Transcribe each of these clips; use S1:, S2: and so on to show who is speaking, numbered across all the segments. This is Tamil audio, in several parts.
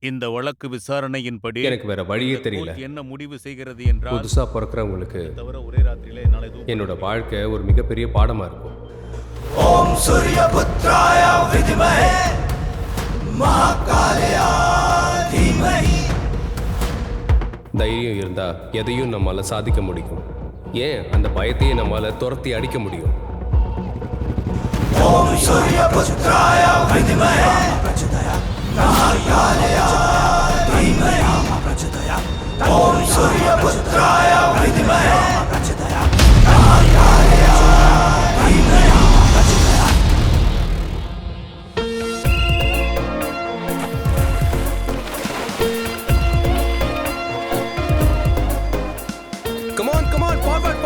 S1: இந்த வழக்கு விசாரணையின்படி
S2: எனக்கு வேற வழியே
S1: இந்த
S2: தெரியல.
S1: கோர்ட் என்ன முடிவு செய்கிறது என்றால்
S2: புதுசா பிறக்கிறவங்களுக்கு
S1: தவிர ஒரே ராத்திரியில என்னால எதுவும்
S2: என்னோட வாழ்க்கை ஒரு மிகப்பெரிய பாடமா இருக்கும்.
S3: ஓம் சூரியபுத்ராய வித்மஹே மகாகாலய தீமஹி.
S2: தைரியம் இருந்தா எதையும் நம்மால சாதிக்க முடியும். ஏன் அந்த பயத்தையே நம்மால துரத்தி அடிக்க முடியும்.
S3: ஓம் சூரியபுத்ராய வித்மஹே மகாகாலய தீமஹி. ஓம் சூரியபுத்ராய வித்மஹே மகாகாலய தீமஹி.
S2: Come on, forward,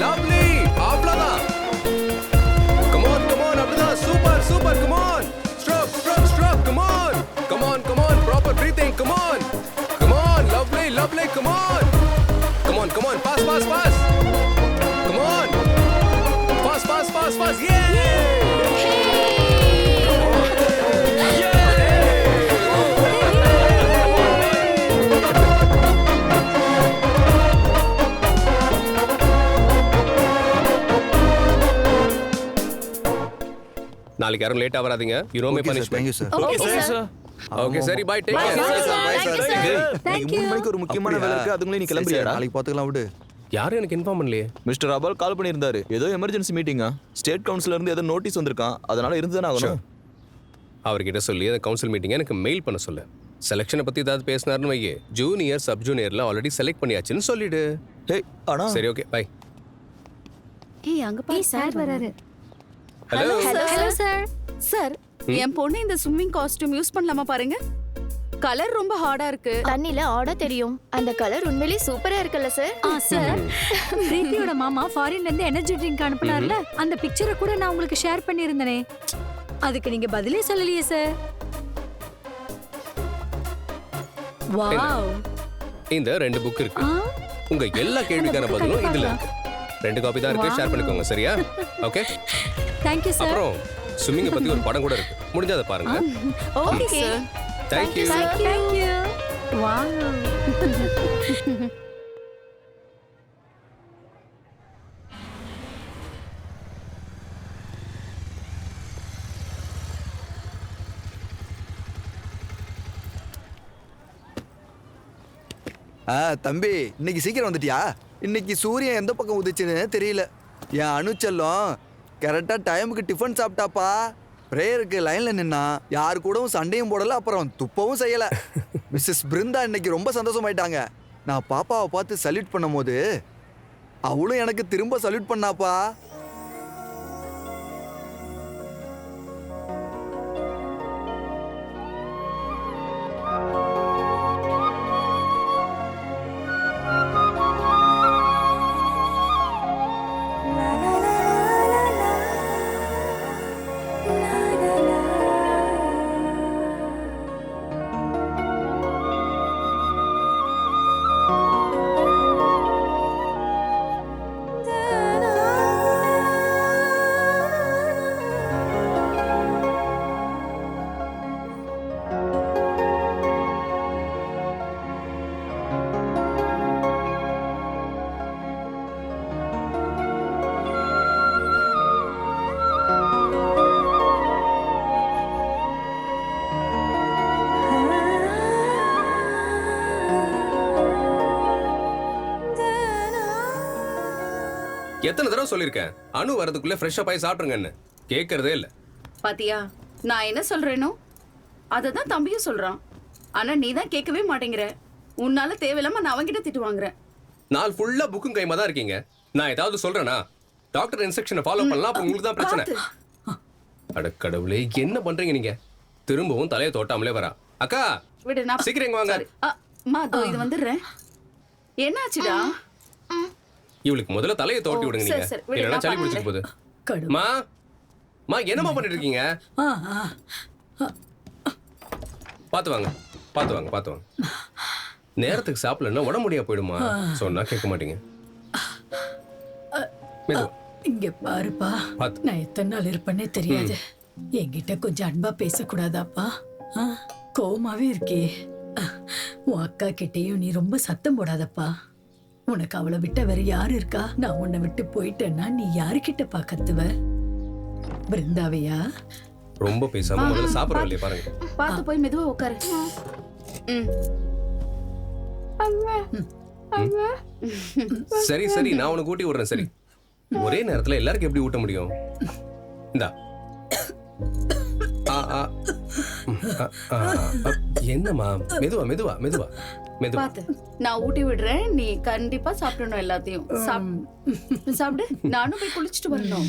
S2: lovely, அவ்வளவுதான். Come on, அப்படிதான், super, come on. Stroke, come on, proper breathing, come on, lovely, come on, fast, come on, fast, yeah. நாளைக்கு யாரும் லேட்டா வராதீங்க. You know my punishment.
S3: Thank you, sir.
S4: Okay, sir.
S2: Okay, சரி, bye, take care.
S4: Thank you.
S5: 3 மணிக்கு ஒரு முக்கியமான வேலை இருக்கு. அதுங்களே நீ கிளம்புறியாடா?
S3: நாளைக்கு பாத்துக்கலாம் விடு.
S2: யாரும் எனக்கு இன்ஃபார்ம் பண்ணலையே.
S5: மிஸ்டர் அபால் கால் பண்ணியிருந்தாரு. ஏதோ எமர்ஜென்சி மீட்டிங்கா. ஸ்டேட் கவுன்சில்ல இருந்து ஏதோ நோட்டீஸ் வந்திருக்கான். அதனால இருந்துதானே ஆகணும்.
S2: அவர்கிட்ட சொல்லி அந்த கவுன்சில் மீட்டிங் எனக்கு மெயில் பண்ண சொல்லு. செலெக்ஷனை பத்தி ஏதாவது பேசினாருன்னு வையே, ஜூனியர் சப் ஜூனியர்ல ஆல்ரெடி செலக்ட் பண்ணியாச்சுன்னு சொல்லிடு.
S5: ஹே ஆனா
S2: சரி, ஓகே, பை.
S6: ஏய் அங்க பாரு சார் வராரு.
S2: Hello
S6: hello sir. சார் என் பொண்ணு இந்த ஸ்விம்மிங் காஸ்டியூம் யூஸ் பண்ணலாமா பாருங்க. கலர் ரொம்ப ஹார்டா இருக்கு.
S4: தண்ணில ஆட தெரியும். அந்த கலர் உண்மையிலேயே சூப்பரா இருக்குல்ல சார்?
S7: சார், பிரீத்தியோட மாமா ஃபாரின்ல இருந்து எனர்ஜி ட்ரிங்க் அனுப்புனார்ல, அந்த பிக்சரை கூட நான் உங்களுக்கு ஷேர் பண்ணியிருந்தேனே. அதுக்கு நீங்க பதிலே சொல்லலையே சார். வாவ்.
S2: இந்த 2 புக் இருக்கு. உங்க எல்லா கேள்விக்கான பதிலும் இதுல இருக்கு. 2 காப்பி தான் இருக்கு. ஷேர் பண்ணிக்கோங்க, சரியா? ஓகே.
S7: Thank you sir.
S2: அப்புறம் ஸ்விம்மிங் பத்தி ஒரு படம் கூட இருக்கு. முடிஞ்சா அதை பாருங்க.
S6: Okay sir.
S2: Thank you.
S7: Thank you. Wow.
S3: தம்பி இன்னைக்கு சீக்கிரம் வந்துட்டியா? இன்னைக்கு சூரியன் எந்த பக்கம் உதிச்சுன்னு தெரியல. என் அணுச்செல்லம் கரெக்டா டைமுக்கு டிஃபன் சாப்பிட்டாப்பா. பிரேயருக்கு லைன்ல நின்னா யாரு கூடவும் சண்டையும் போடல, அப்புறம் துப்பவும் செய்யல. மிஸ்ஸஸ் பிருந்தா இன்னைக்கு ரொம்ப சந்தோஷமாயிட்டாங்க. நான் பாப்பாவை பார்த்து சல்யூட் பண்ணும் போது அவளும் எனக்கு திரும்ப சல்யூட் பண்ணாப்பா.
S2: எத்தனை தடவை சொல்லிருக்கேன் அனு வரதுக்குள்ள ஃப்ரெஷ்ஷா போய் சாப்பிடுங்கன்னு. கேட்கறதே இல்ல.
S6: பாத்தியா நான் என்ன சொல்றேனோ அததான் தம்பியும் சொல்றான். ஆனா நீ தான் கேட்கவே மாட்டேங்கிற. உன்னால தேவையில்லாம நான் அவன்கிட்ட திட்டு வாங்குறேன்.
S2: நாள் ஃபுல்லா புக்கும் கைமா தான் இருக்கீங்க. நான் ஏதாவது சொல்றேனா? டாக்டர் இன்ஸ்ட்ரக்ஷனை ஃபாலோ பண்ணலாம். அப்ப உங்களுக்கு தான் பிரச்சனை. அட கடவுளே, என்ன பண்றீங்க நீங்க? திரும்பவும் தலையை தோட்டாமலே வரா. அக்கா
S6: விடு, நான்
S2: சீக்கிரம் இங்க வாங்க.
S6: அம்மா இதோ இது வந்துடுறேன். என்னாச்சுடா?
S2: இவளுக்கு முதல்ல தலையை தோட்டி விடுங்க நீங்க.
S6: சரி, சரி, விடு,
S2: இல்லைன்னா
S6: நான்
S2: சளி பிடிச்சிட்டு போகுது. மா மா என்னம்மா பண்ணிட்டு இருக்கீங்க? பாத்து வாங்க, பாத்து வாங்க, பாத்து வாங்க. நேரத்துக்கு சாப்பிடலன்னா உடம்பு முடியா போயிடுமா? சொன்னா கேட்க மாட்டீங்க. மெதுவா.
S8: இங்க பாருப்பா,
S2: பாத்து.
S8: நான் எத்தனை நாள் இருப்பேனே தெரியாது. என்கிட்ட கொஞ்சம் அன்பா பேசக்கூடாதாப்பா? கோமாவே இருக்கே. உன் அக்கா கிட்டேயும் நீ ரொம்ப சத்தம் போடாதப்பா. உனக்கு அவளை விட்ட வேற யாரு இருக்கா? நான் உன்னை விட்டு போயிட்டேன்னா நீ யாருக்கிட்டப்பா கத்துவ? பிருந்தாவையா?
S2: ரொம்ப பேசாம முதல்ல சாப்பிடுற இல்லையா பாருங்க.
S6: பார்த்து போய் மெதுவா உட்காரு.
S2: சரி சரி, நான் உனக்கு ஊட்டி விடுறேன். சரி, ஒரே நேரத்துல எல்லாருக்கும் எப்படி ஊட்ட முடியும்? இந்தா. என்னம்மா, மெதுவா மெதுவா மெதுவா மெதுவா.
S6: பார்த்து நான் ஊட்டி விடுறேன். நீ கண்டிப்பா சாப்பிடணும் எல்லாத்தையும். சாப்பிடு. நானும் போய் குளிச்சுட்டு வரணும்.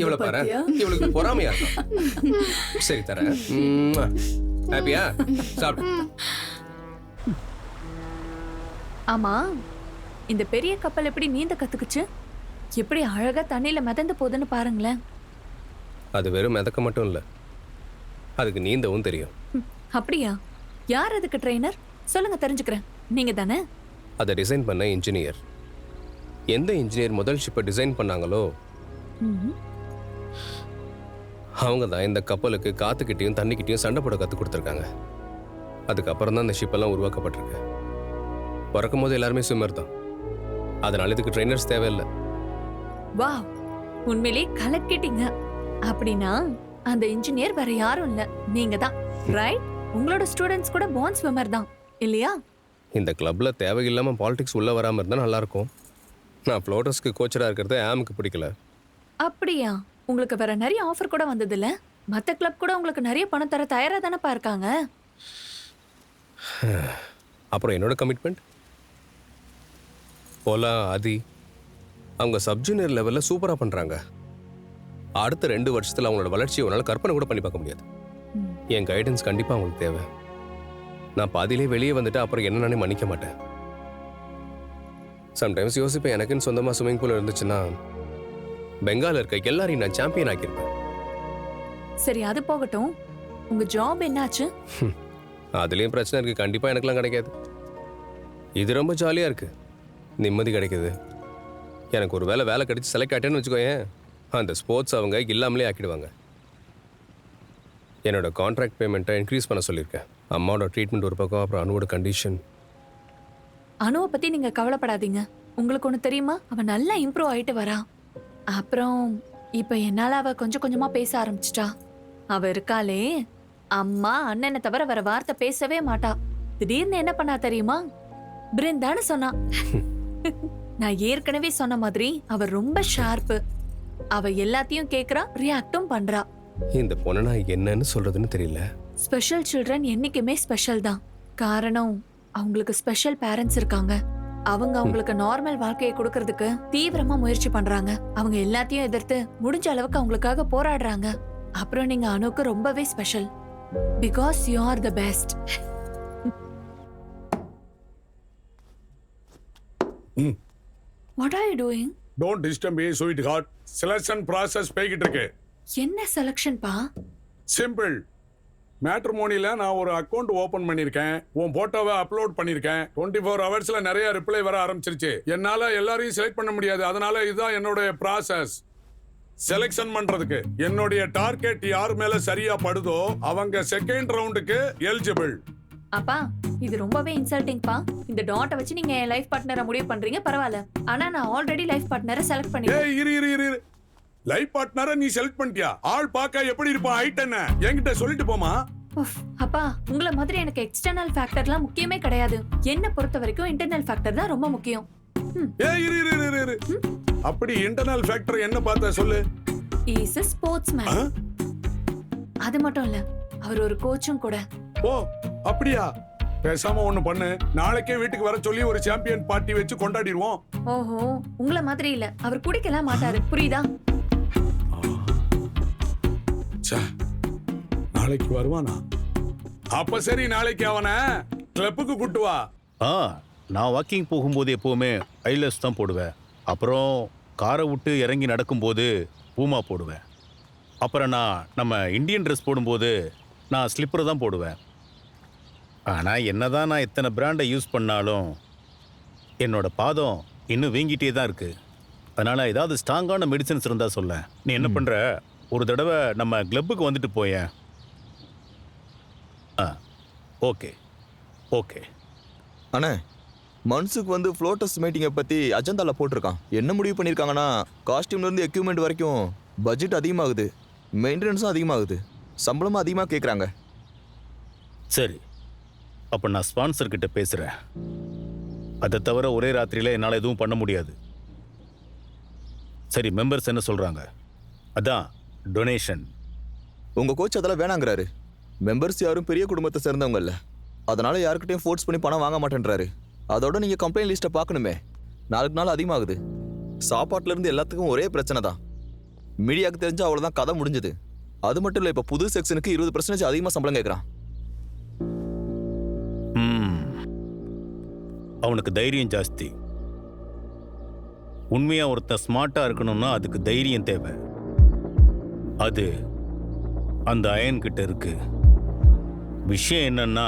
S2: இவ்வளவு பாரு, இவளுக்கு பொறாமையா இருக்கும். சரி தரேன். ஹாப்பியா? சாப்பிடு.
S9: ஆமா, இந்த பெரிய கப்பல் எப்படி நீந்த கத்துக்குச்சு? எப்படி அழகா தண்ணியில மிதந்து போகுதுன்னு பாருங்களேன்.
S2: அது வெறும் மிதக்க மட்டும் இல்ல, அதுக்கு நீந்தவும் தெரியும்.
S9: அப்படியா? யார் அதுக்கு ட்ரெயினர்? சொல்லுங்க, தெரிஞ்சுக்கிறேன். நீங்க தானே?
S2: அதை டிசைன் பண்ண இன்ஜினியர். எந்த இன்ஜினியர் முதல் ஷிப்பை டிசைன் பண்ணாங்களோ அவங்க தான் இந்த கப்பலுக்கு காத்துக்கிட்டையும் தண்ணிக்கிட்டையும் சண்டை போட கற்றுக் கொடுத்துருக்காங்க. அதுக்கப்புறம் தான் இந்த ஷிப்பெல்லாம் உருவாக்கப்பட்டிருக்கு. பிறக்கும் போது எல்லாருமே ஸ்விம்மர் தான், அதனால இதுக்கு ட்ரெயினர்ஸ் தேவையில்லை.
S9: வா, உண்மையிலே கலக்கிட்டீங்க. அப்படின்னா அந்த இன்ஜினியர் வேற யாரும் இல்ல, நீங்க தான். ரைட்? உங்களோட ஸ்டூடெண்ட்ஸ் கூட பார்ன் ஸ்விம்மர் தான் இல்லையா?
S2: இந்த கிளப்ல தேவையில்லாம பாலிடிக்ஸ் உள்ள வராம இருந்தா நல்லா இருக்கும். நான் ஃப்ளோட்டர்ஸ்க்கு கோச்சரா இருக்கிறது ஆமுக்கு பிடிக்கல.
S9: அப்படியா? உங்களுக்கு வேற நிறைய ஆஃபர் கூட வந்தது இல்ல? மத்த கிளப் கூட உங்களுக்கு நிறைய பணம் தர தயாரா தானப்பா இருக்காங்க.
S2: அப்புறம் என்னோட கமிட்மெண்ட்? போலா ஆதி அவங்க சப்ஜூனியர் லெவல்ல சூப்பரா பண்றாங்க. அடுத்த 2 வருஷத்துல அவங்களோட வளர்ச்சியை உன்னால கற்பனை கூட பண்ணி பார்க்க முடியாது. என் கைடன்ஸ் கண்டிப்பா அவங்களுக்கு தேவை. நான் பாதியிலே வெளியே வந்துட்டு அப்புறம் என்ன நானே மன்னிக்க மாட்டேன். சம்டைம்ஸ் யோசிப்பேன், எனக்குன்னு சொந்தமா ஸ்விம்மிங் பூல் இருந்துச்சுன்னா பெங்கால் இருக்க எல்லாரையும் நான் சாம்பியன் ஆக்கியிருப்பேன்.
S9: சரி, அது போகட்டும். உங்க ஜாப் என்னாச்சு?
S2: அதுலயும் பிரச்சனை இருக்கு. கண்டிப்பா எனக்குலாம் கிடைக்காது. இது ரொம்ப ஜாலியா இருக்கு, நிம்மதி கிடைக்குது. எனக்கு ஒரு வேலை கிடைச்சி செலக்ட் ஆகிட்டேன்னு வச்சுக்கோயேன், அந்த ஸ்போர்ட்ஸ் அவங்க இல்லாமலே ஆக்கிடுவாங்க. என்னோட கான்ட்ராக்ட் பேமெண்ட்டை இன்க்ரீஸ் பண்ண சொல்லியிருக்கேன். அம்மாவோட ட்ரீட்மெண்ட் ஒரு பக்கம், அப்புறம் அனுவோட கண்டிஷன்.
S9: அனுவை பத்தி நீங்க கவலைப்படாதீங்க. உங்களுக்கு ஒண்ணு தெரியுமா? அவ நல்லா இம்ப்ரூவ் ஆயிட்டு வரா. அப்புறம் இப்ப என்னால அவ கொஞ்சம் கொஞ்சமா பேச ஆரம்பிச்சிட்டா. அவ இருக்காளே, அம்மா அண்ணனை தவிர வேற வார்த்தை பேசவே மாட்டா. திடீர்னு என்ன பண்ணா தெரியுமா? பிருந்தான்னு சொன்னா. நான் ஏற்கனவே சொன்ன மாதிரி அவ ரொம்ப ஷார்ப்பு. அவ எல்லாத்தையும் கேக்குறா, ரியாக்டும் பண்றா.
S2: இந்த பொண்ணை நான் என்னன்னு சொல்றதுன்னு தெரியல.
S9: ஸ்பெஷல் சில்ட்ரன் என்னைக்குமே ஸ்பெஷல் தான். காரணம், அவங்களுக்கு ஸ்பெஷல் பேரண்ட்ஸ் இருக்காங்க. அவங்க அவங்களுக்கு நார்மல் வாழ்க்கையை கொடுக்கறதுக்கு தீவிரமா முயற்சி பண்றாங்க. அவங்க எல்லாத்தையும் எதிர்த்து முடிஞ்ச அளவுக்கு அவங்களுக்காக போராடுறாங்க. அப்புறம் நீங்க அனுக்கு ரொம்பவே special. Because you are the best. What are you doing?
S10: Don't disturb me sweetheart. Selection process போய்கிட்டு இருக்கு.
S9: என்ன செலக்ஷன் பா?
S10: சிம்பிள். மேட்ரிமோனியில் நான் ஒரு அக்கௌண்ட் ஓபன் பண்ணியிருக்கேன். உன் போட்டோவை அப்லோட் பண்ணியிருக்கேன். 24 ஹவர்ஸ்ல நிறைய ரிப்ளை வர ஆரம்பிச்சிருச்சு. என்னால எல்லாரையும் செலக்ட் பண்ண முடியாது. அதனால இதுதான் என்னுடைய ப்ராசஸ். செலக்ஷன் பண்றதுக்கு என்னுடைய டார்கெட் யார் மேல சரியா படுதோ அவங்க செகண்ட் ரவுண்டுக்கு எலிஜிபிள்.
S9: அப்பா, இது ரொம்பவே இன்சல்ட்டிங் பா. இந்த டாட்டை வச்சு நீங்க என் லைஃப் பார்ட்னரை முடிவு பண்றீங்க, பரவாயில்ல. ஆனா நான் ஆல்ரெடி லைஃப் பார்ட்னரை செலக்ட் பண்ணிட்டேன்.
S10: ஏய் இரு. லைஃப் பார்ட்னரை நீ செலக்ட் பண்ணிட்டியா? ஆள் பார்க்க எப்படி இருப்பான், ஹைட் என்ன, என்கிட்ட சொல்லிட்டு போமா.
S9: அப்பா, உங்களை மாதிரி எனக்கு எக்ஸ்டர்னல் ஃபேக்டர்லாம் முக்கியமே கிடையாது. என்ன பொறுத்த வரைக்கும் இன்டர்னல் ஃபேக்டர் தான் ரொம்ப முக்கியம்.
S10: ஏய் இரு. அப்படி இன்டர்னல் ஃபேக்டர் என்ன பார்த்த சொல்லு.
S9: Is a sportsman. அது மட்டும் இல்ல, அவர் ஒரு கோச்சும் கூட.
S10: ஓ அப்படியா? பேசாம ஒண்ணு பண்ணு, நாளைக்கே வீட்டுக்கு வர சொல்லி ஒரு சாம்பியன் பார்ட்டி வச்சு கொண்டாடிடுவோம்.
S9: ஓஹோ, உங்களை மாதிரி இல்ல, அவர் குடிக்கலாம் மாட்டாரு, புரியுதா?
S10: நாளைக்கு வருவானா? அப்ப சரி, நாளைக்கு அவனை கிளப்புக்கு கூட்டு வா.
S1: நான் வாக்கிங் போகும்போது எப்பவுமே ஐலஸ் தான் போடுவேன். அப்புறம் காரை விட்டு இறங்கி நடக்கும்போது பூமா போடுவேன். அப்புறம் நான் நம்ம இந்தியன் ட்ரெஸ் போடும்போது நான் ஸ்லிப்பர் தான் போடுவேன். ஆனால் என்னதான் நான் எத்தனை பிராண்டை யூஸ் பண்ணாலும் என்னோட பாதம் இன்னும் வீங்கிட்டே தான் இருக்கு. அதனால ஏதாவது ஸ்ட்ராங்கான மெடிசன்ஸ் இருந்தால் சொல்ல. நீ என்ன பண்ணுற, ஒரு தடவை நம்ம கிளப்புக்கு வந்துட்டு போயேன். ஆ ஓகே ஓகே.
S5: அண்ணே மன்சுக்கு வந்து ஃப்ளோட்டஸ் மீட்டிங்கை பற்றி அஜெண்டாவில் போட்டிருக்கான். என்ன முடிவு பண்ணியிருக்காங்கன்னா காஸ்டியூம்லேருந்து எக்யூப்மெண்ட் வரைக்கும் பட்ஜெட் அதிகமாகுது, மெயின்டெனன்ஸும் அதிகமாகுது, சம்பளமும் அதிகமாக கேட்குறாங்க.
S1: சரி, அப்போ நான் ஸ்பான்சர்கிட்ட பேசுகிறேன். அதை தவிர ஒரே ராத்திரியில் என்னால் எதுவும் பண்ண முடியாது. சரி, மெம்பர்ஸ் என்ன சொல்கிறாங்க? அதான் டொனேஷன்.
S5: உங்கள் கோச் அதெல்லாம் வேணாங்கிறாரு. மெம்பர்ஸ் யாரும் பெரிய குடும்பத்தை சேர்ந்தவங்க இல்லை, அதனால யாருக்கிட்டையும் ஃபோர்ஸ் பண்ணி பணம் வாங்க மாட்டேன்றாரு. அதோட நீங்கள் கம்ப்ளைண்ட் லிஸ்ட்டை பார்க்கணுமே, நாளுக்கு நாள் அதிகமாகுது. சாப்பாட்டிலேருந்து எல்லாத்துக்கும் ஒரே பிரச்சனை தான். மீடியாவுக்கு தெரிஞ்சு அவ்வளோதான், கதை முடிஞ்சுது. அது மட்டும் இல்லை, இப்போ புது செக்ஷனுக்கு 20% அதிகமாக சம்பளம் கேட்குறான்.
S1: அவனுக்கு தைரியம் ஜாஸ்தி. உண்மையாக ஒருத்தன் ஸ்மார்ட்டாக இருக்கணும்னா அதுக்கு தைரியம் தேவை. அது அந்த அயன் கிட்ட இருக்கு. விஷயம் என்னன்னா,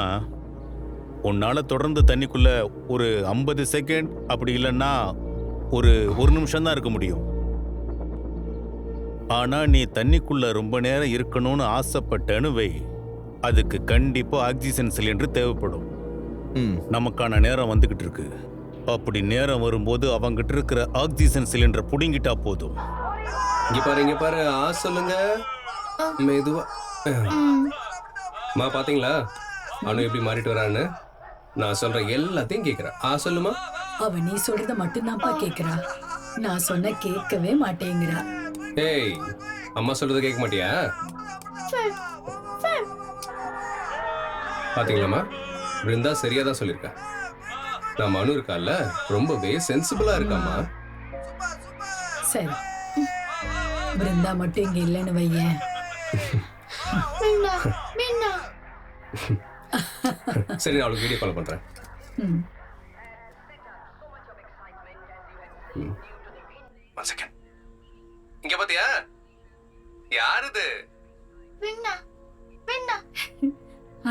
S1: உன்னால் தொடர்ந்து தண்ணிக்குள்ள ஒரு 50 செகண்ட் அப்படி இல்லைன்னா ஒரு நிமிஷம் தான் இருக்க முடியும். ஆனால் நீ தண்ணிக்குள்ள ரொம்ப நேரம் இருக்கணும்னு ஆசைப்பட்டேன்னு வை, அதுக்கு கண்டிப்பாக ஆக்சிஜன் சிலிண்டர் தேவைப்படும். நமக்கான நேரம் வந்துகிட்டு இருக்கு. அப்படி நேரம் வரும்போது அவங்கிட்ட இருக்கிற ஆக்சிஜன் சிலிண்டரை புடுங்கிட்டா போதும்.
S2: இங்க பாரு சொல்லுங்க மெதுவா. மா பாத்தீங்களா அனு எப்படி மாறிட்டு வரான்னு? நான் சொல்ற எல்லாத்தையும் கேக்குறா. சொல்லுமா.
S8: அவ நீ சொல்றத மட்டும்தான்ப்பா கேக்குறா, நான் சொன்ன கேட்கவே மாட்டேங்கிறா.
S2: ஏய், அம்மா சொல்றத கேட்க மாட்டியா? பாத்தீங்களாமா, பிருந்தா சரியா தான் சொல்லியிருக்கா. நான் மனு இருக்கால, ரொம்பவே சென்சிபிளா இருக்காமா.
S8: சரி, பிருந்தா மட்டும் இங்க இல்லைன்னு வையேன்.
S2: சரி, நான் அவளுக்கு வீடியோ கால் பண்றேன். One second. இங்க பாத்தியா? யார் இது?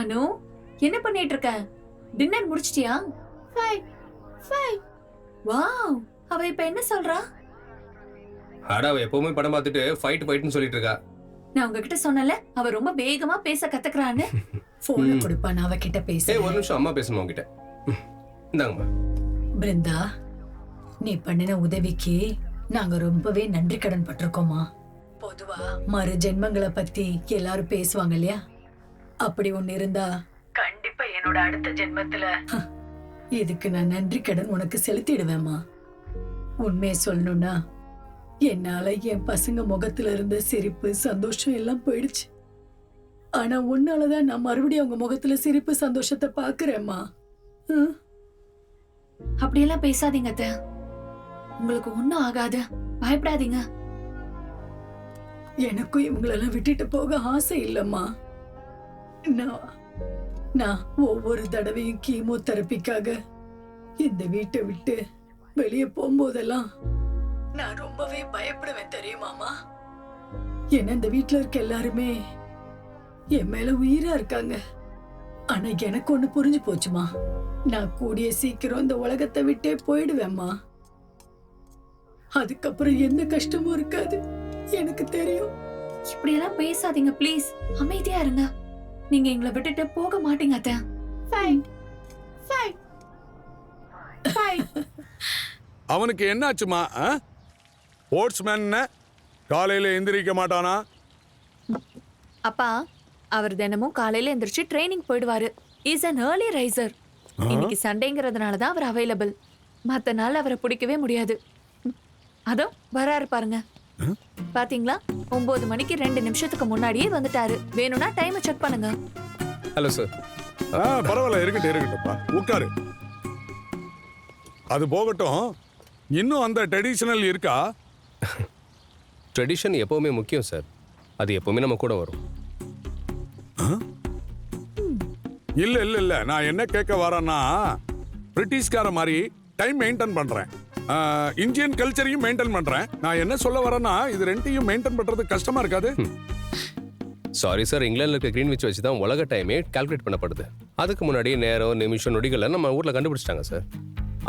S9: அனு, என்ன பண்ணிட்டு இருக்க? டின்னர் முடிச்சிட்டியா? வாவ், அவ இப்ப என்ன சொல்றா?
S2: அட, அவ எப்பவுமே படம் பார்த்துட்டு ஃபைட்னு சொல்லிட்டு இருக்கா.
S9: நான் உங்ககிட்ட சொன்னல, அவ ரொம்ப வேகமா பேச கத்துக்கறான்னு.
S8: போன கொடுப்பா, நான் அவகிட்ட பேச.
S2: ஒரு நிமிஷம், அம்மா பேசணும் உங்ககிட்ட. இந்தாங்கம்மா.
S8: பிருந்தா, நீ பண்ணின உதவிக்கு நாங்க ரொம்பவே நன்றி கடன் பட்டிருக்கோமா. பொதுவா மறு ஜென்மங்களை பத்தி எல்லாரும் பேசுவாங்க இல்லையா, அப்படி ஒண்ணு இருந்தா கண்டிப்பா என்னோட அடுத்த ஜென்மத்துல இதுக்கு நான் நன்றி கடன் உனக்கு செலுத்திடுவேம்மா. உண்மையை சொல்லணும்னா, என்னால என் பசங்க முகத்துல இருந்த சிரிப்பு சந்தோஷம் எல்லாம் போயிடுச்சு. ஆனா உன்னாலதான் நான் மறுபடியும் அவங்க முகத்துல சிரிப்பு சந்தோஷத்தை பாக்குறேம்மா.
S9: அப்படியெல்லாம் பேசாதீங்க அத்தை. உங்களுக்கு ஒண்ணும் ஆகாது, பயப்படாதீங்க.
S8: எனக்கும் இவங்களெல்லாம் விட்டுட்டு போக ஆசை இல்லம்மா. நான் ஒவ்வொரு தடவையும் கீமோ தெரப்பிக்காக இந்த வீட்டை விட்டு வெளியே போகும்போதெல்லாம் நான் ரொம்பவே பயப்படுவேன் தெரியுமாமா. ஏன்னா இந்த வீட்டுல இருக்க எல்லாருமே என் மேல உயிரா இருக்காங்க. ஆனா எனக்கு ஒண்ணு புரிஞ்சு போச்சுமா, நான் கூடிய சீக்கிரம் இந்த உலகத்தை விட்டே போயிடுவேம்மா. அதுக்கப்புறம் எந்த கஷ்டமும் இருக்காது, எனக்கு தெரியும்.
S9: இப்படியெல்லாம் பேசாதீங்க ப்ளீஸ். அமைதியா இருங்க. நீங்க எங்களை விட்டுட்டு போக மாட்டீங்க அத்தை.
S10: அவனுக்கு என்னாச்சுமா? ஸ்போர்ட்ஸ்மேன் காலையில எந்திரிக்க மாட்டானா?
S9: அப்பா, அவர் தினமும் காலையில எந்திரிச்சு ட்ரைனிங் போயிடுவாரு. Is an early riser. இன்னைக்கு சண்டேங்கிறதுனால தான் அவர் அவைலபிள். மத்த நாள் அவரை பிடிக்கவே முடியாது. அதோ வராரு பாருங்க. பாத்தீங்களா, 9 மணிக்கு 2 நிமிஷத்துக்கு முன்னாடியே வந்துட்டாரு. வேணும்னா டைமை செக் பண்ணுங்க.
S2: Hello sir.
S10: பரவாயில்ல, இருக்கட்டும்ப்பா, உட்காரு. அது போகட்டும், இன்னும் அந்த ட்ரெடிஷனல் இருக்கா?
S2: ட்ரெடிஷன் எப்பவுமே முக்கியம் சார். அது எப்பவுமே நம்ம கூட வரும்.
S10: இல்ல நான் என்ன கேட்க வரேன்னா, பிரிட்டிஷ்கார மாதிரி டைம் மெயின்டைன் பண்றேன், இந்தியன் கல்ச்சரையும் மெயின்டைன் பண்றேன். நான் என்ன சொல்ல வரேன்னா, இது ரெண்டையும் மெயின்டைன் பண்றது கஷ்டமா இருக்காது?
S2: சாரி சார், இங்கிலாந்துல இருக்க கிரீன்விச் வச்சு தான் உலக டைமே கால்குலேட் பண்ணப்படுது. அதுக்கு முன்னாடி நேரம், நிமிஷம், நொடிகளை நம்ம ஊர்ல கண்டுபிடிச்சிட்டாங்க சார்.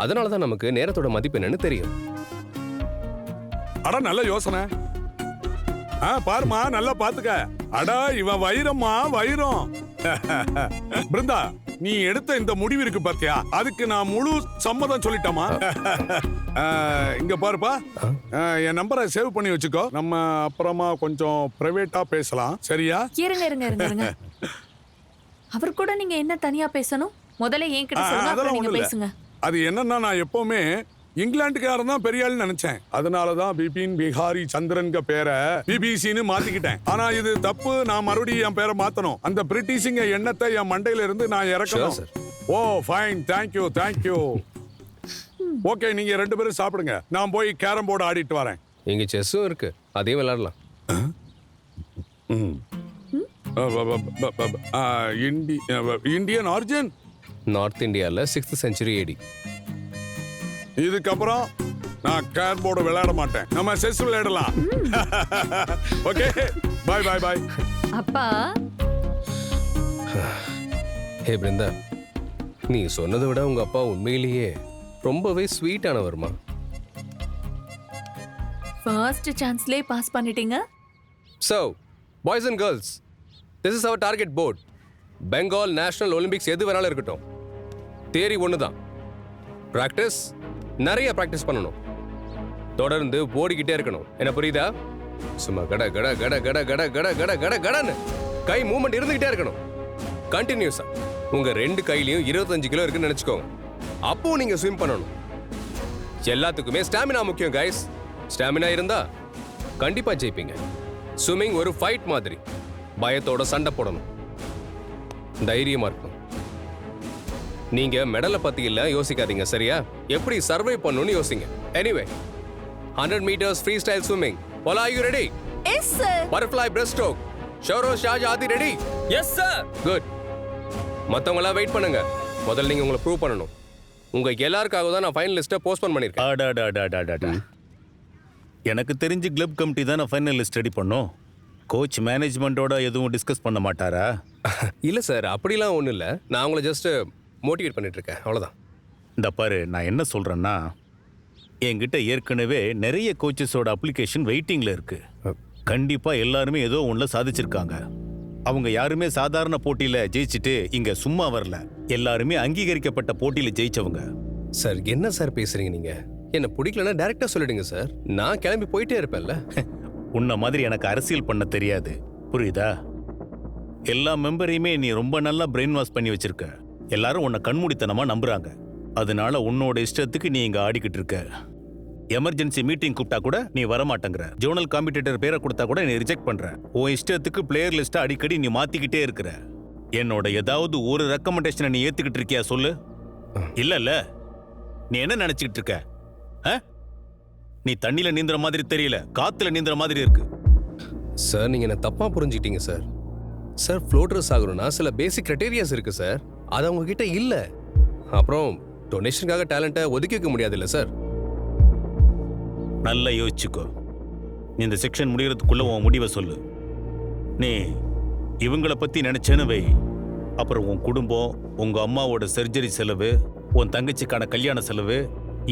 S2: அதனால தான் நமக்கு நேரத்தோட மதிப்பு என்னன்னு தெரியும்.
S10: அட நல்ல யோசனை. பாருமா நல்லா பாத்துக்க. அடா இவன் வைரம்மா வைரம். பிருந்தா நீ எடுத்த இந்த முடிவு இருக்கு பாத்தியா, அதுக்கு நான் முழு சம்மதம் சொல்லிட்டேமா. இங்க பாருப்பா, என் நம்பரை சேவ் பண்ணி வச்சுக்கோ. நம்ம அப்புறமா கொஞ்சம் பிரைவேட்டா பேசலாம், சரியா?
S9: இருங்க அவர் கூட நீங்க என்ன தனியா பேசணும்? முதல்ல என்கிட்ட சொல்லுங்க, அப்புறம் நீங்க பேசுங்க.
S10: அது என்னன்னா, நான் எப்பவுமே இங்கிலாந்துக்காரன் தான் பெரிய ஆள்னு நினைச்சேன். அதனாலதான் பிபின் பிஹாரி சந்திரன்க பேரை பிபிசின்னு மாத்திக்கிட்டேன். ஆனா இது தப்பு. நான் மறுபடியும் என் பேரை மாத்தணும். அந்த பிரிட்டிஷிங்க எண்ணத்தை என் மண்டையில இருந்து நான் இறக்கணும். ஓ ஃபைன், தேங்க்யூ. ஓகே, நீங்க 2 பேரும் சாப்பிடுங்க. நான் போய் கேரம் போர்டு ஆடிட்டு வரேன்.
S2: இங்க செஸ்ஸும் இருக்கு, அதையும் விளையாடலாம்.
S10: இந்தியன் ஆரிஜின்,
S2: நார்த் இந்தியால 6th century AD.
S10: இதுக்கப்புறம் நான் கேரம் போர்டு விளையாட மாட்டேன். நம்ம செஸ் விளையாடலாம். ஓகே, பாய்.
S9: அப்பா
S2: ஹே பிருந்தா, நீ சொன்னதை விட உங்க அப்பா உண்மையிலேயே ரொம்பவே ஸ்வீட்டானவர்மா.
S9: ஃபர்ஸ்ட் சான்ஸ்லயே பாஸ் பண்ணிட்டீங்க.
S2: So, boys and girls, this is our target board. Bengal national Olympics எது வேணாலும் இருக்கட்டும், தியரி ஒன்று தான். ப்ராக்டிஸ், நிறைய ப்ராக்டிஸ் பண்ணணும். தொடர்ந்து ஓடிக்கிட்டே இருக்கணும். என்ன புரியுதா? சும்மா கட கட கட கட கட கட கட கட கடன்னு கை மூவ்மெண்ட் இருந்துகிட்டே இருக்கணும். கண்டினியூஸா. உங்க 2 கையிலையும் 25 கிலோ இருக்குன்னு நினைச்சுக்கோங்க. அப்போ நீங்க ஸ்விம் பண்ணணும். எல்லாத்துக்குமே ஸ்டாமினா முக்கியம் கைஸ். ஸ்டாமினா இருந்தா கண்டிப்பா ஜெயிப்பீங்க. ஸ்விம்மிங் ஒரு ஃபைட் மாதிரி. பயத்தோட சண்டை போடணும், தைரியமா இருக்கணும். நீங்க மெடலை பத்தி இல்ல யோசிக்காதீங்க, சரியா? எப்படி சர்வை பண்ணணும்னு யோசிங்க. Anyway, 100 meters freestyle swimming. All are you ready?
S9: Yes sir.
S2: Butterfly breaststroke. ஷோரோ ஷாஜ் Aadhi ready?
S11: Yes sir.
S2: Good. மத்தவங்களா வெயிட் பண்ணுங்க. முதல்ல நீங்க உங்களை ப்ரூவ் பண்ணணும். உங்க எல்லாருக்காக தான் நான் ஃபைனல் லிஸ்ட்டை போஸ்ட்போன் பண்ணிருக்கேன்.
S1: எனக்கு தெரிஞ்சு கிளப் கமிட்டி தான் நான் ஃபைனல் லிஸ்ட் ரெடி பண்ணோம். கோச் மேனேஜ்மெண்டோட எதுவும் டிஸ்கஸ் பண்ண மாட்டாரா?
S2: இல்ல சார், அப்படிலாம் ஒன்றும் இல்லை. நான் உங்களை ஜஸ்ட் மோட்டிவேட் பண்ணிட்டு இருக்கேன், அவ்வளோதான்.
S1: இந்த பாரு, நான் என்ன சொல்றேன்னா, என்கிட்ட ஏற்கனவே நிறைய கோச்சஸோட அப்ளிகேஷன் வெயிட்டிங்ல இருக்கு. கண்டிப்பா எல்லாருமே ஏதோ ஒண்ணுல சாதிச்சிருக்காங்க. அவங்க யாருமே சாதாரண போட்டியில ஜெயிச்சுட்டு இங்க சும்மா வரல. எல்லாருமே அங்கீகரிக்கப்பட்ட போட்டியில ஜெயிச்சவங்க.
S2: சார் என்ன சார் பேசுறீங்க நீங்க? என்ன பிடிக்கலன்னா டைரக்டா சொல்லிடுங்க சார். நான் கிளம்பி போயிட்டே இருப்பேன்ல.
S1: உன்ன மாதிரி எனக்கு அரசியல் பண்ண தெரியாது, புரியுதா? எல்லா மெம்பரையுமே நீ ரொம்ப நல்லா பிரெயின் வாஷ் பண்ணி வச்சிருக்க. எல்லாரும் உன்னை கண்மூடித்தனமா நம்புறாங்க. அதனால உன்னோட இஷ்டத்துக்கு நீ இங்க ஆடிக்கிட்டு இருக்க. எமர்ஜென்சி மீட்டிங் கூப்பிட்டா கூட நீ வரமாட்டேங்கிற. ஜோனல் காம்படிட்டர் பேரை கொடுத்தா கூட நீ ரிஜெக்ட் பண்ற. உன் இஷ்டத்துக்கு பிளேயர் லிஸ்ட்டை அடிக்கடி நீ மாத்திக்கிட்டே இருக்கிற. என்னோட ஏதாவது ஒரு ரெக்கமெண்டேஷனை நீ ஏத்துக்கிட்டு இருக்கியா சொல்லு? இல்ல நீ என்ன நினைச்சுக்கிட்டு இருக்க? நீ தண்ணியில நீந்துற மாதிரி தெரியல, காத்துல நீந்துற மாதிரி இருக்கு.
S2: சார் நீங்க என்ன தப்பா புரிஞ்சுக்கிட்டீங்க சார். சார் ஃப்ளோட்டர்ஸ் ஆகணும்னா சில பேசிக் கிரைட்டீரியாஸ் இருக்கு சார். அது அவங்க கிட்ட இல்ல. அப்புறம் டொனேஷனுக்காக டேலண்ட்டை ஒதுக்கி வைக்க முடியாது இல்ல சார்.
S1: நல்லா யோசிச்சுக்கோ. நீ இந்த செக்ஷன் முடிகிறதுக்குள்ள உன் முடிவை சொல்லு. நீ இவங்களை பத்தி நினைச்சேன்னு வை, அப்புறம் உன் குடும்பம், உங்க அம்மாவோட சர்ஜரி செலவு, உன் தங்கச்சிக்கான கல்யாண செலவு,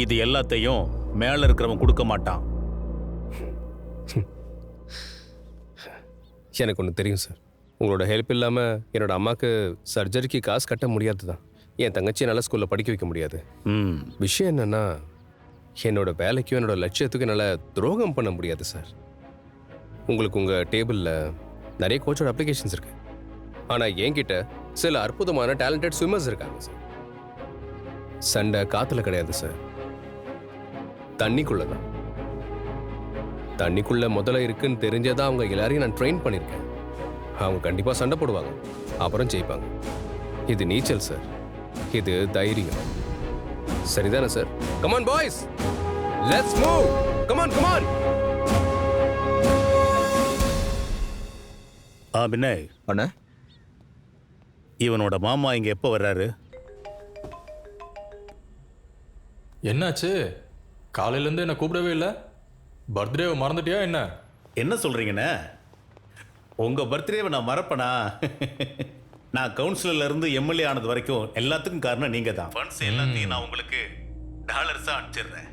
S1: இது எல்லாத்தையும் மேல இருக்கிறவன் கொடுக்க மாட்டான்.
S2: எனக்கு ஒன்று தெரியும் சார். உங்களோட ஹெல்ப் இல்லாமல் என்னோட அம்மாவுக்கு சர்ஜரிக்கு காசு கட்ட முடியாது தான். என் தங்கச்சி நல்ல ஸ்கூலில் படிக்க வைக்க முடியாது. விஷயம் என்னன்னா, என்னோட வேலைக்கும் என்னோட லட்சியத்துக்கும் என்னால் துரோகம் பண்ண முடியாது சார். உங்களுக்கு உங்கள் டேபிளில் நிறைய கோச்சோட அப்ளிகேஷன்ஸ் இருக்கு. ஆனால் என்கிட்ட சில அற்புதமான டேலண்டட் ஸ்விம்மர்ஸ் இருக்காங்க சார். சண்டை காற்றுல கிடையாது சார், தண்ணிக்குள்ள தான். தண்ணிக்குள்ள முதல்ல இருக்குன்னு தெரிஞ்சதான் அவங்க எல்லாரையும் நான் ட்ரெயின் பண்ணியிருக்கேன். அவங்க கண்டிப்பாக சண்டை போடுவாங்க, அப்புறம் ஜெயிப்பாங்க. இது நீச்சல் சார், இது தைரியம். சரிதானே sir? Come on boys, let's move. Come on come on.
S1: பின்னய்
S5: அண்ணா,
S1: இவனோட மாமா இங்க எப்போ வர்றாரு?
S11: என்னாச்சு? காலையிலேருந்து என்ன கூப்பிடவே இல்லை. பர்த்டேவை மறந்துட்டியா என்ன?
S1: என்ன சொல்றீங்கண்ணே? உங்க பர்த்டேவை நான் மறப்பனா? நான் கவுன்சிலர்ல இருந்து எம்எல்ஏ ஆனது வரைக்கும் எல்லாத்துக்கும் காரணம் நீங்க தான். ஃபண்ட்ஸ் எல்லாத்தையும் நான் உங்களுக்கு டாலர்ஸா அனுப்பிச்சிடுறேன்.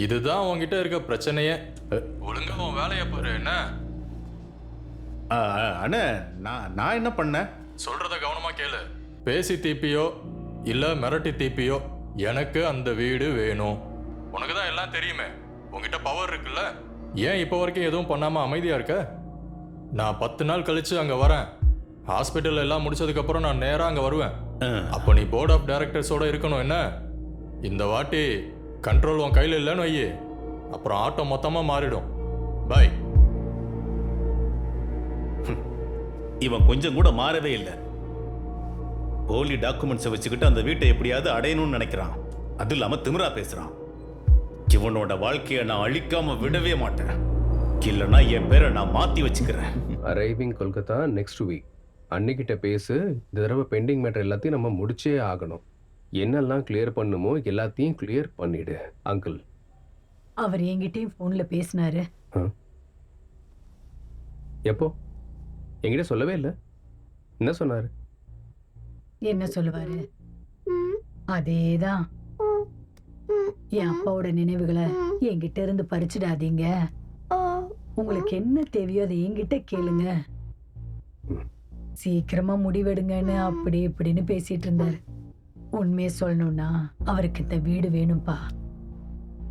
S11: இதுதான் உன்கிட்ட இருக்க பிரச்சனையே. ஒழுங்கா உன் வேலையை பாரு. என்ன
S1: அண்ணே, நான் என்ன பண்ணேன்?
S11: சொல்றத கவனமா கேளு. பேசி தீப்பியோ இல்ல மிரட்டி தீப்பியோ, எனக்கு அந்த வீடு வேணும். உனக்கு தான் எல்லாம் தெரியுமே, உன்கிட்ட பவர் இருக்குல்ல. ஏன் இப்போ வரைக்கும் எதுவும் பண்ணாம அமைதியா இருக்க? நான் 10 நாள் கழிச்சு அங்க வரேன். ஹாஸ்பிட்டல் எல்லாம் முடிச்சதுக்கு அப்புறம் நான் நேரா அங்க வருவேன். அப்போ நீ போர்ட் ஆஃப் டைரக்டர்ஸோட இருக்கணும். என்ன, இந்த வாட்டி கண்ட்ரோல் உன் கையில் இல்லைன்னு வையே, அப்புறம் ஆட்டோ மொத்தமா மாறிடும். பாய்.
S1: இவன் கொஞ்சம் கூட மாறவே இல்லை. போலி டாக்குமெண்ட்ஸை வச்சுக்கிட்டு அந்த வீட்டை எப்படியாவது அடையணும்னு நினைக்கிறான். அது இல்லாம திமிரா பேசுறான். இவனோட வாழ்க்கையை நான் அழிக்காம விடவே மாட்டேன். இல்லைன்னா என் பேரை நான் மாத்தி வச்சுக்கிறேன்.
S2: Arriving Kolkata next week. அன்னிக்கிட்ட பேசு. இந்த தடவை பெண்டிங் மேட்டர் எல்லாத்தையும் நம்ம முடிச்சே ஆகணும். என்னெல்லாம் கிளியர் பண்ணுமோ எல்லாத்தையும் கிளியர் பண்ணிடு அங்கிள்.
S8: அவர் என்கிட்டயும் போன்ல பேசினாரு.
S2: எப்போ? என்கிட்ட சொல்லவே இல்லை. என்ன சொன்னாரு?
S8: என்ன சொல்லுவாரு? அதேதான். என் அப்பாவோட நினைவுகளை என்கிட்ட இருந்து பறிச்சிடாதீங்க. உங்களுக்கு என்ன தேவையோ அதை என்கிட்ட கேளுங்க, சீக்கிரமா முடிவெடுங்கன்னு அப்படி இப்படின்னு பேசிட்டு இருந்தாரு. உண்மையை சொல்லணும்னா அவருக்கு இந்த வீடு வேணும்பா.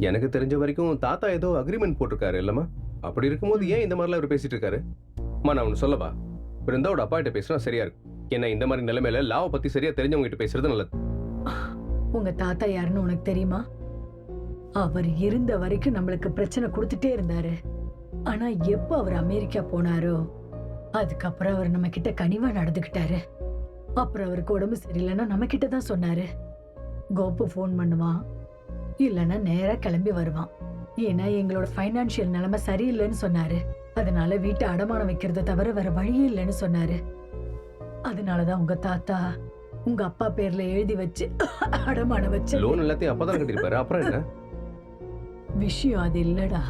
S2: எனக்கு தெரிஞ்ச வரைக்கும் தாத்தா ஏதோ அக்ரிமெண்ட் போட்டிருக்காரு இல்லம்மா? அப்படி இருக்கும்போது ஏன் இந்த மாதிரிலாம் அவர் பேசிட்டு இருக்காரு? அம்மா, நான் ஒன்று சொல்லவா? பிருந்தாவோட அப்பா கிட்ட பேசினா சரியா இருக்கும். ஏன்னா இந்த மாதிரி நிலைமையில லாவை பத்தி சரியா தெரிஞ்சவங்க கிட்ட பேசுறது நல்லது.
S8: உங்க தாத்தா யாருன்னு உனக்கு தெரியுமா? அவர் இருந்த வரைக்கும் நம்மளுக்கு பிரச்சனை கொடுத்துட்டே இருந்தாரு. ஆனா எப்போ அவர் அமெரிக்கா போனாரோ அதுக்கப்புறம் அவர் நம்ம கிட்ட கனிவா நடந்துகிட்டாரு. அப்புறம் அவருக்கு உடம்பு சரியில்லைன்னா நம்ம கிட்ட தான் சொன்னாரு. கோபு ஃபோன் பண்ணுவான், இல்லைன்னா நேரா கிளம்பி வருவான். ஏன்னா எங்களோட ஃபைனான்சியல் நிலைமை சரியில்லைன்னு சொன்னாரு. அதனால வீட்டை அடமானம் வைக்கிறத தவிர வேற வழியே இல்லைன்னு சொன்னாரு. அதனாலதான் உங்க தாத்தா உங்க அப்பா பேர்ல எழுதி வச்சு அடமானம் வச்சு
S2: லோன் எல்லாத்தையும் அப்பதான் கட்டிருப்பாரு. அப்புறம் என்ன
S8: விஷயம்? அது இல்லடா,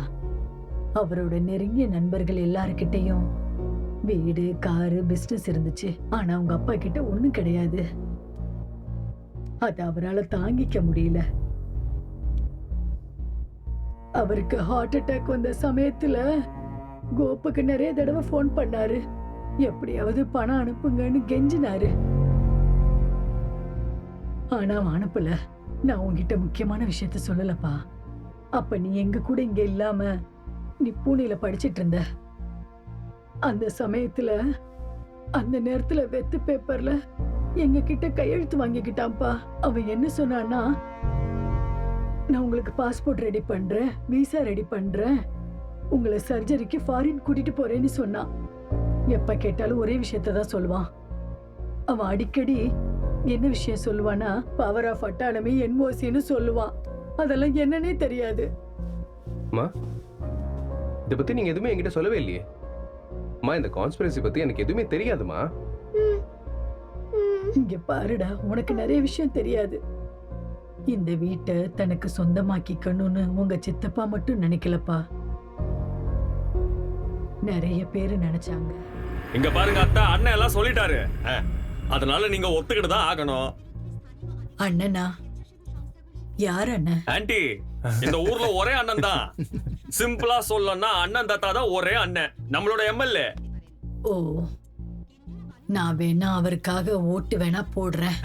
S8: அவரோட நெருங்கிய நண்பர்கள் எல்லாருக்கிட்டையும் வீடு, காரு, பிசினஸ் இருந்துச்சு. ஆனா உங்க அப்பா கிட்ட ஒண்ணும் கிடையாது. அது அவரால் தாங்கிக்க முடியல. அவருக்கு ஹார்ட் அட்டாக் வந்த சமயத்துல கோப்புக்கு நிறைய தடவை ஃபோன் பண்ணாரு. எப்படியாவது பணம் அனுப்புங்கன்னு கெஞ்சினாரு. ஆனா அவன் அனுப்பல. நான் உன்கிட்ட முக்கியமான விஷயத்த சொல்லலப்பா. அப்ப நீ எங்க கூட இங்க இல்லாம நீ பூனேல படிச்சிட்டு இருந்த. அந்த சமயத்துல அந்த நேரத்துல வெத்து பேப்பர்ல எங்க கிட்ட கையெழுத்து வாங்கிக்கிட்டான்ப்பா. அவன் என்ன சொன்னான்னா, நான் உங்களுக்கு பாஸ்போர்ட் ரெடி பண்றேன், விசா ரெடி பண்றேன், உங்களை சர்ஜரிக்கு ஃபாரின் கூட்டிட்டு போறேன்னு சொன்னான். எப்ப கேட்டாலும் ஒரே விஷயத்தான் சொல்லுவான். அவன் அடிக்கடி என்ன விஷயம் சொல்லுவானா, பவர் ஆஃப் அட்டானமி, என்ஓசின்னு சொல்லுவான். அதெல்லாம் என்னன்னே தெரியாது.
S2: இதை பத்தி நீங்க எதுவுமே என்கிட்ட சொல்லவே இல்லையே. அம்மா, இந்த கான்ஸ்பிரசி பத்தி எனக்கு எதுவுமே தெரியாதுமா.
S8: இங்க பாருடா, உனக்கு நிறைய விஷயம் தெரியாது. இந்த வீட்டை தனக்கு சொந்தமாக்கிக்கணும்னு உங்க சித்தப்பா மட்டும் நினைக்கலப்பா, நிறைய பேரு நினைச்சாங்க.
S12: இங்க பாருங்க அத்தா, அண்ணன் எல்லாம் சொல்லிட்டாரு. அதனால நீங்க ஒத்துக்கிட்டு தான் ஆகணும்.
S8: அண்ணனா? யார் அண்ணன்?
S12: ஆன்ட்டி, இந்த ஊர்ல ஒரே அண்ணன் தான். சிம்பிளா சொல்லணும்னா அண்ணன் தாத்தா தான் ஒரே அண்ணன், நம்மளோட எம்எல்ஏ.
S8: ஓ, நான் வேணா அவருக்காக ஓட்டு வேணா போடுறேன்.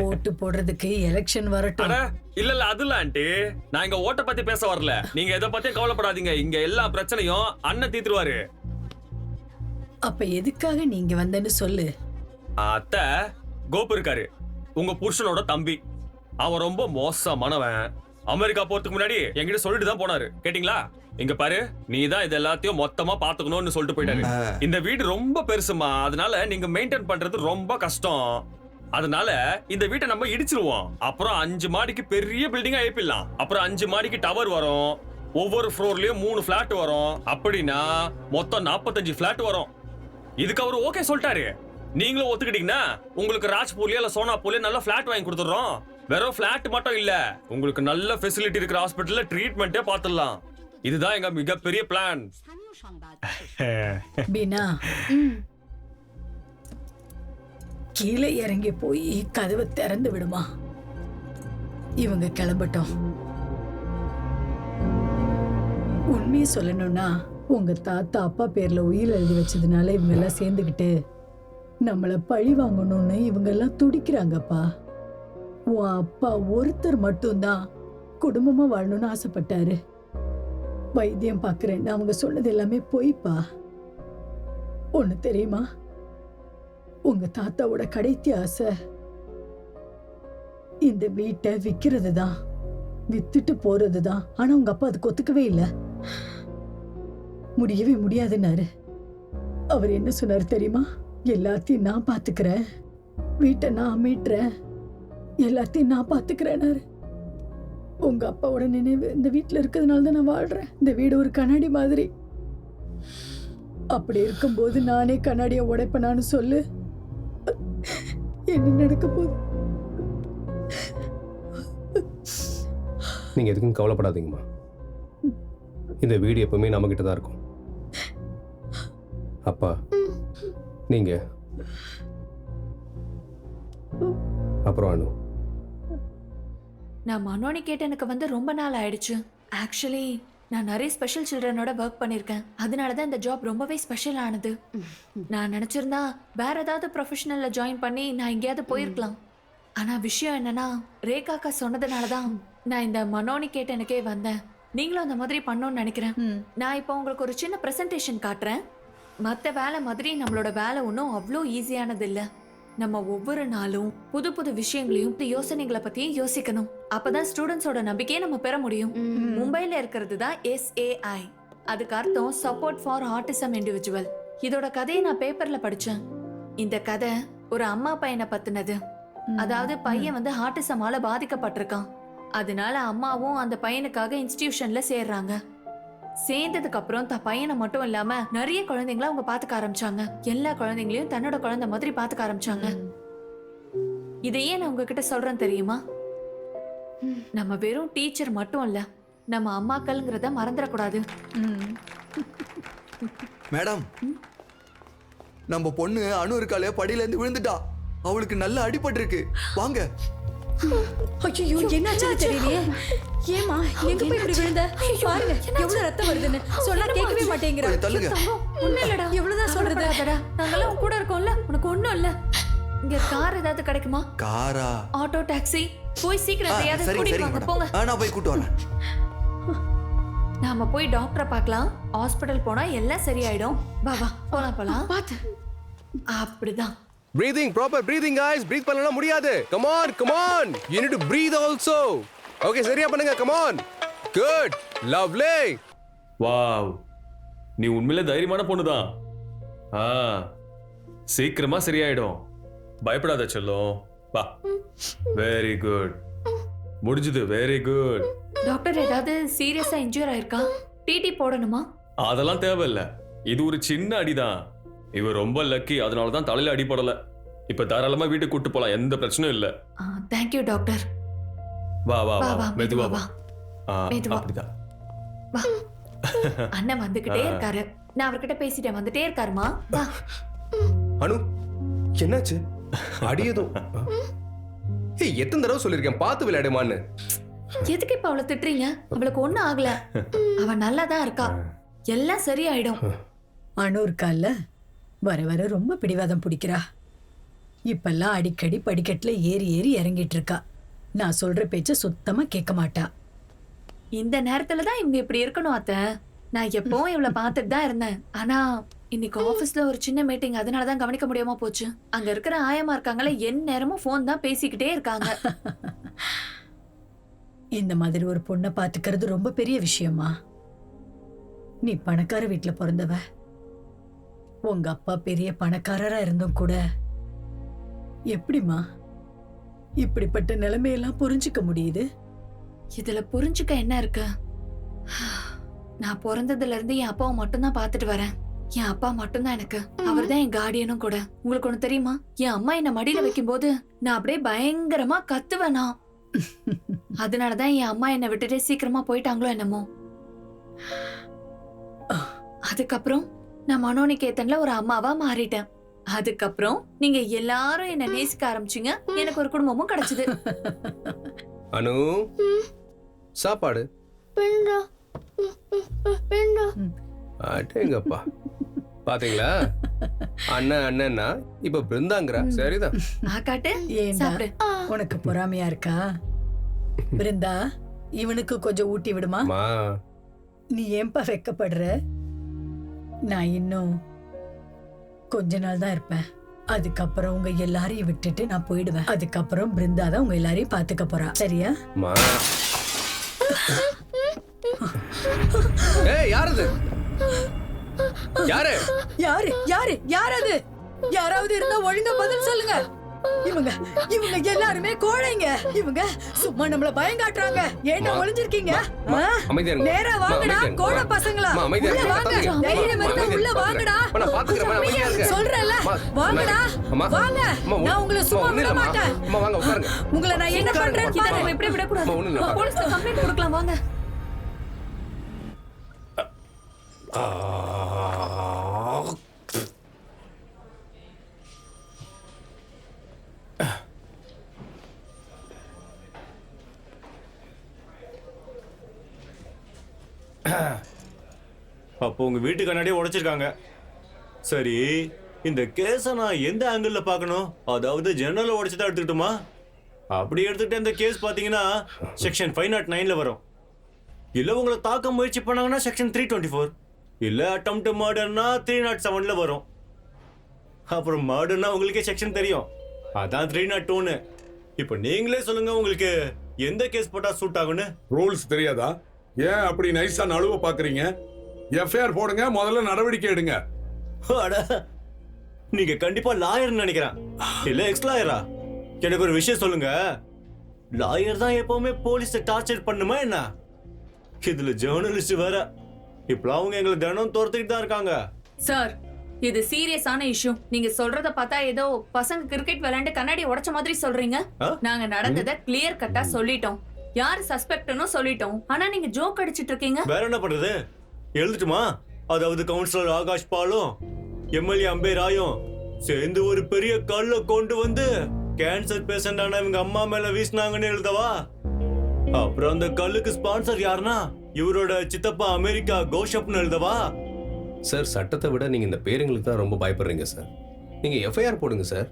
S8: ஓட்டு போடுறதுக்கு எலெக்ஷன் வரட்டும்.
S12: இல்ல அதுல ஆன்ட்டி, நான் இங்க ஓட்ட பத்தி பேச வரல. நீங்க எதை பத்தியும் கவலைப்படாதீங்க. இங்க எல்லா பிரச்சனையும் அண்ணன் தீத்துருவாரு.
S8: அப்ப எதுக்காக நீங்க வந்தேன்னு சொல்லு.
S12: அத்தை, கோபு இருக்காரு, உங்க புருஷனோட தம்பி. அவன் ரொம்ப மோசமானவன். அமெரிக்கா போறதுக்கு முன்னாடி என்கிட்ட சொல்லிட்டு தான் போனாரு. கேட்டீங்களா? இங்க பாரு, நீ தான் இது எல்லாத்தையும் மொத்தமா பாத்துக்கணும்னு சொல்லிட்டு போயிட்டாரு. இந்த வீடு ரொம்ப பெருசுமா, அதனால நீங்க மெயின்டைன் பண்றது ரொம்ப கஷ்டம். அதனால இந்த வீட்டை நம்ம இடிச்சிருவோம். அப்புறம் 5 மாடிக்கு பெரிய பில்டிங்கா ஏப்பிடலாம். அப்புறம் 5 மாடிக்கு டவர் வரும். ஒவ்வொரு ஃப்ளோர்லயும் 3 பிளாட் வரும். அப்படின்னா மொத்தம் 45 பிளாட் வரும். இதுக்கு அவரு ஓகே சொல்லிட்டாரு. நீங்களும் ஒத்துக்கிட்டீங்கன்னா உங்களுக்கு ராஜ்பூர்லயே இல்ல சோனாப்பூர்லயே நல்ல பிளாட் வாங்கி கொடுத்துறோம். வெறும் பிளாட் மட்டும் இல்ல, உங்களுக்கு நல்ல ஃபெசிலிட்டி இருக்கிற ஹாஸ்பிடல்ல ட்ரீட்மெண்ட்டே பார்த்துடலாம். இதுதான் எங்க மிகப்பெரிய பிளான்.
S8: பீனா, கீழே இறங்கி போய் கதவை திறந்து விடுமா. இவங்க கிளம்பட்டும். உண்மையை சொல்லணும்னா உங்க தாத்தா அப்பா பேர்ல உயிர் எழுதி வச்சதுனால இவங்க எல்லாம் சேர்ந்துக்கிட்டு நம்மள பழி வாங்கணும்னு இவங்க எல்லாம் துடிக்கிறாங்கப்பா. உன் அப்பா ஒருத்தர் மட்டும்தான் குடும்பமா வாழணும்னு ஆசைப்பட்டாரு. வைத்தியம் பார்க்கறேன்னு அவங்க சொன்னது எல்லாமே பொய்ப்பா. ஒண்ணு தெரியுமா, உங்க தாத்தாவோட கடைசி ஆசை இந்த வீட்டை விக்கிறது தான், வித்துட்டு போறது தான். ஆனா உங்க அப்பா அதுக்கு ஒத்துக்கவே இல்லை. முடியவே முடியாதுன்னாரு. அவர் என்ன சொன்னாரு தெரியுமா? எல்லாத்தையும் நான் பாத்துக்கிறேன், வீட்டை நான் மீட்டுறேன், எல்லாத்தையும் நான் பாத்துக்கிறேன்னாரு. உங்க அப்பாவோட நினைவு இந்த வீட்டுல இருக்கிறதுனால தான் நான் வாழ்றேன். இந்த வீடு ஒரு கண்ணாடி மாதிரி. அப்படி இருக்கும்போது நானே கண்ணாடியை உடைப்பனான்னு சொல்லு, என்ன நடக்க போகுது?
S2: நீங்க எதுக்கும் கவலைப்படாதீங்கம்மா. இந்த வீடு எப்பவுமே நம்ம கிட்ட தான் இருக்கும். அப்பா நீங்க அப்புறம் அனு,
S9: நான் மனோனிகேட்டனுக்கு வந்து ரொம்ப நாள் ஆயிடுச்சு. ஆக்சுவலி நான் நிறைய ஸ்பெஷல் சில்ட்ரனோட ஒர்க் பண்ணியிருக்கேன். அதனால தான் இந்த ஜாப் ரொம்பவே ஸ்பெஷல் ஆனது. நான் நினச்சிருந்தா வேற ஏதாவது ப்ரொஃபஷனல்ல ஜாயின் பண்ணி நான் எங்கேயாவது போயிருக்கலாம். ஆனால் விஷயம் என்னன்னா, ரேகாக்கா சொன்னதுனால தான் நான் இந்த மனோனிகேட்டனுக்கே வந்தேன். நீங்களும் அந்த மாதிரி பண்ணணும்னு நினைக்கிறேன். நான் இப்போ உங்களுக்கு ஒரு சின்ன ப்ரெசன்டேஷன் காட்டுறேன். மற்ற வேலை மாதிரி நம்மளோட வேலை ஒன்றும் அவ்வளோ ஈஸியானது இல்லை. நம்ம ஒவ்வொரு நாளும் புது புது விஷயங்களையும் யோசனைகளை பத்தியும் யோசிக்கணும். அப்பதான் ஸ்டூடெண்ட்ஸோட நம்பிக்கையை நம்ம பெற முடியும். மும்பைல இருக்கிறது தான் SAI. அதுக்கு அர்த்தம் சப்போர்ட் ஃபார் ஆட்டிசம் இண்டிவிஜுவல். இதோட கதையை நான் பேப்பர்ல படிச்சேன். இந்த கதை ஒரு அம்மா பையனை பத்தினது. அதாவது பையன் வந்து ஆட்டிசமால பாதிக்கப்பட்டிருக்கான். அதனால அம்மாவும் அந்த பையனுக்காக இன்ஸ்டிடியூஷன்ல சேர்றாங்க. சேர்ந்ததுக்கு அப்புறம் பையனை மட்டும் இல்லாம நிறைய குழந்தைங்கள அவங்க பாத்துக்க ஆரம்பிச்சாங்க. எல்லா குழந்தைங்களையும் தன்னோட குழந்தை மாதிரி பாத்துக்க ஆரம்பிச்சாங்க. இதையே நான் உங்ககிட்ட சொல்றேன் தெரியுமா? நம்ம வெறும் டீச்சர் மட்டும் இல்ல, நம்ம அம்மாக்கள்ங்கிறத மறந்துடக்கூடாது.
S3: மேடம், நம்ம பொண்ணு அனு இருக்காளே, படியில இருந்து விழுந்துட்டா. அவளுக்கு நல்ல அடிபட்டு இருக்கு. வாங்க.
S7: ஐயோ, என்னாச்சு தெரியலையே. ஏமா எங்க போய் இப்படி விழுந்த? பாருங்க எவ்வளவு ரத்தம் வருதுன்னு. சொன்னா கேட்கவே மாட்டேங்கற.
S3: தள்ளுங்க.
S9: ஒண்ணும் இல்லடா.
S7: எவ்வளவுதான் சொல்றது?
S9: நாங்கெல்லாம் உன் கூட இருக்கோம்ல, உனக்கு ஒண்ணும் இல்ல. இங்க கார் ஏதாவது கிடைக்குமா?
S3: காரா?
S9: ஆட்டோ டாக்ஸி போய் சீக்கிரம் எதையாவது கூட்டிட்டு வாங்க. போங்க.
S3: நான் போய் கூட்டி வரேன்.
S9: நாம போய் டாக்டரை பார்க்கலாம். ஹாஸ்பிடல் போனா எல்லாம் சரியாயிடும். வா வா போலாம் போலாம். பாத்து. அப்படிதான்.
S2: breathing, proper breathing guys. breathe பண்ணலாம் முடியாது. come on you need to breathe also. okay சரியா பண்ணுங்க. come on. good, lovely.
S12: Wow, நீ உண்மையிலே தைரியமான பொண்ணுதான். சீக்கிரமா சரியாயிடும். பயப்படாத செல்லம். வா. Very good. முடிஞ்சது. Very good.
S9: டாக்டர் ஏதாவது சீரியஸா இன்ஜூர் ஆயிருக்கா? டிடி போடணுமா?
S12: அதெல்லாம் தேவையில்ல. இது ஒரு சின்ன அடிதான். இவ ரொம்ப லக்கி, அதனால தான் தலையில அடிபடல. இப்ப தாராளமா வீட்டுக்கு கூட்டு போலாம், எந்த பிரச்சனையும் இல்ல.
S9: Thank you doctor.
S12: வா வா வா, மெதுவா வா.
S9: மெதுவா.
S12: அப்படிதான்.
S9: வா. அண்ணன் வந்துகிட்டே இருக்காரு. நான் அவர்கிட்ட பேசிட்டேன், வந்துட்டே இருக்காருமா. வா.
S2: அனு என்னாச்சு? அடியதும். ஏய், எத்தனை தடவை சொல்லிருக்கேன் பார்த்து விளையாடுமான்னு.
S9: எதுக்கு இப்ப அவளை திட்டுறீங்க? அவளுக்கு ஒண்ணும் ஆகல. அவ நல்லா தான் இருக்கா. எல்லாம் சரியாயிடும்.
S8: அனு இருக்கால, வர வர ரொம்ப பிடிவாதம் பிடிக்கிறா. இப்பெல்லாம் அடிக்கடி படிக்கட்டுல ஏறி ஏறி இறங்கிட்டு இருக்கா. நான் சொல்ற பேச்ச சுத்தமா கேட்க மாட்டா.
S9: இந்த நேரத்துல தான் இவங்க இப்படி இருக்கணும் அத்தை. நான் எப்பவும் இவளை பார்த்துட்டு தான் இருந்தேன். ஆனா இன்னைக்கு ஆபீஸ்ல ஒரு சின்ன மீட்டிங், அதனாலதான் கவனிக்க முடியாம போச்சு. அங்க இருக்கிற ஆயமா இருக்காங்களே, என் நேரமும் போன் தான் பேசிக்கிட்டே இருக்காங்க.
S8: இந்த மாதிரி ஒரு பொண்ணை பாத்துக்கிறது ரொம்ப பெரிய விஷயமா. நீ பணக்கார வீட்டுல பிறந்தவ. உங்க அப்பா பெரிய பணக்காரரா இருந்தும் கூட எப்படிமா இப்படிப்பட்ட நிலைமையெல்லாம் புரிஞ்சுக்க முடியுது?
S9: இதுல புரிஞ்சுக்க என்ன இருக்கு? நான் பிறந்ததுல இருந்து என் அப்பாவை மட்டும்தான் பாத்துட்டு வரேன். என் அப்பா மட்டும்தான் எனக்கு. அவர் தான் என் கார்டியனும் கூட. உங்களுக்கு ஒண்ணு தெரியுமா? என் அம்மா என்ன மடியில வைக்கும் போது நான் அப்படியே பயங்கரமா கத்துவேனா. அதனாலதான் என் அம்மா என்னை விட்டுட்டு சீக்கிரமா போயிட்டாங்களோ என்னமோ. அதுக்கப்புறம் நான் மனோனிகேத்தன்ல ஒரு அம்மாவா மாறிட்டேன். அதுக்கப்புறம் நீங்க எல்லாரும் என்ன நேசிக்க ஆரம்பிச்சீங்க. எனக்கு ஒரு குடும்பமும் கிடைச்சது.
S2: அனு, சாப்பாடு. அட்டேங்கப்பா, பாத்தீங்களா? அண்ணன் அண்ணன்னா இப்ப பிருந்தாங்கிறா. சரிதான்.
S9: காட்டு
S8: ஏண்டா உனக்கு பொறாமையா இருக்கா? பிருந்தா, இவனுக்கு கொஞ்சம் ஊட்டி விடுமா?
S2: அம்மா,
S8: நீ ஏன்பா வெக்கப்படுற? நான் இன்னும் கொஞ்ச நாள் தான் இருப்பேன். அதுக்கப்புறம் உங்க எல்லாரையும் விட்டுட்டு நான் போயிடுவேன். அதுக்கப்புறம் பிருந்தா தான் உங்க எல்லாரையும் பாத்துக்க போறா. சரியா?
S2: அம்மா. ஏய், யாரது? யாரு?
S8: யாரு யாரு யார் அது? யாராவது இருந்தா ஒழுங்கா பதில் சொல்லுங்க. இவங்க இவங்க எல்லாருமே கோழைங்க. இவங்க சும்மா நம்மள பயங்காட்டுறாங்க. ஏன்டா ஒளிஞ்சிருக்கீங்க?
S2: அமைதியா இருங்க.
S8: நேரா வாங்கடா கோழை பசங்களா.
S2: அமைதியா
S8: உள்ள வாங்க. தைரியம் இருந்தா உள்ள வாங்கடா.
S2: நான் பாத்துக்கறேன். அமைதியா இருங்க.
S8: சொல்றேன்ல, வாங்கடா. வாங்க. நான் உங்களை சும்மா விட மாட்டேன்.
S2: அம்மா வாங்க, உட்காருங்க.
S8: உங்களை நான் என்ன பண்றேன்னு
S9: இதை
S8: பாருங்க.
S9: நம்ம இப்படி விடக்கூடாது. போலீஸ்ல கம்ப்ளைண்ட் கொடுக்கலாம் வாங்க.
S13: அப்போ உங்க வீட்டு கண்ணாடியே உடைச்சிருக்காங்க. சரி, இந்த கேஸை நான் எந்த ஆங்கிள் பார்க்கணும்? அதாவது ஜன்னலை உடைச்சதா எடுத்துக்கிட்டுமா? அப்படி எடுத்துக்கிட்டு இந்த கேஸ் பார்த்தீங்கன்னா செக்ஷன் 509ல வரும். இல்லை உங்களை தாக்க முயற்சி பண்ணாங்கன்னா செக்ஷன் 324, இல்லை அட்டெம்ப்ட் மர்டர்னா 307ல வரும். அப்புறம் மர்டர்னா உங்களுக்கே செக்ஷன் தெரியும், அதான் 302ன்னு. இப்போ நீங்களே சொல்லுங்க, உங்களுக்கு எந்த கேஸ் போட்டா சூட் ஆகுன்னு?
S10: ரூல்ஸ் தெரியாதா? ஏன் அப்படி நைஸா நழுவ பாக்குறீங்க? எஃப்ஐஆர் போடுங்க, முதல்ல நடவடிக்கை எடுங்க.
S13: அட, நீங்க கண்டிப்பா லாயர்னு நினைக்கிறேன். இல்ல எக்ஸ் லாயரா? எனக்கு ஒரு விஷயம் சொல்லுங்க, லாயர் தான் எப்பவுமே போலீஸை டார்ச்சர் பண்ணுமா என்ன? இதுல ஜேர்னலிஸ்ட் வேற. இப்ப அவங்க எங்களை தினம் துரத்திட்டு தான் இருக்காங்க.
S9: சார், இது சீரியஸான இஷ்யூ. நீங்க சொல்றத பார்த்தா ஏதோ பசங்க கிரிக்கெட் விளையாண்டு கண்ணாடி உடைச்ச மாதிரி சொல்றீங்க. நாங்க நடந்ததை கிளியர் கட்டா சொல்லிட்டோம். யாரு சஸ்பெக்ட்னு சொல்லிட்டோம். ஆனா நீங்க ஜோக் அடிச்சிட்டு இருக்கீங்க.
S13: வேற என்ன பண்றது? எழுதுட்டுமா? அதாவது கவுன்சிலர் ஆகாஷ் பாலும் எம்எல்ஏ அம்பே ராயும் சேர்ந்து ஒரு பெரிய கல்ல கொண்டு வந்து கேன்சர் பேஷண்ட் ஆன இவங்க அம்மா மேல வீசினாங்கன்னு எழுதவா? அப்புறம் அந்த கல்லுக்கு ஸ்பான்சர் யாருன்னா இவரோட சித்தப்பா அமெரிக்கா கோஷப்னு எழுதவா?
S2: சார், சட்டத்தை விட நீங்க இந்த பேருங்களுக்கு தான் ரொம்ப பயப்படுறீங்க சார். நீங்க எஃப்ஐஆர் போடுங்க சார்.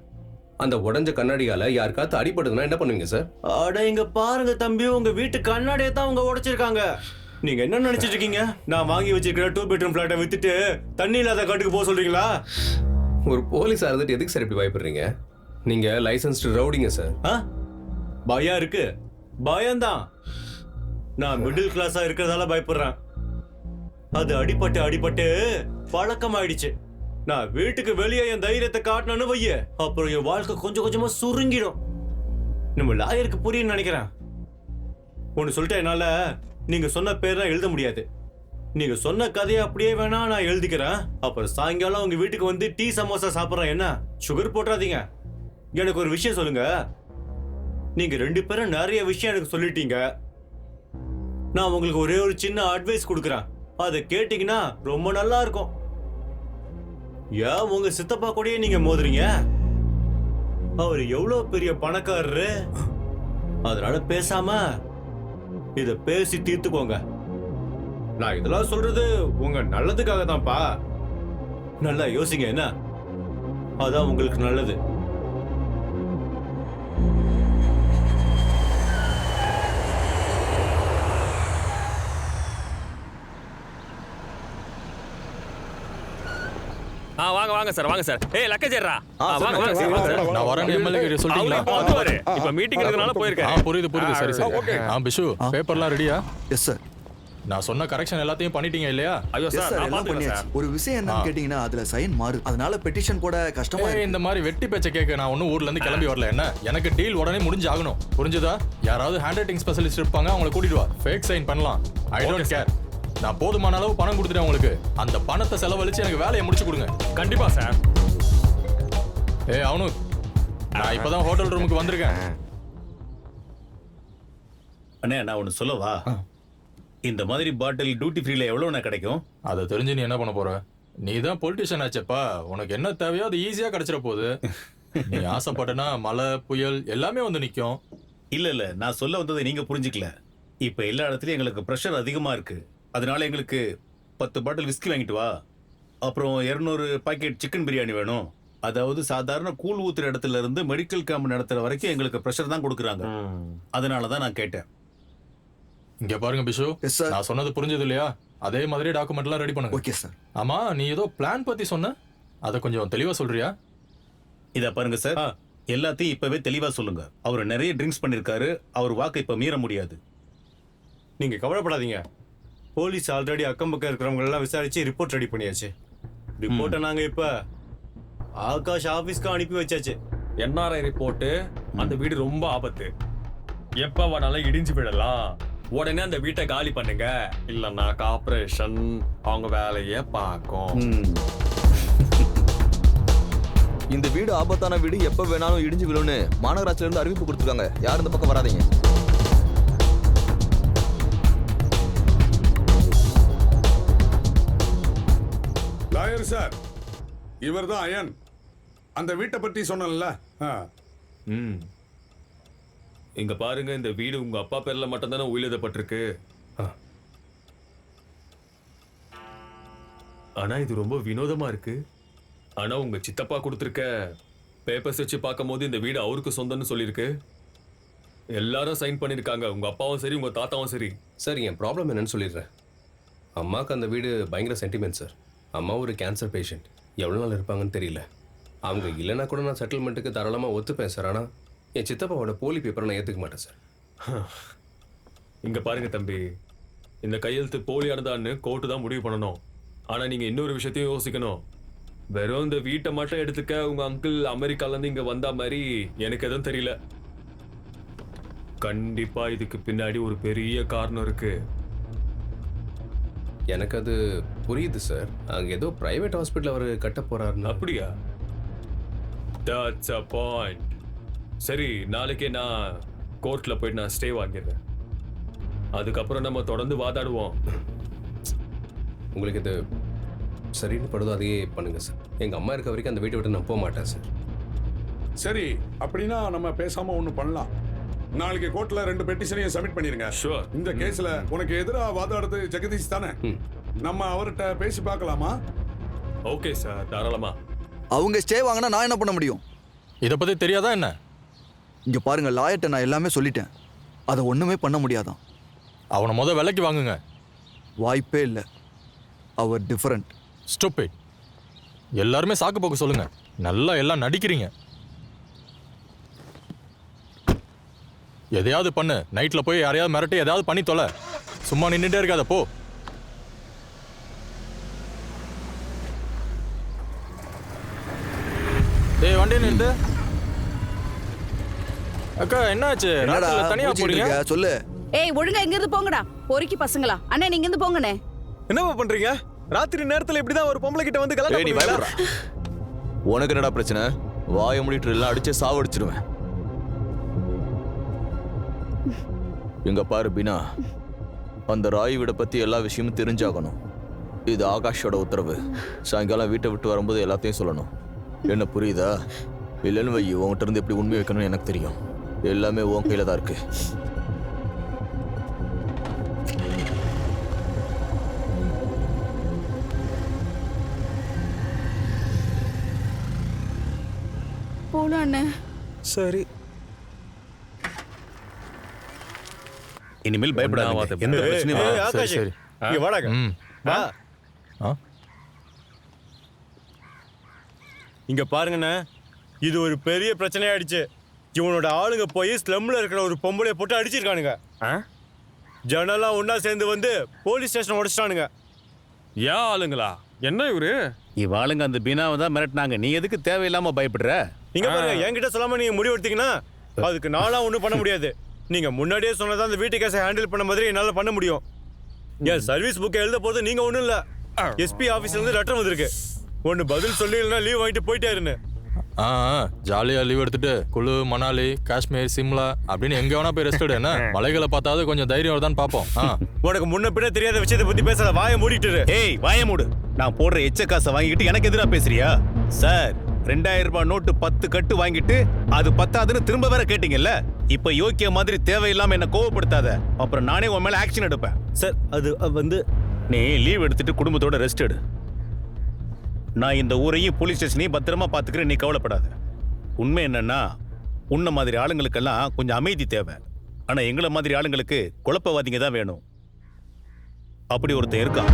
S2: அந்த உடைஞ்ச கண்ணாடியால யாருக்காவது அடிபடுதுன்னா என்ன பண்ணுவீங்க சார்?
S13: அட இங்க பாருங்க தம்பி, உங்க வீட்டு கண்ணாடியை தான் அவங்க உடைச்சிருக்காங்க. நீங்க என்ன நினைச்சிட்டு இருக்கீங்க? நான் வாங்கி வச்சிருக்கிற 2 பெட்ரூம் பிளாட்டை வித்துட்டு தண்ணி இல்லாத காட்டுக்கு போக சொல்றீங்களா?
S2: ஒரு போலீஸா இருந்துட்டு எதுக்கு சார் இப்படி பயப்படுறீங்க? நீங்க லைசன்ஸ்டு ரவுடிங்க சார்.
S13: பயம் இருக்கு, பயம்தான். நான் மிடில் கிளாஸா இருக்கிறதால பயப்படுறேன். அது அடிபட்டு அடிபட்டு பழக்கமாயிடுச்சு. நான் வீட்டுக்கு வெளியே என் தைரியத்தை காட்டணும்னு வைய, அப்புறம் என் வாழ்க்கை கொஞ்சம் கொஞ்சமா சுருங்கிடும். நம்ம லாயருக்கு புரியும்னு நினைக்கிறேன். ஒன்னு சொல்லிட்டு என்னால நீங்க சொன்ன பேர்லாம் எழுத முடியாது. நீங்க சொன்ன கதையை அப்படியே வேணா நான் எழுதிக்கிறேன். அப்புறம் சாயங்காலம் உங்க வீட்டுக்கு வந்து டீ சமோசா சாப்பிட்றேன். என்ன சுகர் போட்டுறாதீங்க. எனக்கு ஒரு விஷயம் சொல்லுங்க. நீங்க 2 பேரும் நிறைய விஷயம் எனக்கு சொல்லிட்டீங்க. நான் உங்களுக்கு ஒரே ஒரு சின்ன அட்வைஸ் கொடுக்குறேன். அதை கேட்டீங்கன்னா ரொம்ப நல்லா இருக்கும். ஏன் உங்க சித்தப்பா கூடயே நீங்க மோதுறீங்க? அவர் எவ்வளவு பெரிய பணக்காரரு. அதனால பேசாம இத பேசி தீர்த்துக்கோங்க. நான் இதெல்லாம் சொல்றது உங்க நல்லதுக்காக தான்ப்பா. நல்லா யோசிங்க, என்ன அதான் உங்களுக்கு நல்லது.
S12: வாங்க வாங்க சார், வாங்க சார். ஏய் லக்கேஜ்ரா, வாங்க வாங்க சார்.
S11: நான் வரேன். எம்எல்ஏ கிட்ட சொல்லிட்டீங்களா?
S12: வந்துவாரு. இப்ப மீட்டிங் இருக்கறனால போயிருக்காரு.
S11: புரியுது புரியுது. சரி சரி. பிஷு, பேப்பர்லாம் ரெடியா?
S3: Yes sir.
S11: நான் சொன்ன கரெக்ஷன் எல்லாத்தையும் பண்ணிட்டீங்க இல்லையா?
S12: ஐயோ சார், நான் பாத்துக்கிறேன் சார்.
S3: ஒரு விஷயம் என்னன்னு கேட்டீங்கன்னா அதுல சைன் மாறு. அதனால பெட்டிஷன் போட கஷ்டமா இருக்கு.
S11: இந்த மாதிரி வெட்டி பேச்ச கேட்க நான் ஒன்னும் ஊர்ல இருந்து கிளம்பி வரல. என்ன எனக்கு டீல் உடனே முடிஞ்சாகணும். புரிஞ்சுதா? யாராவது ஹேண்ட் ரைட்டிங் ஸ்பெஷலிஸ்ட் இருப்பாங்க, அவங்களை கூட்டிட்டு வா. ஃபேக் சைன் பண்ணலாம். I don't care. நான் போதுமான அளவு பணம் கொடுத்துட்டேன் உங்களுக்கு. அந்த பணத்தை செலவழிச்சு எனக்கு வேலையை முடிச்சு கொடுங்க.
S12: கண்டிப்பா சார்.
S11: அவனு, நான் இப்பதான் ஹோட்டல் ரூமுக்கு வந்திருக்கேன்.
S1: அண்ணே, நான் ஒன்னு சொல்லவா? இந்த மாதிரி பாட்டில் டியூட்டி ஃப்ரீல எவ்வளவு கிடைக்கும்?
S11: அதை தெரிஞ்சு நீ என்ன பண்ண போற? நீ தான் பொலிட்டிஷியன் ஆச்சப்பா. உனக்கு என்ன தேவையோ அது ஈஸியா கிடைச்சிட போகுது. நீ ஆசைப்பட்டனா மழை புயல் எல்லாமே வந்து நிக்கும்.
S1: இல்ல நான் சொல்ல வந்ததை நீங்க புரிஞ்சுக்கல. இப்ப எல்லா இடத்துலயும் எங்களுக்கு பிரஷர் அதிகமா இருக்கு. அதனால எங்களுக்கு 10 பாட்டில் விஸ்கி வாங்கிட்டு வா. அப்புறம் 200 பாக்கெட் சிக்கன் பிரியாணி வேணும். அதாவது சாதாரண கூழ் ஊத்துற இடத்துல இருந்து மெடிக்கல் கேம்ப் நடத்துற வரைக்கும் எங்களுக்கு ப்ரெஷர் தான் கொடுக்குறாங்க. அதனால தான் நான் கேட்டேன்.
S11: இங்க பாருங்க பிஷு, நான் சொன்னது புரிஞ்சது இல்லையா? அதே மாதிரி டாக்குமெண்ட்லாம் ரெடி பண்ணுங்க.
S3: Okay sir.
S11: ஆமா, நீ ஏதோ பிளான் பத்தி சொன்ன, அதை கொஞ்சம் தெளிவா சொல்றியா?
S1: இத பாருங்க சார், எல்லாத்தையும் இப்பவே தெளிவா சொல்லுங்க. அவர் நிறைய ட்ரிங்க்ஸ் பண்ணிருக்காரு, அவர் வாக்கை இப்ப மீற முடியாது.
S13: நீங்க கவலைப்படாதீங்க. போலீஸ் ஆல்ரெடி அக்கம் பக்கம் இருக்கிறவங்க எல்லாம் விசாரிச்சு ரிப்போர்ட் ரெடி பண்ணியாச்சு. ரிப்போர்ட்டை நாங்க இப்ப ஆகாஷ் ஆபீஸ்க்கு அனுப்பி வச்சாச்சு.
S12: என்ஆர்ஐ ரிப்போர்ட்டு, அந்த வீடு ரொம்ப ஆபத்து, எப்ப வேணாலும் இடிஞ்சு விடலாம், உடனே அந்த வீட்டை காலி பண்ணுங்க, இல்லன்னா கார்பரேஷன் அவங்க வேலையை பார்க்கும்.
S5: இந்த வீடு ஆபத்தான வீடு, எப்ப வேணாலும் இடிஞ்சு விழுன்னு மாநகராட்சியில இருந்து அறிவிப்பு கொடுத்துருக்காங்க. யாரும் இந்த பக்கம் வராதீங்க.
S10: லாயர் சார், இவர் தான் அயன். அந்த வீட்டை பற்றி சொன்னல.
S12: இங்க பாருங்க, இந்த வீடு உங்க அப்பா பேர்ல மட்டும் தானே உயிரிழப்பட்டிருக்கு. ஆனா இது ரொம்ப வினோதமா இருக்கு. ஆனா உங்க சித்தப்பா கொடுத்திருக்க பேப்பர்ஸ் வச்சு பார்க்கும் போது இந்த வீடு அவருக்கு சொந்தம்னு சொல்லியிருக்கு. எல்லாரும் சைன் பண்ணிருக்காங்க, உங்க அப்பாவும் சரி உங்க தாத்தாவும் சரி.
S2: சார், என் ப்ராப்ளம் என்னன்னு சொல்லிடுறேன். அம்மாவுக்கு அந்த வீடு பயங்கர சென்டிமெண்ட் சார். அம்மா ஒரு கேன்சர் பேஷண்ட், எவ்வளோ நாள் இருப்பாங்கன்னு தெரியல. அவங்க இல்லைன்னா கூட நான் செட்டில்மெண்ட்டுக்கு தாராளமாக ஒத்துப்பேன் சார். ஆனால் என் சித்தப்பாவோட போலி பேப்பரை நான் ஏற்றுக்க மாட்டேன் சார்.
S12: இங்க பாருங்க தம்பி, இந்த கையெழுத்து போலியானதான்னு கோர்ட்டு தான் முடிவு பண்ணணும். ஆனா நீங்க இன்னொரு விஷயத்தையும் யோசிக்கணும். வெறும் இந்த வீட்டை மட்டும் எடுத்துக்க உங்க அங்கிள் அமெரிக்கால இருந்து இங்க வந்த மாதிரி எனக்கு எதுவும் தெரியல. கண்டிப்பா இதுக்கு பின்னாடி ஒரு பெரிய காரணம் இருக்கு.
S2: எனக்கு அது புரியுது சார். அங்கே ஏதோ பிரைவேட் ஹாஸ்பிட்டல் அவர் கட்ட போறாருன்னு.
S12: அப்படியா? That's a point. சரி, நாளைக்கே நான் கோர்ட்ல போயிட்டு நான் ஸ்டே வாங்கிடுறேன். அதுக்கப்புறம் நம்ம தொடர்ந்து வாதாடுவோம்.
S2: உங்களுக்கு இது சரின்னு படுதோ அதையே பண்ணுங்க சார். எங்க அம்மா இருக்க வரைக்கும் அந்த வீட்டை விட்டு நான் போக மாட்டேன் சார்.
S10: சரி, அப்படின்னா நம்ம பேசாம ஒண்ணு பண்ணலாம். நாளைக்கு கோர்ட்ல 2 பெட்டிஷனையும் சப்மிட் பண்ணிருங்க.
S12: ஷூர்.
S10: இந்த கேஸ்ல உனக்கு எதிராக வாதாடுறது ஜெகதீஷ் தானே? நம்ம அவர்கிட்ட பேசி பார்க்கலாமா?
S12: ஓகே சார், தாராளமா.
S3: அவங்க ஸ்டே வாங்கினா நான் என்ன பண்ண முடியும்?
S11: இதை பத்தி தெரியாதா என்ன?
S3: இங்க பாருங்க, லாயர்ட்ட நான் எல்லாமே சொல்லிட்டேன். அதை ஒண்ணுமே பண்ண முடியாதான்.
S11: அவனை விலைக்கு வாங்குங்க.
S3: வாய்ப்பே இல்லை. அவர் டிஃபரண்ட்.
S11: ஸ்டூபிட். எல்லாருமே சாக்கு போக்கு சொல்லுங்க. நல்லா எல்லாம் நடிக்கிறீங்க. எதையாவது பண்ணு. நைட்ல போய் யாரையாவது மிரட்டி எதாவது பண்ணி தொலை. சும்மா நின்றுட்டே இருக்காத, போ. டேய், வண்டி நிறுத்து. அக்கா, என்னாச்சு? ராத்திரில தனியா போறீங்க?
S3: சொல்லு.
S6: ஏய், ஒழுங்கா இங்க இருந்து போங்கடா, பொறுக்கி பசங்களா. அண்ணா, நீங்க இருந்து போங்கண்ணே.
S14: என்னப்பா பண்றீங்க? ராத்திரி நேரத்துல இப்படிதான் ஒரு பொம்பளை கிட்ட வந்து கலாட்டா பண்ணுவீங்களா?
S5: உனக்கு என்னடா பிரச்சனை? வாய மூடிட்டு எல்லாம் அடிச்சு சாவடிச்சிருவேன். இங்க பாரு பினா, அந்த ராய் வீட பத்தி எல்லா விஷயமும் தெரிஞ்சாகணும். இது ஆகாஷோட உத்தரவு. சாயங்காலம் வீட்டை விட்டு வரும்போது எல்லாத்தையும் சொல்லணும். என்ன புரியுதா? இல்லைன்னு வை, உன்கிட்ட இருந்து எப்படி உண்மை வைக்கணும்னு எனக்கு தெரியும். எல்லாமே உன் கையில தான் இருக்கு.
S6: போலாம் அண்ணே.
S14: சரி,
S1: இனிமேல் பயப்படாத. எந்த பிரச்சனையும்
S14: ஏய், ஆகாஷ், இங்க வாடாங்க. வா. இங்க பாருங்கண்ணே, இது ஒரு பெரிய பிரச்சனையாயிடுச்சு. இவனோட ஆளுங்க போய் ஸ்லம்ல இருக்கிற ஒரு பொம்பளைய போட்டு அடிச்சிருக்கானுங்க. ஜனெல்லாம் ஒன்னா சேர்ந்து வந்து போலீஸ் ஸ்டேஷன் உடைச்சிட்டானுங்க.
S12: ஏன் ஆளுங்களா? என்ன இவரு?
S1: இவாளுங்க அந்த பீனாவை தான் மிரட்டினாங்க. நீ எதுக்கு தேவையில்லாம பயப்படுற?
S14: நீங்க பாருங்க, என்கிட்ட சொல்லாம நீங்க முடிவு எடுத்தீங்கன்னா அதுக்கு நாளா ஒண்ணும் பண்ண முடியாது. நீங்க முன்னாடியே சொன்னதான் அந்த வீட்டு கேஸை ஹேண்டில் பண்ண மாதிரி என்னால பண்ண முடியும். என் சர்வீஸ் புக்கை எழுத போது நீங்க ஒண்ணும் இல்ல, எஸ்பி ஆபீஸ்ல இருந்து லெட்டர் வந்திருக்கு. ஒன்னு பதில் சொல்லி இல்லைன்னா லீவ் வாங்கிட்டு போயிட்டாருன்னு.
S11: ஜாலியா லீவ் எடுத்துட்டு குழு, மணாலி, காஷ்மீர், சிம்லா அப்படின்னு எங்க வேணா போய் ரெஸ்ட் எடு. என்ன மலைகளை பார்த்தாவது கொஞ்சம் தைரியம் வருதான்னு பாப்போம்.
S14: உனக்கு முன்ன பின்ன தெரியாத விஷயத்தை பத்தி பேசாத, வாயை மூடிட்டு.
S1: ஏய், வாயை மூடு. நான் போடுற எச்ச காசை வாங்கிட்டு எனக்கு எதிராக பேசுறியா? சார், 2000 ரூபாய் நோட்டு 10 கட்டு வாங்கிட்டு அது பத்தாதுன்னு திரும்ப வேற கேட்டீங்கல்ல? இப்ப யோக்கிய மாதிரி தேவையில்லாம என்ன கோவப்படுத்தாத. அப்புறம் நானே உன் மேல ஆக்ஷன் எடுப்பேன்.
S14: சார் அது வந்து
S1: நீ லீவ் எடுத்துட்டு குடும்பத்தோட ரெஸ்ட் எடு. நான் இந்த ஊரையும் போலீஸ் ஸ்டேஷனையும் பத்திரமா பாத்துக்கிறேன், நீ கவலைப்படாத. உண்மை என்னன்னா, உன்ன மாதிரி ஆளுங்களுக்கெல்லாம் கொஞ்சம் அமைதி தேவை. ஆனா எங்களை மாதிரி ஆளுங்களுக்கு குழப்பவாதிங்க தான் வேணும். அப்படி ஒருத்தன் இருக்கான்.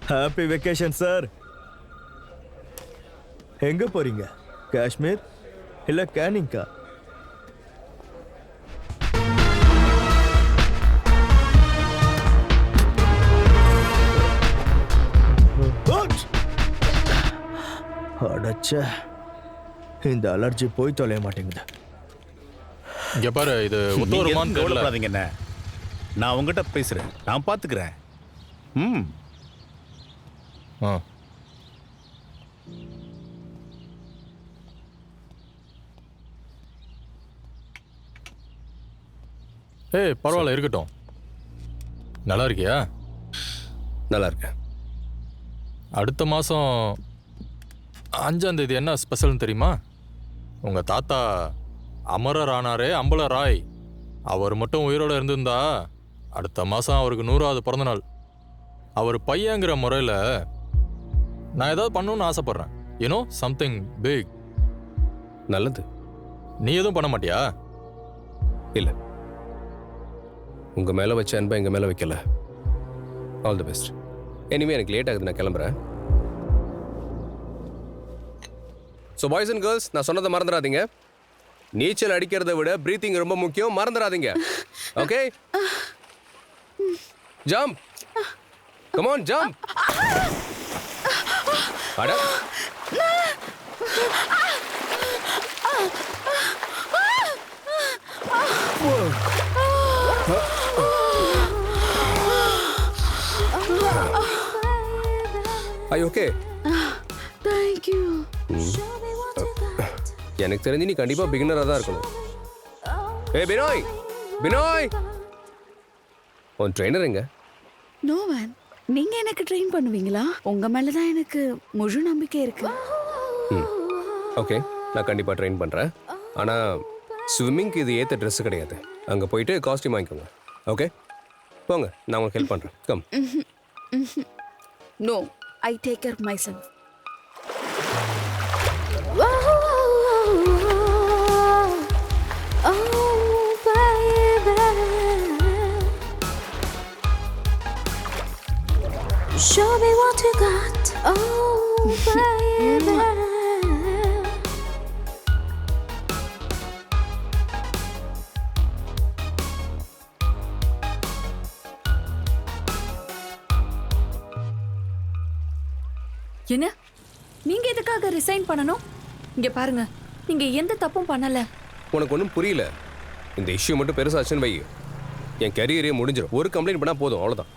S14: Happy vacation sir. எங்க போறீங்க? காஷ்மீர் இல்ல கேனிங்கா? அடச்சே, இந்த அலர்ஜி போய் தொலைய மாட்டேங்குது.
S11: இங்க பாரு, இது ஒத்துவருமான்னு தெரியல.
S1: கவலைப்படாதீங்க என்ன, நான் உங்ககிட்ட பேசுறேன், நான் பாத்துக்கிறேன்.
S11: ஏய் பரவாயில்ல, இருக்கட்டும். நல்லா இருக்கியா?
S2: நல்லா இருக்கேன்.
S11: அடுத்த மாதம் 5ஆம் தேதி என்ன ஸ்பெஷல்னு தெரியுமா? உங்கள் தாத்தா அமரர் ஆனாரே, அம்பல ராய், அவர் மட்டும் உயிரோடு இருந்திருந்தா அடுத்த மாதம் அவருக்கு 100வது பிறந்தநாள். அவர் பையங்கிற முறையில் நான் ஏதாவது பண்ணணும்னு ஆசைப்பட்றேன். You know something big.
S2: நல்லது.
S11: நீ எதுவும் பண்ண மாட்டியா?
S2: இல்லை, உங்கள் மேலே வச்ச அன்பை எங்கள் மேலே வைக்கல. All the best. எனிவே எனக்கு லேட் ஆகுது, நான் கிளம்புறேன். ஸோ பாய்ஸ் அண்ட் கேர்ள்ஸ், நான் சொன்னதை மறந்துடாதீங்க. நீச்சல் அடிக்கிறத விட பிரீத்திங் ரொம்ப முக்கியம், மறந்துடாதீங்க. Okay, jump, come on, jump. அட ஐ ஓகே,
S6: தேங்க் யூ.
S2: எனக்கு தெரிஞ்சு நீ கண்டிப்பா பிகினரா தான் இருக்கணும். ஏய் பினாய், பினாய், உன் ட்ரெயினர் எங்க?
S6: நோ மேன், நீங்க எனக்கு ட்ரெயின் பண்ணுவீங்களா? உங்க மேல தான் எனக்கு முழு நம்பிக்கை இருக்கு.
S2: ஓகே, நான் கண்டிப்பா ட்ரெயின் பண்றேன். ஆனா ஸ்விம்மிங்க்கு இது ஏத்த ட்ரெஸ் கிடையாது. அங்க போயிட்டு காஸ்டியூம் வாங்கிக்கோங்க. ஓகே, போங்க, நான் உங்களுக்கு ஹெல்ப் பண்றேன். Come.
S6: No, I take care myself.
S15: Show me what you got, oh baby.
S9: என்ன, நீங்க எதுக்காக ரிசைன் பண்ணணும்? இங்க பாருங்க, நீங்க எந்த தப்பும் பண்ணல.
S2: உனக்கு ஒன்றும் புரியல. இந்த இஷ்யூ மட்டும் பெருசாச்சுன்னு வை, என் கரியரே முடிஞ்சிடும். ஒரு கம்ப்ளைண்ட் பண்ணா போதும், அவ்வளோதான்.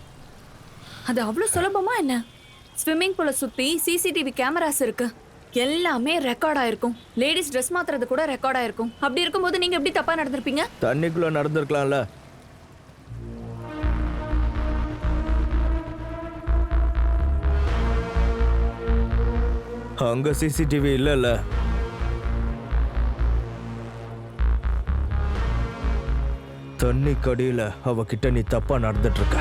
S9: அது அவ்வளவு சுலபமா என்ன? ஸ்விம்மிங் பூலை சுத்தி சிசிடிவி கேமராஸ் இருக்கு, எல்லாமே ரெக்கார்ட் ஆயிருக்கும். லேடிஸ் ட்ரெஸ் மாத்துறது கூட ரெக்கார்ட் ஆயிருக்கும். அப்படி இருக்கும்போது நீங்க எப்படி தப்பா நடந்திருப்பீங்க?
S14: தண்ணிக்குள்ள நடந்திருக்கலாம்ல. அங்க சிசிடிவி இல்லைல்ல. தண்ணி கடியில அவகிட்ட நீ தப்பா நடந்துட்டு இருக்க.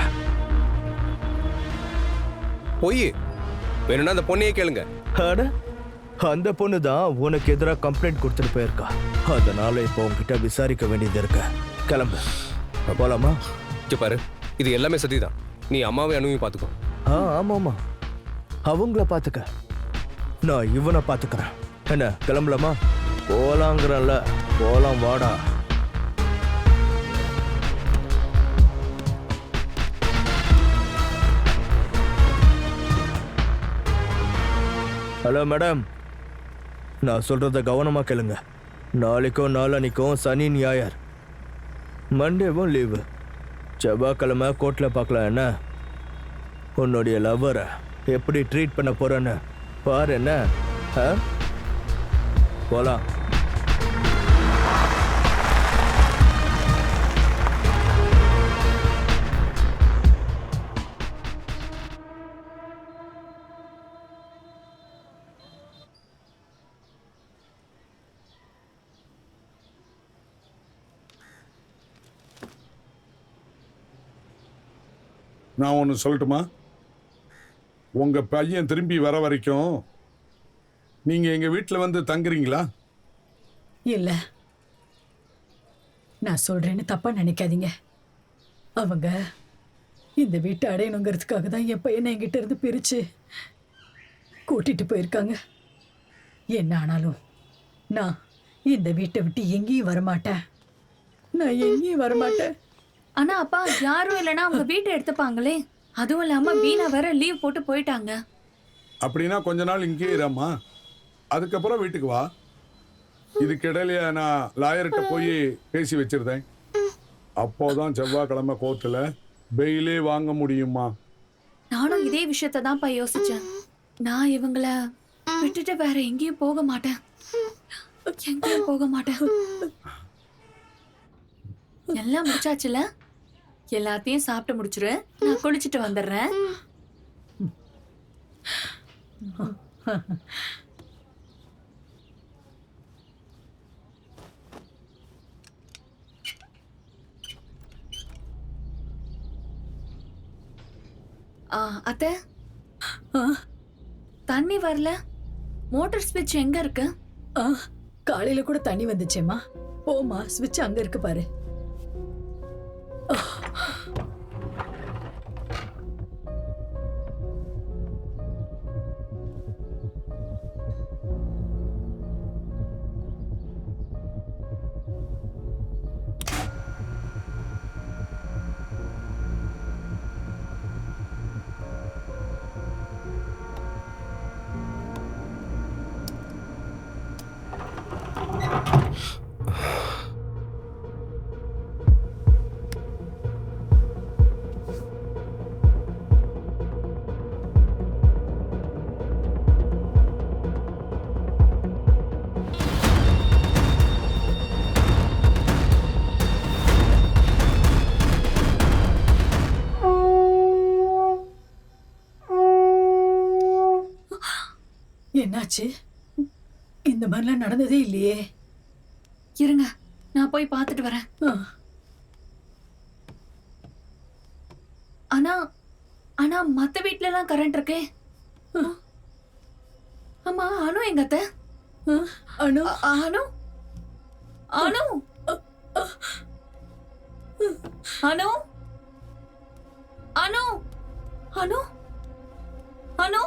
S2: போய் வேணும்னா அந்த பொண்ணையே கேளுங்க.
S14: அட, அந்த பொண்ணு தான் உனக்கு எதிராக கம்ப்ளைண்ட் கொடுத்துட்டு போயிருக்கா. அதனால இப்போ உன்கிட்ட விசாரிக்க வேண்டியது இருக்கு.
S16: கிளம்பு. போலாமா?
S2: இங்க பாரு, இது எல்லாமே சதிதான். நீ அம்மாவை அனுவையும் பார்த்துக்கோ.
S16: ஆமாமா, அவங்கள பார்த்துக்க, நான் இவனை பார்த்துக்கிறேன். என்ன, கிளம்பலாமா? போலாங்கிறல்ல, போலாம் வாடா. ஹலோ மேடம், நான் சொல்றத கவனமா கேளுங்க. நாளைக்கும் நாளானிக்கும் சனி ஞாயிறு, மண்டேவும் லீவு. செவ்வாய்க்கிழமை கோர்ட்டில் பார்க்கலாம். என்ன, உன்னுடைய லவ்வரை எப்படி ட்ரீட் பண்ண போறேன்னு பாரு. என்ன, போலாம்.
S10: நான் ஒன்று சொல்லட்டுமா? உங்க பையன் திரும்பி வர வரைக்கும் நீங்க எங்க வீட்டில் வந்து தங்குறீங்களா?
S8: இல்ல, நான் சொல்றேன்னு தப்பா நினைக்காதீங்க. அவங்க இந்த வீட்டை அடையணுங்கிறதுக்காக தான் என் பையனை என்கிட்ட இருந்து பிரிச்சு கூட்டிட்டு போயிருக்காங்க. என்ன ஆனாலும் நான் இந்த வீட்டை விட்டு எங்கேயும் வரமாட்டேன். நான் எங்கேயும் வரமாட்டேன்.
S9: ஆனா அப்பா, யாரும் இல்லைன்னா அவங்க வீட்டை எடுத்துப்பாங்களே. அதுவும் இல்லாம வீணா வேற லீவ் போட்டு போயிட்டாங்க.
S10: அப்படின்னா கொஞ்ச நாள் இங்கே இராமா, அதுக்கப்புறம் வீட்டுக்கு வா. இதுக்கிடையில நான் லாயர்கிட்ட போய் பேசி வச்சிருந்தேன். அப்போதான் செவ்வாய்க்கிழமை கோர்ட்டில் பெயிலே வாங்க முடியுமா.
S9: நானும் இதே விஷயத்தை தான்ப்பா யோசிச்சேன். நான் இவங்கள விட்டுட்டு வேற எங்கேயும் போக மாட்டேன். எங்கேயும் போக மாட்டேன். எல்லாம் முடிச்சாச்சுல, எல்லாத்தையும் சாப்பிட்டு முடிச்சிரு. நான் குளிச்சுட்டு வந்துடுறேன். அத்தை, தண்ணி வரல. மோட்டார் ஸ்விட்ச் எங்க இருக்கு?
S8: காலையில கூட தண்ணி வந்துச்சேம்மா. போமா, ஸ்விட்ச் அங்க இருக்கு பாரு. என்னாச்சு? இந்த மாதிரிலாம் நடந்ததே இல்லையே.
S9: இருங்க, நான் போய் பார்த்துட்டு வரேன். ஆனா ஆனா மத்த வீட்ல எல்லாம் கரண்ட் இருக்கே. அம்மா, அனு எங்க அத்தை?
S8: அனு
S9: அனு அனு அனு அனு அனு அனு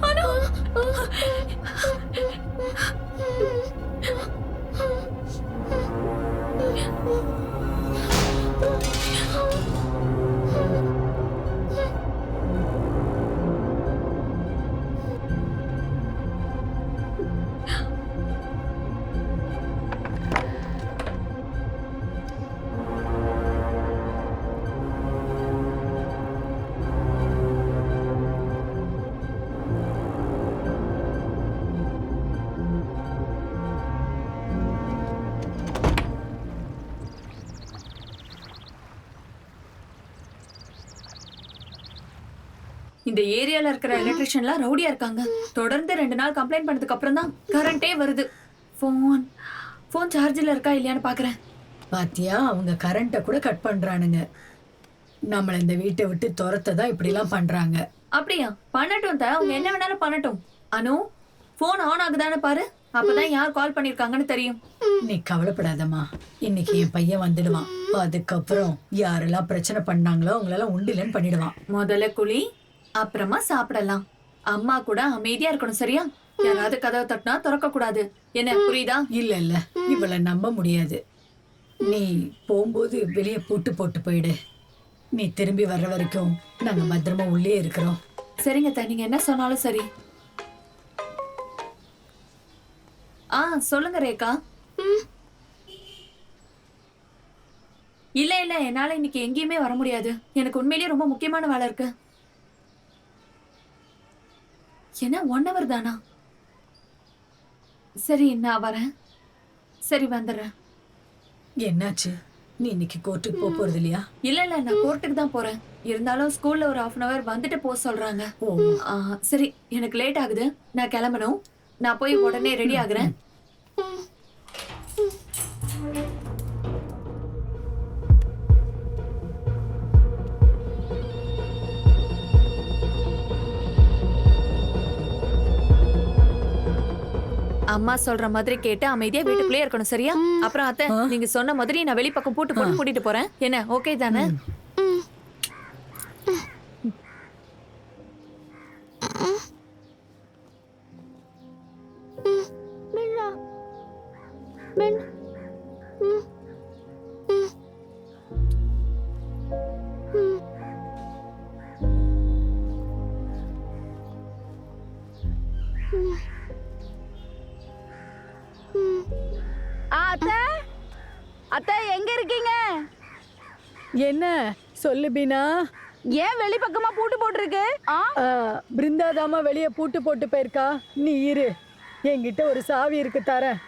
S9: அனு இந்த ஏரியால இருக்கிற எலக்ட்ரிஷியன்லாம் ரவுடியா இருக்காங்க. தொடர்ந்து 2 நாள் கம்ப்ளைண்ட் பண்ணதுக்கு அப்புறம் தான் கரண்டே வருது. ஃபோன் சார்ஜில் இருக்கா இல்லையான்னு பாக்குறேன்.
S8: பாத்தியா, அவங்க கரண்ட்டை கூட கட் பண்றானுங்க. நம்மள இந்த வீட்டை விட்டு துரத்ததான் இப்படி எல்லாம் பண்றாங்க.
S9: அப்படியா? பண்ணட்டும், அவங்க என்ன வேணாலும் பண்ணட்டும். அனு, ஃபோன் ஆன் ஆகுதான்னு பாரு. அப்பதான் யார் கால் பண்ணிருக்காங்கன்னு தெரியும்.
S8: நீ கவலைப்படாதம்மா, இன்னைக்கு என் பையன் வந்துடுவான். அதுக்கப்புறம் யாரெல்லாம் பிரச்சனை பண்ணாங்களோ அவங்களெல்லாம் உண்டிலன்னு பண்ணிடுவான்.
S9: முதல்ல குழி, அப்புறமா சாப்பிடலாம். அம்மா கூட அமைதியா இருக்கணும், சரியா? யாராவது கதவை தட்டினா திறக்க கூடாது. என்ன புரியுதா?
S8: இல்ல இவளை நம்ப முடியாது. நீ போகும்போது வெளியே பூட்டு போட்டு போயிடு. நீ திரும்பி வர்ற வரைக்கும் நாங்க பத்திரமா உள்ளே இருக்கிறோம்.
S9: சரிங்க அத்தை, நீங்க என்ன சொன்னாலும் சரி. சொல்லுங்க ரேகா. இல்ல என்னால இன்னைக்கு எங்கேயுமே வர முடியாது. எனக்கு உண்மையிலேயே ரொம்ப முக்கியமான வேலை இருக்கு. என்ன 1 hour தானா? சரி நான் வரேன். சரி வந்துடுறேன்.
S8: என்னாச்சு? நீ இன்னைக்கு கோர்ட்டுக்கு போறது இல்லையா?
S9: இல்ல நான் கோர்ட்டுக்கு தான் போறேன். இருந்தாலும் ஸ்கூல்ல ஒரு 1/2 hour வந்துட்டு போக சொல்றாங்க. சரி எனக்கு லேட் ஆகுது, நான் கிளம்பணும். நான் போய் உடனே ரெடி ஆகுறேன். அம்மா சொல்ற மாதிரி கேட்டு அமைதியா வீட்டுக்குள்ளே இருக்கணும், சரியா? அப்புறம் அத்தை, நீங்க சொன்ன மாதிரி நான் வெளிப்பக்கம் பூட்டு போட்டு கூட்டிட்டு போறேன். என்ன ஓகே தானே?
S6: அத்தை எங்க இருக்கீங்க?
S17: என்ன சொல்லு பீனா?
S6: ஏன் வெளி பக்கமா பூட்டு போட்டிருக்கு?
S17: பிருந்தாதாமா வெளியே பூட்டு போட்டு போயிருக்கா. நீ இரு, என்கிட்ட ஒரு சாவி இருக்கு, தரேன்.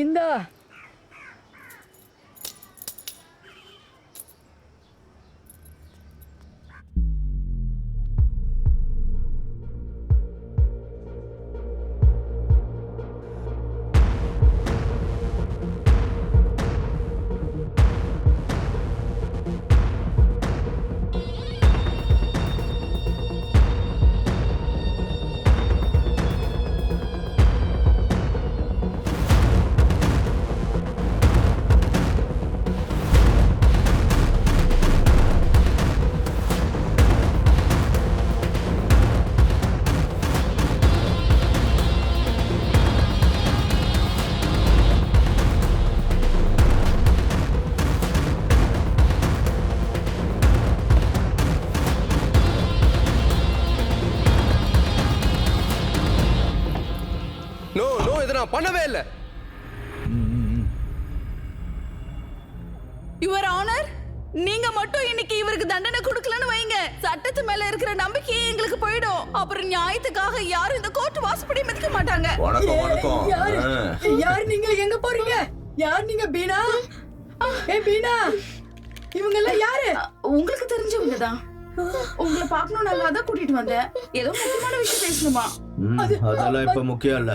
S17: இந்தா.
S2: பண்ணவே இல்ல.
S6: யுவர் ஆனர், நீங்க மட்டும் இன்னைக்கு இவருக்கு தண்டனை கொடுக்கலன்னு வைங்க, சட்டத்து மேல இருக்கிற நம்பிக்கையே எங்களுக்கு போயிடும். அப்புறம் நியாயத்துக்காக யாரும் இந்த கோர்ட் வாசப்படி மிதிக்க மாட்டாங்க.
S16: வணக்கம்.
S17: யார் நீங்க? எங்க போறீங்க? யார் நீங்க? பீனா? பீனா, இவங்க எல்லாம் யாரு?
S6: உங்களுக்கு தெரிஞ்சவங்க தான். உங்களை பார்க்கணும், நாங்க அதான் கூட்டிட்டு வந்தேன். ஏதோ முக்கியமான விஷயம் பேசணுமா?
S16: அதெல்லாம் இப்ப முக்கியம் இல்ல.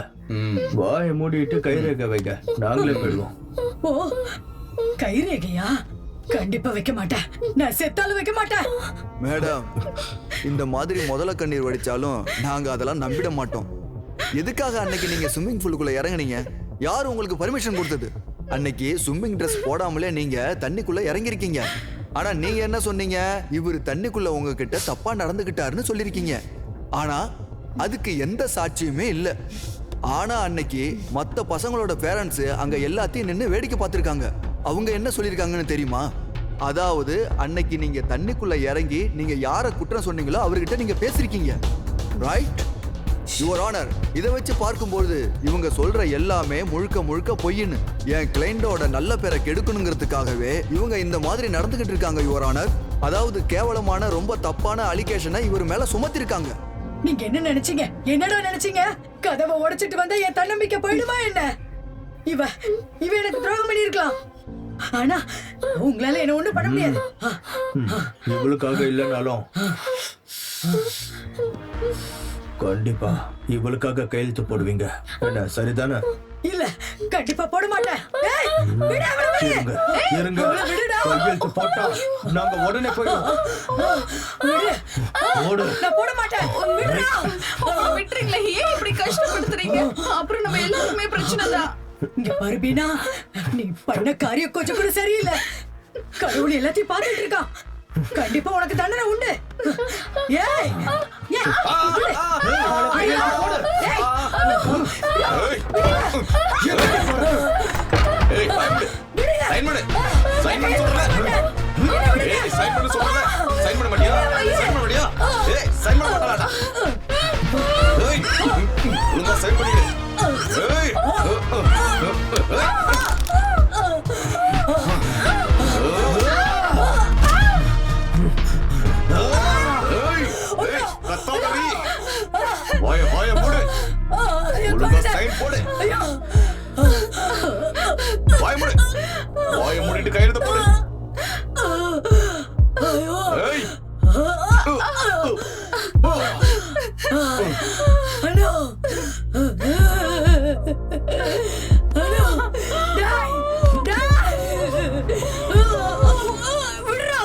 S16: வாயை மூடிட்டு கைரேகை வைக்க, நாங்களே போயிடுவோம்.
S8: ஓ, கைரேகையா? கண்டிப்பா வைக்க மாட்டேன். நான் செத்தாலும் வைக்க மாட்டேன்.
S3: மேடம், இந்த மாதிரி முதல கண்ணீர் வடிச்சாலும் நாங்க அதெல்லாம் நம்பிட மாட்டோம். எதுக்காக அன்னைக்கு நீங்க ஸ்விம்மிங் பூலுக்குள்ள இறங்குனீங்க? யார் உங்களுக்கு பர்மிஷன் கொடுத்தது? அன்னைக்கு ஸ்விம்மிங் ட்ரெஸ் போடாமலே நீங்க தண்ணிக்குள்ள இறங்கிருக்கீங்க. ஆனா நீங்க என்ன சொன்னீங்க? இவரு தண்ணிக்குள்ள உங்ககிட்ட தப்பா நடந்துகிட்டாருன்னு சொல்லிருக்கீங்க. ஆனா அதுக்கு எந்த சாட்சியுமே இல்ல. ஆனா அன்னைக்கு மத்த பசங்களோட பேரண்ட்ஸ் அங்க எல்லாத்தையும் நின்று வேடிக்கை பார்த்திருக்காங்க. அவங்க என்ன சொல்லிருக்காங்கன்னு தெரியுமா? அதாவது அன்னைக்கு நீங்க தண்ணிக்குள்ள இறங்கி நீங்க யாரை குற்றம் சொன்னீங்களோ அவர்கிட்ட நீங்க பேசிருக்கீங்க. Right your honour. இதை வச்சு பார்க்கும்போது இவங்க சொல்ற எல்லாமே முழுக்க முழுக்க பொய்ன்னு, என் கிளைண்டோட நல்ல பேரை கெடுக்கணுங்கிறதுக்காகவே இவங்க இந்த மாதிரி நடந்துகிட்டு இருக்காங்க யுவர் ஆனர். அதாவது கேவலமான ரொம்ப தப்பான அலிகேஷனை இவர் மேல சுமத்திருக்காங்க.
S8: நீங்க என்ன நினைச்சீங்க? என்னடா நினைச்சீங்க? கதவை உடைச்சிட்டு வந்தா என் தன்னம்பிக்கை போயிடுமா என்ன? இவ எனக்கு துரோகம் பண்ணிருக்கலாம். ஆனா உங்களால என்ன ஒண்ணும் பண்ண முடியாது.
S16: இவளுக்காக இல்லைனாலும் கண்டிப்பா இவளுக்காக கையெழுத்து போடுவீங்க. என்ன சரிதானே?
S8: இல்ல
S17: கண்டிப்பா போட மாட்டேன். ஏய், விடு அவளை, விடு.
S16: இருங்க,
S17: ஏய்,
S16: இருங்க.
S17: அவளை விடுடா.
S16: கையெழுத்து போட்டா நாங்க உடனே போயிடுவோம்.
S17: விடு.
S16: போடு.
S17: நான் போட மாட்டேன். விடுடா.
S6: விட்டுறீங்களே, ஏன் இப்படி கஷ்டப்படுத்துறீங்க? அப்புறம் நம்ம எல்லாருக்குமே பிரச்சனை தான்.
S17: இங்க பாரு பீனா, நீ பண்ண காரியம் கொஞ்சம் கூட சரியில்லை. கடவுள் எல்லாத்தையும் பார்த்துட்டு இருக்கான். கண்டிப்பா உனக்கு தண்டனை உண்டு. ஏய், ஏய், விடு. பீனா, ஏய்.
S5: சைன் பண்ணு. சைன் பண்ணு சொல்றேன். ஏய் சைன் பண்ணு சொல்றேன். சைன் பண்ண மாட்டியா? சைன் பண்ண மாட்டியா? ஏய் சைன் பண்ண மாட்டடா. ஏய் ஒழுங்கா சைன் பண்ணிடு. ஏய் கத்தாதடி. வாய மூடு. ஒழுங்கா சைன் போடு. வாய மூடிட்டு கையெழுத்து போடு. ஏய்
S17: அண்ணா, அண்ணா, டேய், டேய். விடுடா.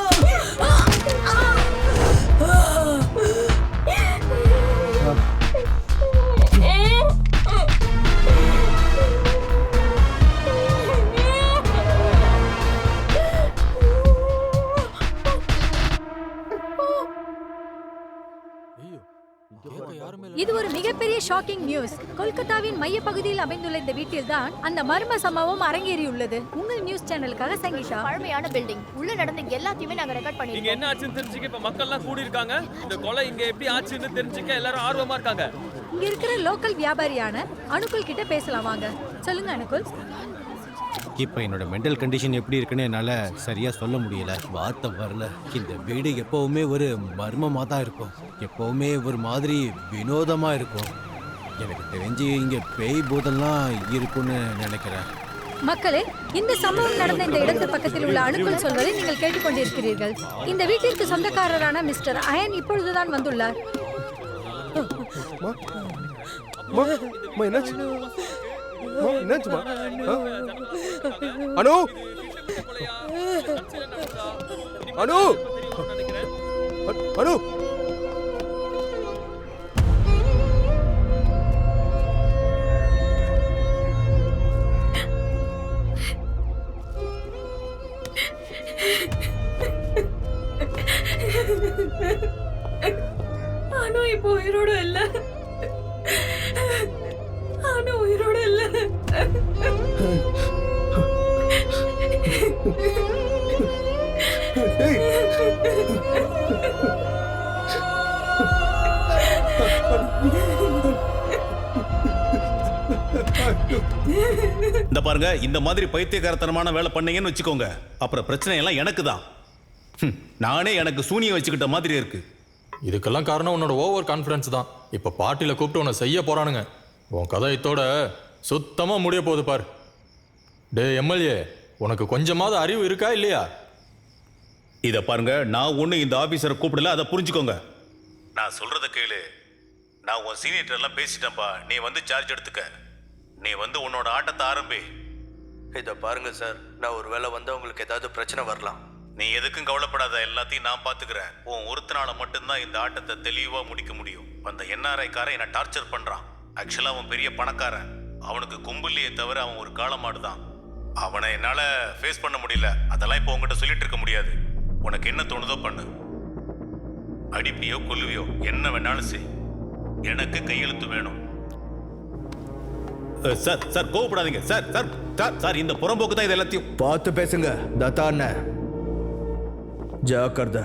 S7: இது ஒரு மிகப்பெரிய ஷாக்கிங் நியூஸ். கொல்கத்தாவின் மைய பகுதியில் அமைந்துள்ள இந்த வீட்டில்தான் அந்த மர்ம சம்பவம் அரங்கேறியுள்ளது. உங்கள் நியூஸ் சேனலுக்காக சங்கீதா.
S4: பழமையான பில்டிங், உள்ள நடந்த எல்லாத்தையுமே நாங்க ரெக்கார்ட்
S12: இங்க
S4: பண்ணிருக்கோம்.
S12: என்ன ஆச்சுன்னு தெரிஞ்சுக்க இப்ப மக்கள் எல்லாம் கூடி இருக்காங்க. இந்த கொலை இங்க எப்படி ஆச்சுன்னு தெரிஞ்சுக்க எல்லாரும் ஆர்வமா இருக்காங்க.
S7: இங்க இருக்கிற லோக்கல் வியாபாரியான அனுகுல் கிட்ட பேசலாம் வாங்க. சொல்லுங்க அனுகுல்.
S18: இப்போ என்னோட மென்டல் கண்டிஷன் எப்படி இருக்குன்னு என்னால் சரியாக சொல்ல முடியல. வார்த்தை வரல. இந்த வீடு எப்போவுமே ஒரு மர்மமாக தான் இருக்கும். எப்போவுமே ஒரு மாதிரி வினோதமாக இருக்கும். எனக்கு தெரிஞ்சு இங்கே பேய் பூதெல்லாம் இருக்குன்னு நினைக்கிறேன்.
S7: மக்களே, இந்த சம்பவம் நடந்த இந்த இடத்து பக்கத்தில் உள்ள அணுக்கள் சொல்வதை நீங்கள் கேட்டுக்கொண்டிருக்கிறீர்கள். இந்த வீட்டிற்கு சொந்தக்காரரான மிஸ்டர் அயன் இப்பொழுதுதான் வந்துள்ளார்.
S14: என்னாச்சுமா? அனு அனு அனு
S6: அனு இப்போ உயிரோட இல்ல. அனு உயிரோட இல்ல.
S1: இந்த பாருங்க, இந்த மாதிரி பைத்தியக்காரத்தனமான வேலை பண்ணீங்கன்னு வச்சுக்கோங்க, அப்புறம் பிரச்சனை எல்லாம் எனக்கு தான். நானே எனக்கு சூனியம் வச்சுக்கிட்ட மாதிரி இருக்கு.
S11: இதுக்கெல்லாம் காரணம் உன்னோட ஓவர் கான்ஃபிடன்ஸ் தான். இப்போ பார்ட்டியில் கூப்பிட்டு உன்னை செய்ய போறானுங்க. உன் கதை இத்தோட சுத்தமாக முடிய போகுது பார். டே எம்எல்ஏ, உனக்கு கொஞ்சமாவது அறிவு இருக்கா இல்லையா?
S1: இதை பாருங்க, நான் ஒன்று இந்த ஆபீசரை கூப்பிடல, அதை புரிஞ்சுக்கோங்க. நான் சொல்றத கேளு. நான் உன் சீனியர்லாம் பேசிட்டேன்ப்பா. நீ வந்து சார்ஜ் எடுத்துக்க. நீ வந்து உன்னோட ஆட்டத்தை ஆரம்பி.
S16: இதை பாருங்க சார், நான் ஒரு வேளை வந்து உங்களுக்கு ஏதாவது பிரச்சனை வரலாம்.
S1: நீ எதுக்கும் கவலைப்படாத, எல்லாத்தையும் நான் பார்த்துக்கிறேன். உன் ஒருத்தனால மட்டும்தான் இந்த ஆட்டத்தை தெளிவாக முடிக்க முடியும். அந்த என்ஆர்ஐ காரன் என்னை டார்ச்சர் பண்ணுறான். ஆக்சுவலாக அவன் பெரிய பணக்காரன். அவனுக்கு கும்பல்லையே தவிர அவன் ஒரு காளமாடு தான். அவனை என்னால் ஃபேஸ் பண்ண முடியல. அதெல்லாம் இப்போ உங்ககிட்ட சொல்லிட்டு இருக்க முடியாது. உனக்கு என்ன தோணுதோ பண்ணு. அடிப்பியோ கொல்லுவியோ என்ன வேணாலும் செய். எனக்கு கையெழுத்து வேணும். சார் சார் கோவப்படாதீங்க சார். சார் சார் சார் இந்த புறம்போக்கு தான் இது எல்லாத்தையும்.
S16: பார்த்து பேசுங்க தத்தா அண்ணன். ஜாக்கிரதை.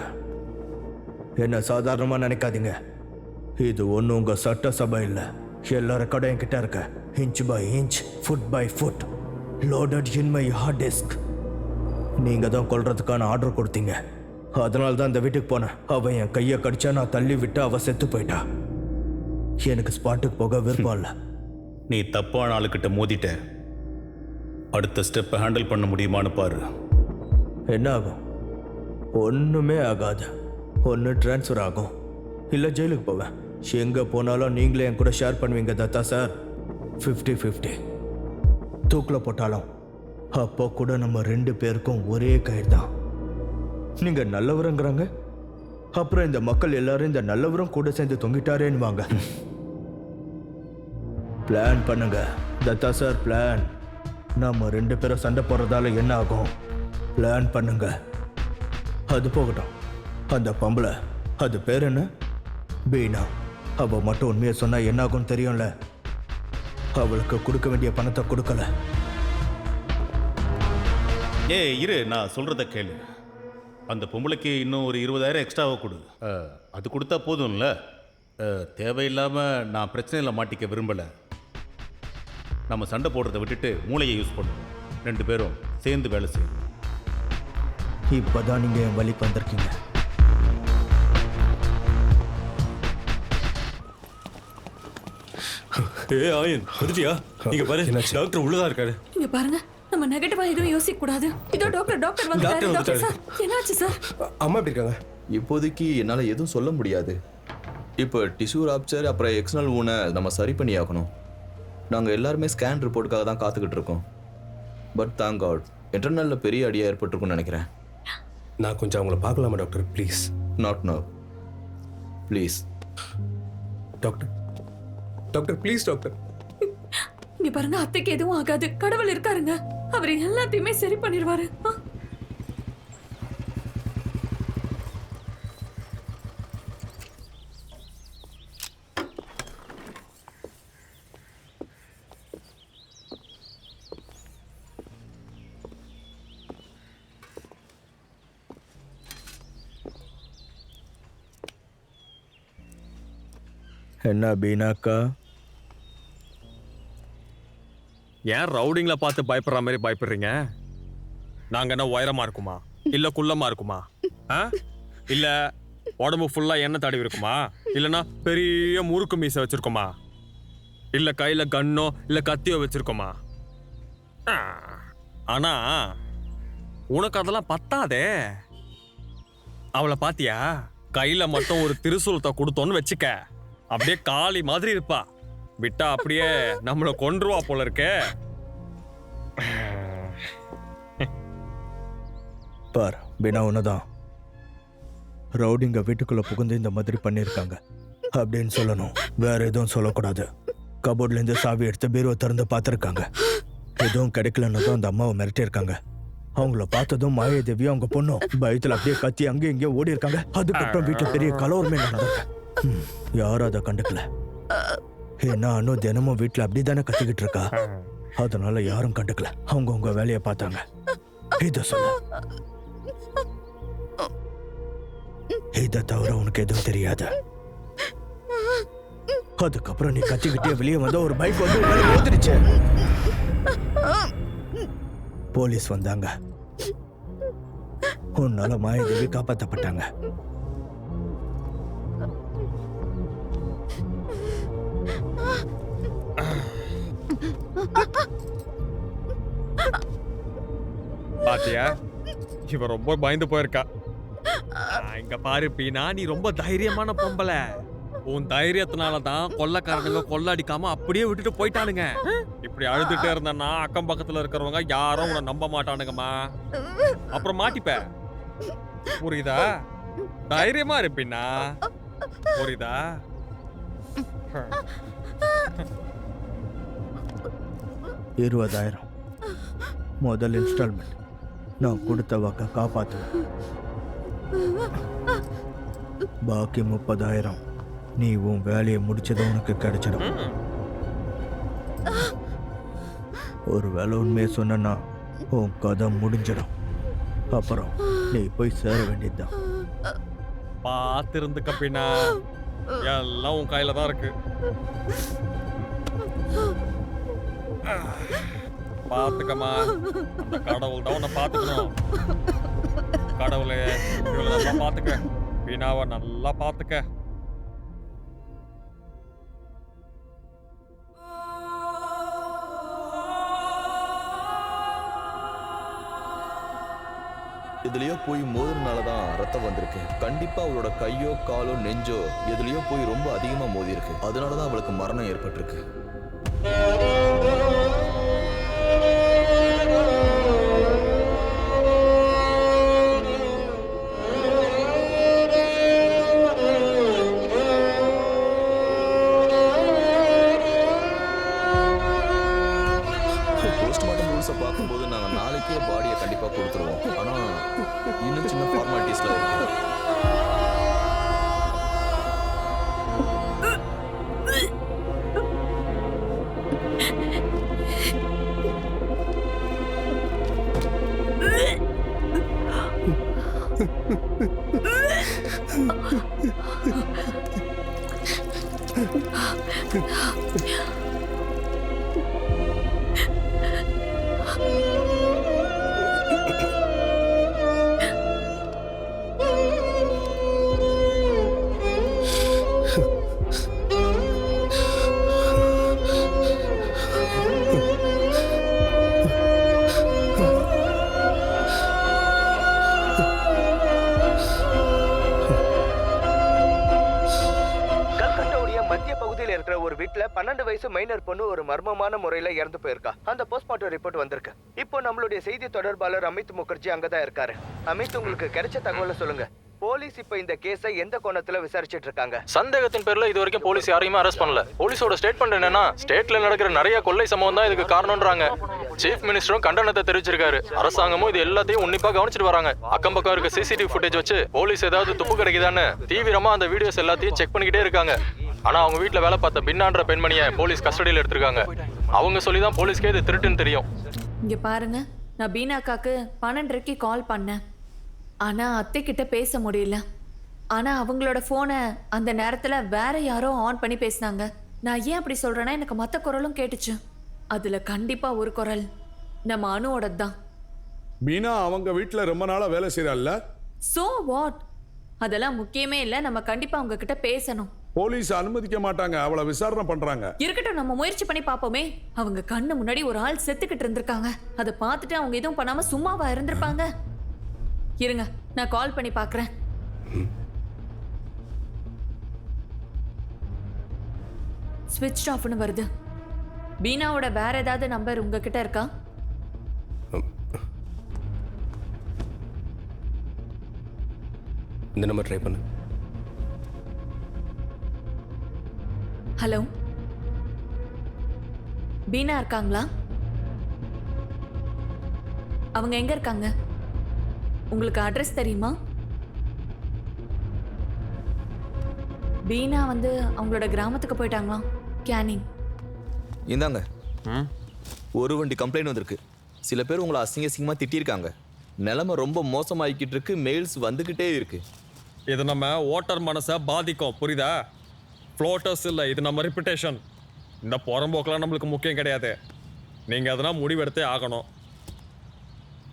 S16: என்ன சாதாரணமா நினைக்காதீங்க. இது ஒன்றும் உங்க சட்டசபை இல்லை. எல்லா ரெக்கார்டும் என்கிட்ட இருக்க. Inch by inch, foot by foot, loaded in my hard disk. நீங்க தான் கொல்றதுக்கான ஆர்டர் கொடுத்தீங்க. அதனால தான் இந்த வீட்டுக்கு போனேன். அவன் என் கையை கடிச்சா நான் தள்ளி விட்டு அவ செத்து போயிட்டா. எனக்கு ஸ்பாட்டுக்கு போக விருப்பம் இல்லை.
S1: நீ தப்பான ஆளுக்கிட்ட மோதிட்ட. அடுத்த ஸ்டெப்பை ஹேண்டில் பண்ண முடியுமான்னு பாரு.
S16: என்ன ஆகும்? ஒன்றுமே ஆகாது. ஒன்று ட்ரான்ஸ்ஃபர் ஆகும், இல்லை ஜெயிலுக்கு போவேன். எங்கே போனாலும் நீங்களே என் கூட ஷேர் பண்ணுவீங்க தத்தா சார். 50-50. தூக்கில் போட்டாலும் அப்போ கூட நம்ம 2 பேருக்கும் ஒரே கயிறு தான். நீங்க நல்லவருங்கிறாங்க, அப்புறம் இந்த மக்கள் எல்லாரும் இந்த நல்லவரும் கூட சேர்ந்து தொங்கிட்டாரேன்னு வாங்க. பிளான் பண்ணுங்க தத்தா சார், பிளான். நம்ம 2 பேரும் சண்டை போடுறதால என்ன ஆகும்? பிளான் பண்ணுங்க. அது போகட்டும், அந்த பொம்பளை, அது பேர் என்ன? பீனா. அவ மட்டும் உண்மையை சொன்னா என்ன ஆகும் தெரியும்ல? அவளுக்கு கொடுக்க வேண்டிய பணத்தை கொடுக்கல.
S1: இரு, நான் சொல்றத கேளு. அந்த பொம்பளைக்கு இன்னும் ஒரு 20,000 எக்ஸ்ட்ராவை கொடு. அது கொடுத்தா போதும்ல. தேவையில்லாம நான் பிரச்சனையில் மாட்டிக்க விரும்பல. நம்ம சண்டை போடுறதை விட்டுட்டு மூளையை யூஸ் பண்ணுவோம். 2 பேரும் சேர்ந்து வேலை செய்யணும்.
S16: இப்பதான் நீங்க என் வழிக்கு வந்திருக்கீங்க.
S13: ஆயன் வந்துட்டியா? நீங்க பாரு, டாக்டர் உள்ளதா இருக்காரு.
S9: இங்க பாருங்க, நம்ம நெகட்டிவா எதுவும் யோசிக்க கூடாது. இதோ டாக்டர் வந்தாரு. டாக்டர் சார், என்னாச்சு சார்?
S5: அம்மா எப்படி இருக்காங்க? இப்போதைக்கு என்னால எதுவும் சொல்ல முடியாது. இப்போ டிஷ்யூ ராப்சர் அப்புறம் எக்ஸ்டர்னல் ஊனை நம்ம சரி பண்ணி ஆகணும். நாங்கள் எல்லாருமே ஸ்கேன் ரிப்போர்ட்டுக்காக தான் காத்துக்கிட்டு இருக்கோம். பட் தேங்க் காட் இன்டர்னல்ல பெரிய அடியாக ஏற்பட்டிருக்கும்னு நினைக்கிறேன்.
S2: நான் கொஞ்சம் அவங்கள பார்க்கலாமா doctor? Please.
S5: Not no, please.
S2: Doctor please doctor.
S9: இங்க பாருங்க, அத்தைக்கு எதுவும் ஆகாது. கடவுள் இருக்காருங்க, அவர் எல்லாத்தையுமே சரி பண்ணிடுவாரு.
S16: என்ன பீனாக்கா?
S12: ஏன் ரவுடிங்ல பார்த்து பயப்படுற மாதிரி பயப்படுறீங்க? நாங்க என்ன உயரமா இருக்குமா, இல்ல குள்ளமா இருக்குமா? இல்ல உடம்பு ஃபுல்லா எண்ணெய் தடவி இருக்குமா, இல்லனா பெரிய முறுக்கு மீசை வச்சிருக்கோமா, இல்ல கையில கன்னோ இல்ல கத்தியோ வச்சிருக்கோமா? ஆனா உனக்கு அதெல்லாம் பத்தாதே. அவளை பாத்தியா? கையில மட்டும் ஒரு திரிசூலத்தை கொடுத்தோன்னு வச்சுக்க, அப்படியே காளி மாதிரி இருப்பா. விட்டா அப்படியே நம்மள கொன்றுவா போல இருக்கே.
S16: பார் பீனா, உன்னதான் ரவுடிங்க வீட்டுக்குள்ள புகுந்து இந்த மாதிரி பண்ணியிருக்காங்க அப்படின்னு சொல்லணும், வேற எதுவும் சொல்லக்கூடாது. கபோர்ட்ல இருந்து சாவி எடுத்து பீரோவை திறந்து பார்த்துருக்காங்க. எதுவும் கிடைக்கலன்னு தான் அந்த அம்மாவை மிரட்டியிருக்காங்க. அவங்கள பார்த்ததும் மாயாதேவியும் அவங்க பொண்ணும் பயத்துல அப்படியே கத்தி அங்கேயும் இங்கேயும் ஓடி இருக்காங்க. அதுக்கப்புறம் வீட்டுல பெரிய கலவரமே நடந்திருக்கு. யாரும் அதை கண்டுக்கல. ஏன்னா அனு தினமும் வீட்டுல அப்படிதானே கத்திக்கிட்டு இருக்கா, அதனால யாரும் கண்டுக்கல. அவங்க உங்க வேலையை பார்த்தாங்க. இத சொல்ல, இத தவிர உனக்கு எதுவும் தெரியாது. அதுக்கப்புறம் நீ கத்திக்கிட்டே வெளியே வந்த ஒரு பைக் வந்து மோதிருச்சு. போலீஸ் வந்தாங்க. உன்னால மாயாதேவி காப்பாற்றப்பட்டாங்க.
S12: பாத்தியா, இவ ரொம்ப பயந்து போயிருக்கா. இங்க பாரு பீனா, நீ ரொம்ப தைரியமான பொம்பளை. உன் தைரியத்தினாலதான் கொள்ளக்காரனுங்க கொள்ளடிக்காம அப்படியே விட்டுட்டு போயிட்டானுங்க. இப்படி அழுதுட்டே இருந்தனா அக்கம் பக்கத்துல இருக்கிறவங்க யாரும் உன்னை நம்ப மாட்டானுங்கம்மா. அப்புறம் மாட்டிப்ப. புரியுதா? தைரியமா இருப்பீனா? புரியுதா?
S16: $20,000 முதல் இன்ஸ்டால்மெண்ட். நான் கொடுத்த வாக்க காப்பாற்றுவேன். பாக்கி 30,000 நீ உன் வேலையை முடிச்சதும் உனக்கு கிடைச்சிடும். ஒரு வேலை உண்மையை சொன்னா உன் கதை முடிஞ்சிடும். அப்புறம் நீ போய் சேர வேண்டியதுதான்.
S12: பார்த்திருந்துக்க பீனா, எல்லாம் உன் கையில தான் இருக்கு. பாத்துக்கமா, அந்த கடவுள் தான் உன்னை பாத்துக்கணும். கடவுளே, இவளை நல்லா பாத்துக்க, பீனாவை நல்லா பாத்துக்க.
S5: எதுலயோ போய் மோதினாலதான் ரத்தம் வந்திருக்கு. கண்டிப்பா அவளோட கையோ காலோ நெஞ்சோ எதுலயோ போய் ரொம்ப அதிகமா மோதி இருக்கு. அதனாலதான் அவளுக்கு மரணம் ஏற்பட்டிருக்கு. கல்கட்டாவுடைய மத்திய பகுதியில் இருக்கிற ஒரு வீட்டுல 12 வயசு மைனர் பொண்ணு ஒரு மர்மமான முறையில இறந்து போயிருக்கா. அந்த போஸ்ட்மார்ட்டம் ரிப்போர்ட் வந்திருக்கு. இப்போ நம்மளுடைய செய்தி தொடர்பாளர் அமித் முகர்ஜி அங்கதான் இருக்காரு. அமித், உங்களுக்கு கிடைச்ச தகவலை சொல்லுங்க. போலீஸ் இப்ப இந்த கேஸை எந்த கோணத்துல விசாரிச்சிட்டு இருக்காங்க?
S11: சந்தேகத்தின் பேர்ல இது வரைக்கும் போலீஸ் யாரையுமே அரெஸ்ட் பண்ணல. போலீஸோட ஸ்டேட்மெண்ட் என்னன்னா, ஸ்டேட்ல நடக்கிற நிறைய கொள்ளை சம்பவம் தான் இதுக்கு காரணம்ன்றாங்க. சீஃப் மினிஸ்டரும் கண்டனத்தை தெரிவிச்சிருக்காரு. அரசாங்கமும் இது எல்லாத்தையும் உன்னிப்பா கவனிச்சிட்டு வராங்க. அக்கம் பக்கம் இருக்க சிசிடிவி ஃபுட்டேஜ் வச்சு போலீஸ் ஏதாவது துப்பு கிடைக்குதான்னு தீவிரமா அந்த வீடியோஸ் எல்லாத்தையும் செக் பண்ணிக்கிட்டே இருக்காங்க. ஆனா அவங்க வீட்டுல வேலை பார்த்த பின்னான்ற பெண்மணியை போலீஸ் கஸ்டடியில் எடுத்திருக்காங்க. அவங்க சொல்லிதான் போலீஸ்க்கே இது திருட்டுன்னு தெரியும்.
S9: இங்க பாருங்க, நான் பீனாக்காக்கு 12:30 கால் பண்ணேன். ஆனா அத்தை கிட்ட பேச முடியல. ஆனா அவங்களோட போனை அந்த நேரத்துல வேற யாரோ ஆன் பண்ணி பேசினாங்க. நான் ஏன் அப்படி சொல்றேன்னா, எனக்கு மத்த குரலும் கேட்டுச்சு. அதுல கண்டிப்பா ஒரு குரல் நம்ம அனுவோட தான்.
S10: மீனா அவங்க வீட்டுல ரொம்ப நாளா வேலை செய்யறாள்ல.
S9: So what? அதெல்லாம் முக்கியமே இல்ல. நம்ம கண்டிப்பா அவங்க கிட்ட பேசணும்.
S10: போலீஸ் அனுமதிக்க மாட்டாங்க, அவளை விசாரணை பண்றாங்க.
S9: இருக்கட்டும், நம்ம முயற்சி பண்ணி பாப்போமே. அவங்க கண்ணு முன்னாடி ஒரு ஆள் செத்துக்கிட்டு இருந்திருக்காங்க. அதை பார்த்துட்டு அவங்க எதுவும் பண்ணாம சும்மாவா இருந்திருப்பாங்க? இருங்க, நான் கால் பண்ணி பார்க்கறேன். ஸ்விட்ச் ஆஃப்னு வருது. பீனாவோட வேற ஏதாவது நம்பர் உங்ககிட்ட இருக்கா?
S2: இந்த நம்பர் ட்ரை பண்ணு.
S9: ஹலோ, பீனா இருக்காங்களா? அவங்க எங்க இருக்காங்க? உங்களுக்கு அட்ரஸ் தெரியுமா? பீனா வந்து அவங்களோட கிராமத்துக்கு போயிட்டாங்களாம். கேனிங்.
S5: இந்தாங்க, ஒரு வண்டி கம்ப்ளைண்ட் வந்திருக்கு. சில பேர் உங்களை அசிங்கமா திட்டிருக்காங்க. நிலைமை ரொம்ப மோசமாகிக்கிட்டு இருக்கு. மெயில்ஸ் வந்துகிட்டே இருக்கு.
S12: இது நம்ம ஓட்டர் மனசை பாதிக்கும், புரியுதா? ஃப்ளோட்டர்ஸ் இல்லை, இது நம்ம ரெப்புடேஷன். இந்த புறம்போக்கெல்லாம் நம்மளுக்கு முக்கியம் கிடையாது. நீங்கள் அதெல்லாம் முடிவெடுத்தே ஆகணும்.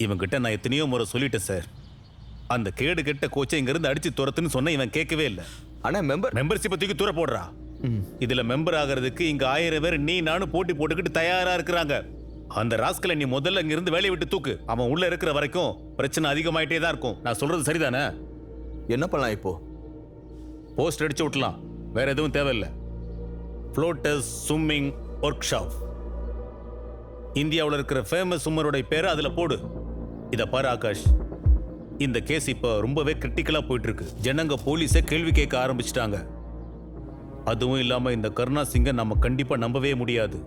S1: இவன்கிட்ட நான் எத்தனையோ முறை சொல்லிட்டேன் சார். அந்த கேடு கெட்ட கோச்சை இங்கிருந்து அடிச்சு துரத்துன்னு சொன்ன இவன் கேட்கவே இல்லை.
S5: ஆனா
S1: மெம்பர்ஷிப்பை தூக்கி தூர போடுறா. இதுல மெம்பர் ஆகிறதுக்கு இங்க 1000 பேர் நீ நானும் போட்டி போட்டுக்கிட்டு தயாரா இருக்கிறாங்க. அந்த ராஸ்கலை நீ முதல்ல இங்க இருந்து வேலையை விட்டு தூக்கு. அவன் உள்ள இருக்கிற வரைக்கும் பிரச்சனை அதிகமாயிட்டே தான் இருக்கும். நான் சொல்றது சரிதானே?
S5: என்ன பண்ணலாம் இப்போ?
S1: போஸ்ட் அடிச்சு விட்டலாம், வேற எதுவும் தேவையில்லை. Floaters swimming work shop. இந்தியாவில் இருக்கிற ஃபேமஸ் ஸ்விம்மரோட பேரை அதுல போடு. இத பாரு ஆகாஷ், இந்த கேஸ் இப்போ ரொம்பவே கிரிட்டிக்கலா போயிட்டு இருக்கு. ஜனங்க போலீஸை கேள்வி கேட்க ஆரம்பிச்சிட்டாங்க. அதுவும் இல்லாம இந்த கருணா சிங்கை நம்ம கண்டிப்பா நம்பவே முடியாது.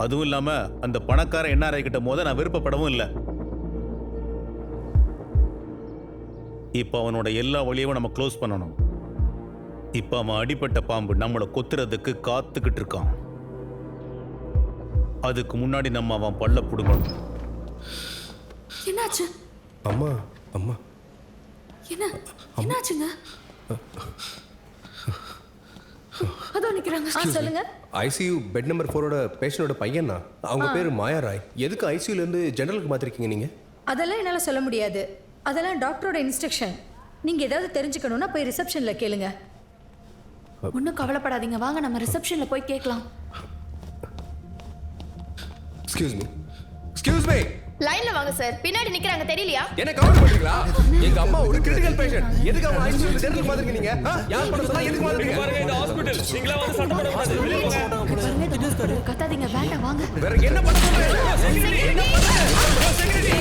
S1: அதுவும் இல்லாம அந்த பணக்கார என்ஆர்ஐ கிட்ட மோத நான் விருப்பப்படவும் இல்லை. இப்ப அவனோட எல்லா வழியவும் நம்ம க்ளோஸ் பண்ணணும். இப்ப அவன் அடிப்பட்ட பாம்பு நம்மளை கொத்துறதுக்கு காத்துக்கிட்டு இருக்கான். அதுக்கு முன்னாடி நம்ம அவன் பல்ல புடுங்கணும்.
S9: என்னாச்சு?
S2: அம்மா அம்மா
S9: என்னாச்சுங்க? அதோ நிக்கிறாங்க. சொல்லுங்க.
S2: ஐசியூ பெட் நம்பர் 4ஓட பேஷண்டோட பையனா? அவங்க பேரு மாயா ராய். எதுக்கு ஐசியூல இருந்து ஜெனரலுக்கு மாத்திருக்கீங்க நீங்க?
S17: அதெல்லாம் என்னால சொல்ல முடியாது. அதெல்லாம் டாக்டரோட இன்ஸ்ட்ரக்ஷன். நீங்க ஏதாவது தெரிஞ்சுக்கணும்னா போய் ரிசப்ஷன்ல கேளுங்க.
S9: ஒன்றும் கவலைப்படாதீங்க, வாங்க நம்ம ரிசப்ஷன்ல போய் கேட்கலாம்.
S2: Excuse me.
S4: லைன்ல வாங்க சார். பின்னாடி நிக்கிறாங்க, தெரியலையா?
S2: என்ன கவர் பண்றீங்களா? எங்க அம்மா ஒரு கிரிட்டிக்கல் பேஷண்ட். எதுக்கு அவங்க ஐசியூல ஜெனரல் மாதிரி நீங்க? யார் பண்ண சொன்னா எதுக்கு மாதிரி நீங்க?
S12: பாருங்க, இது ஹாஸ்பிடல். நீங்களே வந்து சண்டை போட கூடாது. வெளிய போங்க.
S9: கத்தாதீங்க, வேண்டாம், வாங்க.
S2: வேற என்ன பண்ண சொல்றீங்க? என்ன பண்ண? செக்யூரிட்டி.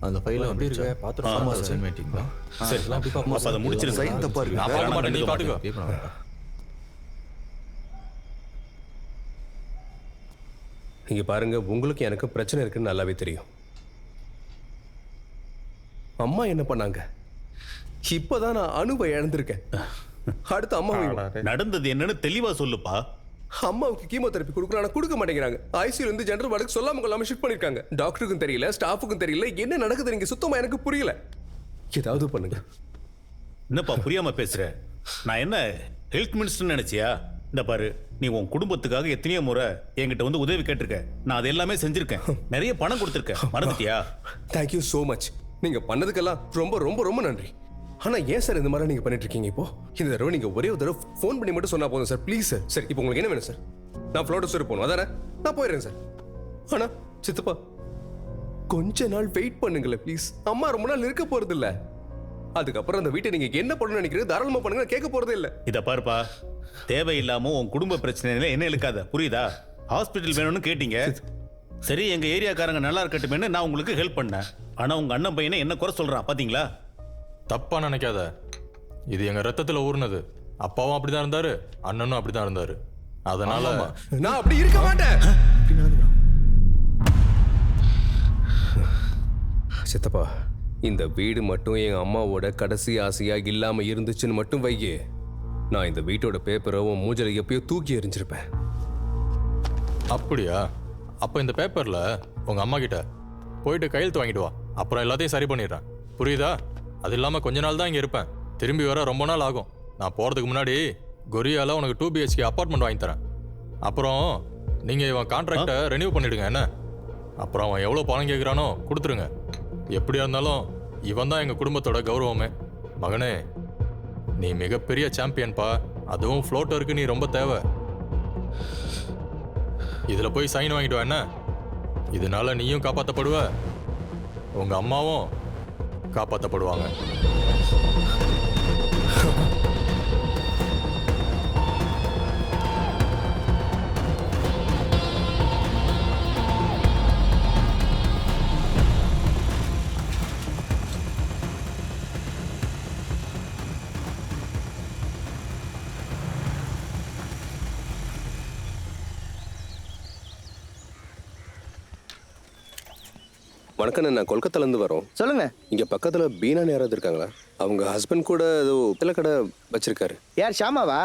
S5: அந்த ஃபைல அப்படி இருக்கு. பாத்துறோம். ஆமா சார், மீட்டிங் தான்.
S1: சரி, அப்படி பாப்போம். அப்ப அத முடிச்சிருங்க.
S5: சைன் தப்பா இருக்கு.
S1: நான் பார்க்க மாட்டேன், நீ பாத்துக்கோ.
S2: இங்க பாருங்க, உங்களுக்கு எனக்கு பிரச்சனை இருக்குன்னு நல்லாவே தெரியும். அம்மா என்ன பண்ணாங்க? இப்பதான் நான் அனுபவ இழந்திருக்கேன். அடுத்து அம்மா
S1: நடந்தது என்னன்னு தெளிவா சொல்லுப்பா.
S2: அம்மாவுக்கு கீமோதெரப்பி கொடுக்குறாங்க, கொடுக்க மாட்டேங்கிறாங்க. ஐசியூல இருந்து ஜெனரல் வார்டுக்கு சொல்லாம கொள்ளாம ஷிஃப்ட் பண்ணிருக்காங்க. டாக்டருக்கும் தெரியல, ஸ்டாஃபுக்கும் தெரியல, என்ன நடக்குது நீங்க சுத்தமா எனக்கு புரியல. ஏதாவது பண்ணுங்க.
S1: என்னப்பா புரியாம பேசுற? நான் என்ன ஹெல்த் மினிஸ்டர் நினைச்சியா? இந்த பாரு, நீ உன் குடும்பத்துக்காக எத்தனையோ முறை என்கிட்ட வந்து உதவி கேட்டிருக்க. நான் அது எல்லாமே செஞ்சிருக்கேன். நிறைய பணம் கொடுத்துருக்கேன். மறந்துட்டியா?
S2: Thank you so much. நீங்க பண்ணதுக்கெல்லாம் ரொம்ப ரொம்ப ரொம்ப நன்றி. ஆனா ஏன் சார் இந்த மாதிரி நீங்க பண்ணிட்டு இருக்கீங்க? இப்போ இந்த தடவை நீங்க ஒரே ஒரு தடவை ஃபோன் பண்ணி மட்டும் சொன்னா போதும் சார், ப்ளீஸ் சார். சரி, இப்போ உங்களுக்கு என்ன வேணும் சார்? நான் ஃப்ளோட்டோ ஸ்டோர் போகணும், அதானே? நான் போயிடுறேன் சார். ஆனா சித்தப்பா, கொஞ்ச நாள் வெயிட் பண்ணுங்களேன் ப்ளீஸ். அம்மா ரொம்ப நாள் இருக்க போறது இல்ல. அதுக்கப்புறம் அந்த வீட்டை நீங்க என்ன பண்ணணும்னு நினைக்கிறது தாராளமா பண்ணுங்க, கேட்க போறதே இல்ல.
S1: இத பாருப்பா, தேவையில்லாம உன் குடும்ப பிரச்சனையில என்ன இழுக்காத, புரியுதா? ஹாஸ்பிட்டல் வேணும்னு கேட்டீங்க, சரி எங்க ஏரியாக்காரங்க நல்லா இருக்கட்டுமேன்னு நான் உங்களுக்கு ஹெல்ப் பண்ணேன். ஆனா உங்க அண்ணன் பையனை என்ன குறை சொல்றான் பாத்தீங்களா?
S11: தப்பா நினைக்காத, இது எங்க ரத்தத்துல ஊர்னது. அப்பாவும் அப்படிதான் இருந்தாரு, அண்ணனும் அப்படிதான் இருந்தாரு. அதனால
S2: நான் அப்படி இருக்க மாட்டேன். சித்தப்பா, இந்த வீடு மட்டும் என் அம்மாவோட கடைசி ஆசையா இல்லாம இருந்துச்சுன்னு மட்டும் வையே, நான் இந்த வீட்டோட பேப்பரை உன் மூஞ்சல எப்பயோ தூக்கி எறிஞ்சிருப்பேன்.
S11: அப்படியா? அப்ப இந்த பேப்பர்ல உங்க அம்மா கிட்ட போயிட்டு கையெழுத்து வாங்கிட்டு வா, அப்புறம் எல்லாத்தையும் சரி பண்ணிடுறேன். புரியுதா? அது இல்லாம கொஞ்ச நாள் தான் இங்க இருப்பேன், திரும்பி வர ரொம்ப நாள் ஆகும். நான் போறதுக்கு முன்னாடி கொரியால உனக்கு 2 BHK அப்பார்ட்மெண்ட் வாங்கி தரேன். அப்புறம் நீங்க இவன் கான்ட்ராக்டை ரெனியூ பண்ணிடுங்க. என்ன? அப்புறம் அவன் எவ்வளவு பணம் கேட்கிறானோ கொடுத்துருங்க. எப்படியா இருந்தாலும் இவன் தான் எங்க குடும்பத்தோட கௌரவமே. மகனே, நீ மிகப்பெரிய சாம்பியன்பா. அதுவும் ஃப்ளோட்டருக்கு நீ ரொம்ப தேவை. இதுல போய் சைன் வாங்கிட்டு வா. என்ன? இதனால நீயும் காப்பாற்றப்படுவ, உங்க அம்மாவும் காப்பாற்றப்படுவாங்க.
S2: வணக்கம், நான் கொல்கத்தால இருந்து வரோம்.
S19: சொல்லுங்க.
S2: இங்க பக்கத்துல பீனான்னு யாராவது இருக்காங்களா? அவங்க ஹஸ்பண்ட் கூட ஏதோ கடை வச்சிருக்காரு.
S19: யார், ஷாமாவா?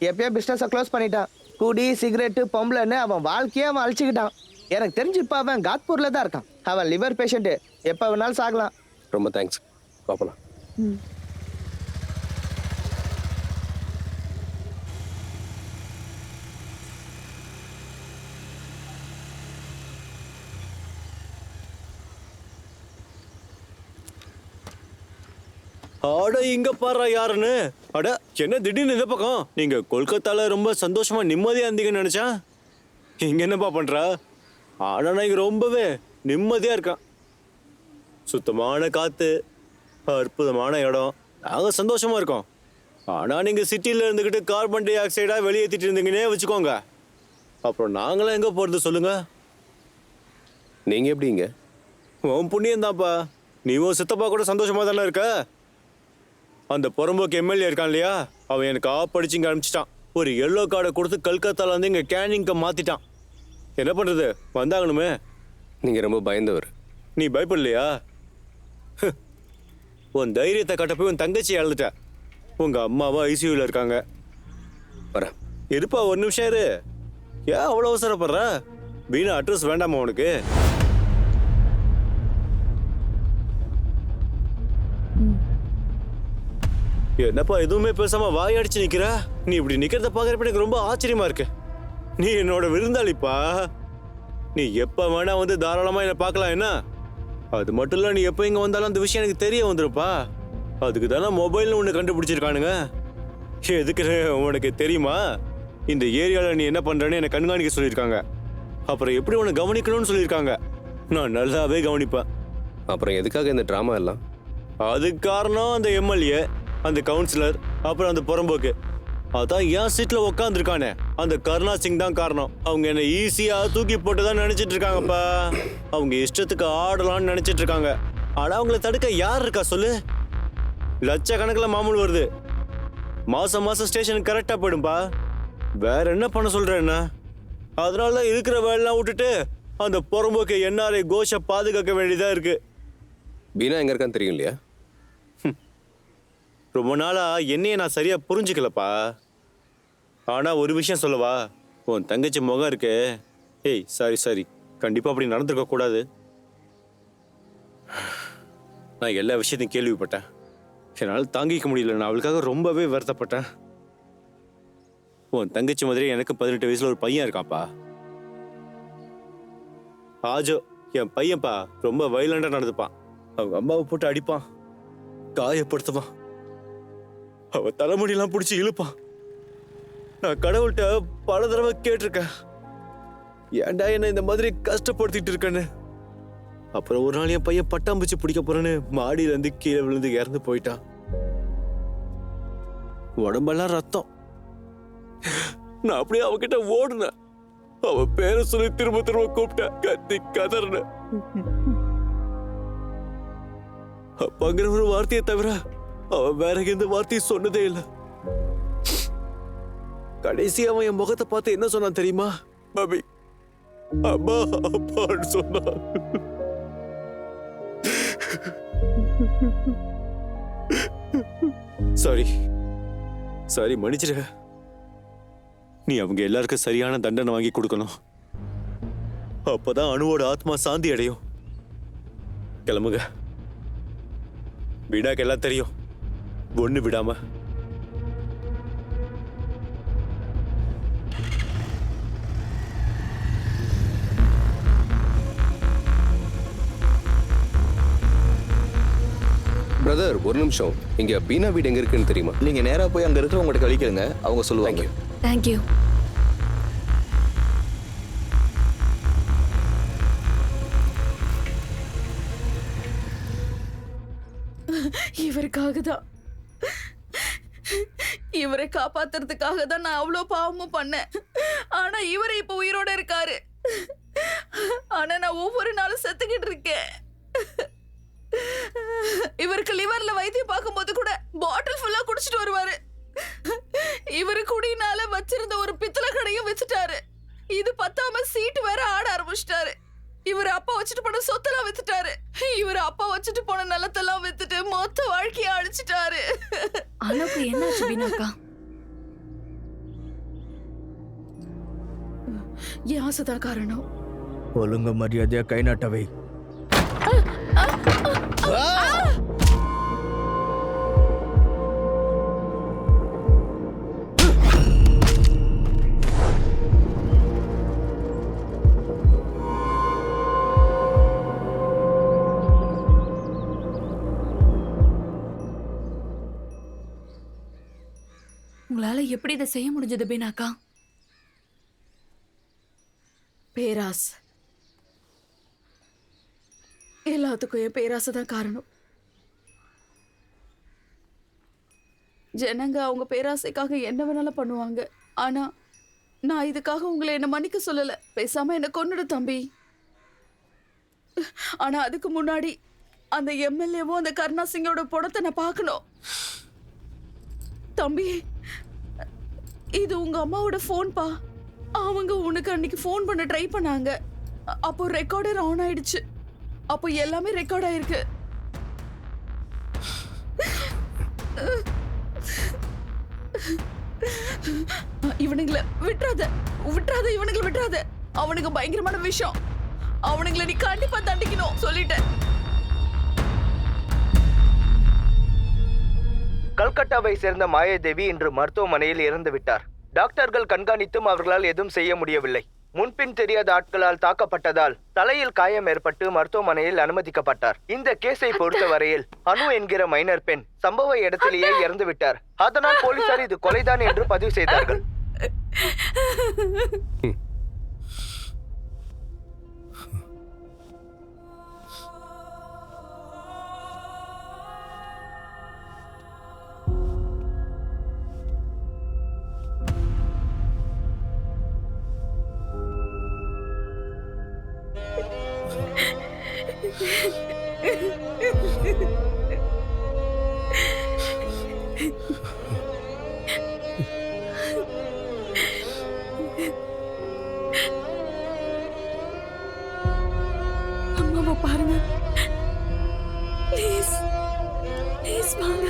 S19: எப்பயோ பிஸ்னஸை க்ளோஸ் பண்ணிட்டான். குடி சிகரெட்டு பொம்பளைன்னு அவன் வாழ்க்கையே அவன் அழிச்சுக்கிட்டான். எனக்கு தெரிஞ்சு இப்போ அவன் காத்பூர்ல தான் இருக்கான். அவன் லிவர் பேஷண்ட்டு, எப்போ வேணாலும் சாகலாம்.
S2: ரொம்ப தேங்க்ஸ். பார்க்கலாம்.
S14: அட இங்க பாரு யாருன்னு. அட என்ன திடீர்னு இந்த பக்கம்? நீங்க கொல்கத்தால ரொம்ப சந்தோஷமா நிம்மதியா இருந்தீங்கன்னு நினைச்சா, இங்க என்னப்பா பண்றா? ஆனா நான் இங்க ரொம்பவே நிம்மதியா இருக்கேன். சுத்தமான காத்து, அற்புதமான இடம், நாங்க சந்தோஷமா இருக்கோம். ஆனா நீங்க சிட்டில இருந்துகிட்டு கார்பன் டை ஆக்சைடா வெளியேற்றிட்டு இருந்தீங்கன்னே வச்சுக்கோங்க, அப்புறம் நாங்களாம் எங்க போறது சொல்லுங்க?
S2: நீங்க எப்படிங்க?
S14: உன் புண்ணியம் தான்ப்பா. நீவும் சித்தப்பா கூட சந்தோஷமா தானே இருக்க. அந்த புறம்போக்கு எம்எல்ஏ இருக்கான் இல்லையா, அவன் எனக்கு ஆப்படிச்சு இங்கே அனுப்பிச்சிட்டான். ஒரு எல்லோ கார்டை கொடுத்து கல்கத்தால வந்து இங்கே கேனிங்க மாத்திட்டான். என்ன பண்றது, வந்தாகணுமே.
S2: நீங்க ரொம்ப பயந்தவர்.
S14: நீ பயப்படலையா? உன் தைரியத்தை கட்ட போய் உன் தங்கச்சி இழந்துட்ட. உங்க அம்மாவா ஐசியூல இருக்காங்க.
S2: வரேன்.
S14: இருப்பா, ஒரு நிமிஷம் இரு. ஏன் அவ்வளோ அவசரப்படுற? வீணா அட்ரஸ் வேண்டாமா உனக்கு? என்னப்பா எதுவுமே பேசாம வாயடிச்சு நிக்கிற? நீ இப்படி நிக்கிறத பாக்குறப்ப எனக்கு ரொம்ப ஆச்சரியமா இருக்கு. நீ என்னோட விருந்தாளிப்பா. நீ எப்ப வேணா வந்து தாராளமா என்ன பார்க்கலாம். என்ன? அது மட்டும் இல்ல, நீ எப்ப இங்க வந்தாலும் அந்த விஷயம் எனக்கு தெரிய வந்துருப்பா. அதுக்கு தானே மொபைல்னு ஒண்ணு கண்டுபிடிச்சிருக்கானுங்க. எதுக்கு உனக்கு தெரியுமா? இந்த ஏரியால நீ என்ன பண்றன்னு என்ன கண்காணிக்க சொல்லியிருக்காங்க. அப்புறம் எப்படி உன்னை கவனிக்கணும்னு சொல்லியிருக்காங்க. நான் நல்லாவே கவனிப்பேன்.
S2: அப்புறம் எதுக்காக இந்த டிராமா எல்லாம்?
S14: அதுக்கு காரணம் அந்த எம்எல்ஏ, அந்த கவுன்சிலர், அப்புறம் அந்த புறம்போக்கு. அதான் என் சீட்ல உட்காந்துருக்கானே அந்த கருணா சிங் தான் காரணம். அவங்க என்ன ஈஸியா தூக்கி போட்டுதான் நினைச்சிட்டு இருக்காங்கப்பா. அவங்க இஷ்டத்துக்கு ஆடலாம்னு நினைச்சிட்டு இருக்காங்க. ஆனா அவங்கள தடுக்க யார் இருக்கா சொல்லு? லட்சக்கணக்கில் மாமூல் வருது. மாசம் மாசம் ஸ்டேஷனுக்கு கரெக்டா போயிடும்பா. வேற என்ன பண்ண சொல்ற என்ன? அதனால இருக்கிற வேலைலாம் விட்டுட்டு அந்த புறம்போக்கு என்ஆர்ஐ கோஷை பாதுகாக்க வேண்டியதா இருக்கு.
S2: பீனா எங்க இருக்கான்னு தெரியும் இல்லையா?
S14: ரொம்ப நாளா என்னைய நான் சரியா புரிஞ்சுக்கலப்பா. ஆனா ஒரு விஷயம் சொல்லவா, உன் தங்கச்சி முகம் இருக்கு. ஏய் சாரி கண்டிப்பா அப்படி நடந்திருக்க கூடாது. நான் எல்லா விஷயத்தையும் கேள்விப்பட்டேன். என்னால் தாங்கிக்க முடியல. நான் அவளுக்காக ரொம்பவே வருத்தப்பட்டேன். உன் தங்கச்சி மாதிரி எனக்கு 18 வயசுல ஒரு பையன் இருக்காப்பா. ஆஜோ என் பையன்ப்பா ரொம்ப வயலண்டா நடந்துப்பான். அவங்க அம்மாவை போட்டு அடிப்பான், காயப்படுத்துவான், அவ தலைமுடியெல்லாம் பிடிச்சி இழுப்பான். நான் கடவுள்கிட்ட பல தடவை கேட்டிருக்கேன், ஏன்டா என்ன இந்த மாதிரி கஷ்டப்படுத்திட்டு இருக்கேன்னு. அப்புறம் ஒரு நாள் என் பையன் பட்டாம்பூச்சி பிடிக்க போறேன்னு மாடியில இருந்து கீழே விழுந்து இறந்து போயிட்டான். உடம்பெல்லாம் ரத்தம். நான் அப்படியே அவகிட்ட ஓடுனேன். அவ பேரை சொல்லி திரும்ப திரும்ப கூப்பிட்டேன், கத்தி கதறின. அப்பாங்கிற ஒரு வார்த்தையை தவிர அவ வேற எந்த வார்த்தையும் சொன்னதே இல்லை. கடைசி அவன் என் முகத்தை பார்த்து என்ன சொன்னான் தெரியுமா? மம்மி அம்மா அப்பான்னு சொன்னான். சாரி மன்னிச்சிரு. நீ அவங்க எல்லாருக்கும் சரியான தண்டனை வாங்கி கொடுக்கணும். அப்பதான் அணுவோட ஆத்மா சாந்தி அடையும். கிளம்புங்க. வீடாக்கு எல்லாம் தெரியும், ஒண்ணு விடாம.
S2: பிரதர் ஒரு நிமிஷம், இங்க பீனா வீடு எங்க இருக்குன்னு தெரியுமா?
S5: நீங்க நேரா போய் அங்க இருக்கிறவங்ககிட்ட கழிக்கிறங்க, அவங்க சொல்லுவாங்க.
S9: தேங்க்யூ.
S6: இவருக்காக தான், இவரை காப்பாத்துறதுக்காக தான் நான் அவ்வளோ பாவமும் பண்ணேன். ஆனா இவரை இப்ப உயிரோட இருக்காரு. ஆனா நான் ஒவ்வொரு நாளும் செத்துக்கிட்டு இருக்கேன். இவருக்கு லிவர்ல வைத்தியம் பார்க்கும்போது கூட பாட்டில் ஃபுல்லா குடிச்சிட்டு வருவாரு. இவரு குடினால வச்சிருந்த ஒரு பித்தளை கடையும் வச்சுட்டாரு. இது பத்தாம சீட்டு வேற ஆட ஆரம்பிச்சிட்டாரு. இவர் அப்பா வச்சுட்டு போன சொத்தெல்லாம் வித்துட்டாரு. இவர் அப்பா வச்சுட்டு போன நிலத்தெல்லாம் வித்துட்டு மொத்த வாழ்க்கைய அழிச்சிட்டாரு.
S9: அளவுக்கு என்னாச்சு பீனாக்கா?
S6: என் ஆசைதான் காரணம்.
S16: ஒழுங்கு மரியாதையா கை நாட்டவை.
S9: உங்களால எப்படி இதை செய்ய முடிஞ்சது பீனாக்கா?
S6: பேராஸ். எல்லாத்துக்கும் என் பேராசை தான் காரணம். ஜனங்க அவங்க பேராசைக்காக என்ன வேணாலும் பண்ணுவாங்க. ஆனா நான் இதுக்காக உங்களை என்ன மன்னிக்க சொல்லல. பேசாம என்ன கொன்னுடு தம்பி. ஆனா அதுக்கு முன்னாடி அந்த எம்எல்ஏவும் அந்த கருணா சிங்கோட படத்தை நான் பார்க்கணும். தம்பி, இது உங்க அம்மாவோட போன்பா. அவங்க உனக்கு அன்னைக்கு போன் பண்ண ட்ரை பண்ணாங்க. அப்போ ரெக்கார்டர் ஆன் ஆயிடுச்சு. அப்போ எல்லாமே ரெக்கார்ட் ஆயிருக்கு. இவனுங்களை விட்டுறாத, இவனுங்களை விட்டுறாத. அவனுக்கு பயங்கரமான விஷயம். அவனுங்களை நீ கண்டிப்பா தண்டிக்கணும் சொல்லிட்டேன்.
S19: கல்கட்டாவை சேர்ந்த மாயாதேவி இன்று மருத்துவமனையில் இறந்து விட்டார். டாக்டர்கள் கண்காணித்தும் அவர்களால் எதுவும் செய்ய முடியவில்லை. முன்பின் தெரியாத ஆட்களால் தாக்கப்பட்டதால் தலையில் காயம் ஏற்பட்டு மருத்துவமனையில் அனுமதிக்கப்பட்டார். இந்த கேஸை பொறுத்தவரையில் அனு என்கிற மைனர் பெண் சம்பவ இடத்திலேயே இறந்து விட்டார். அதனால் போலீசார் இது கொலைதான் என்று பதிவு செய்தார்கள்.
S6: அம்மாவை பாருங்க ப்ளீஸ், ப்ளீஸ் வாங்க.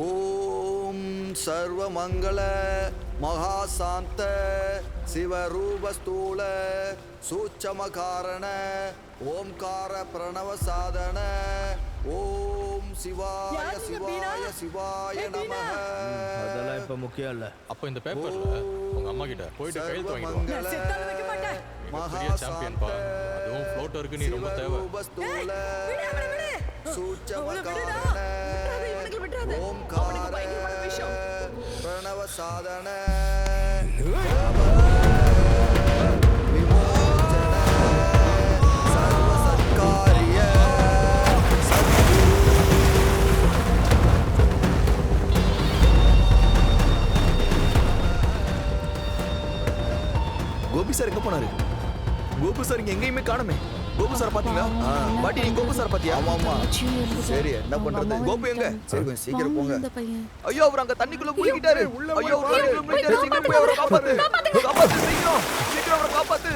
S3: ஓம் சர்வமங்கள மகாசாந்த சிவரூபஸ்தூல சூட்சமகாரண ஓம்கார பிரணவ சாதன ஓம் சிவாய சிவாய சிவாய நமஹ.
S16: அதெல்லாம் இப்ப முக்கியம் இல்ல.
S11: அப்போ இந்த பேப்பர்ல உங்க அம்மா கிட்ட போயிட்டு கையெழுத்து வாங்கிடுவாங்க. பெரிய சாம்பியன் பா. அதுவும் ஃப்ளோட்டருக்கு நீ ரொம்ப தேவை.
S3: சூட்சமகாரண ஓம்கார பிரணவ சாதன
S5: கோபி சார் எங்க போனாரு? கோபு சார் இங்க எங்கேயுமே காணுமே. கோபு சார் பாத்தீங்களா? பாட்டி நீ கோபு சார் பாத்தியா?
S3: ஆமா ஆமா. சரி என்ன பண்றது?
S5: கோபு எங்க?
S3: சரி கொஞ்சம் சீக்கிரம் போங்க.
S5: ஐயோ அவர் அங்க தண்ணிக்குள்ள முழுகிட்டாரு. ஐயோ அவர் தண்ணிக்குள்ள முழுகிட்டாரு. சீக்கிரம் போய் அவரை காப்பாத்து. காப்பாத்து சீக்கிரம். சீக்கிரம் அவரை காப்பாத்து.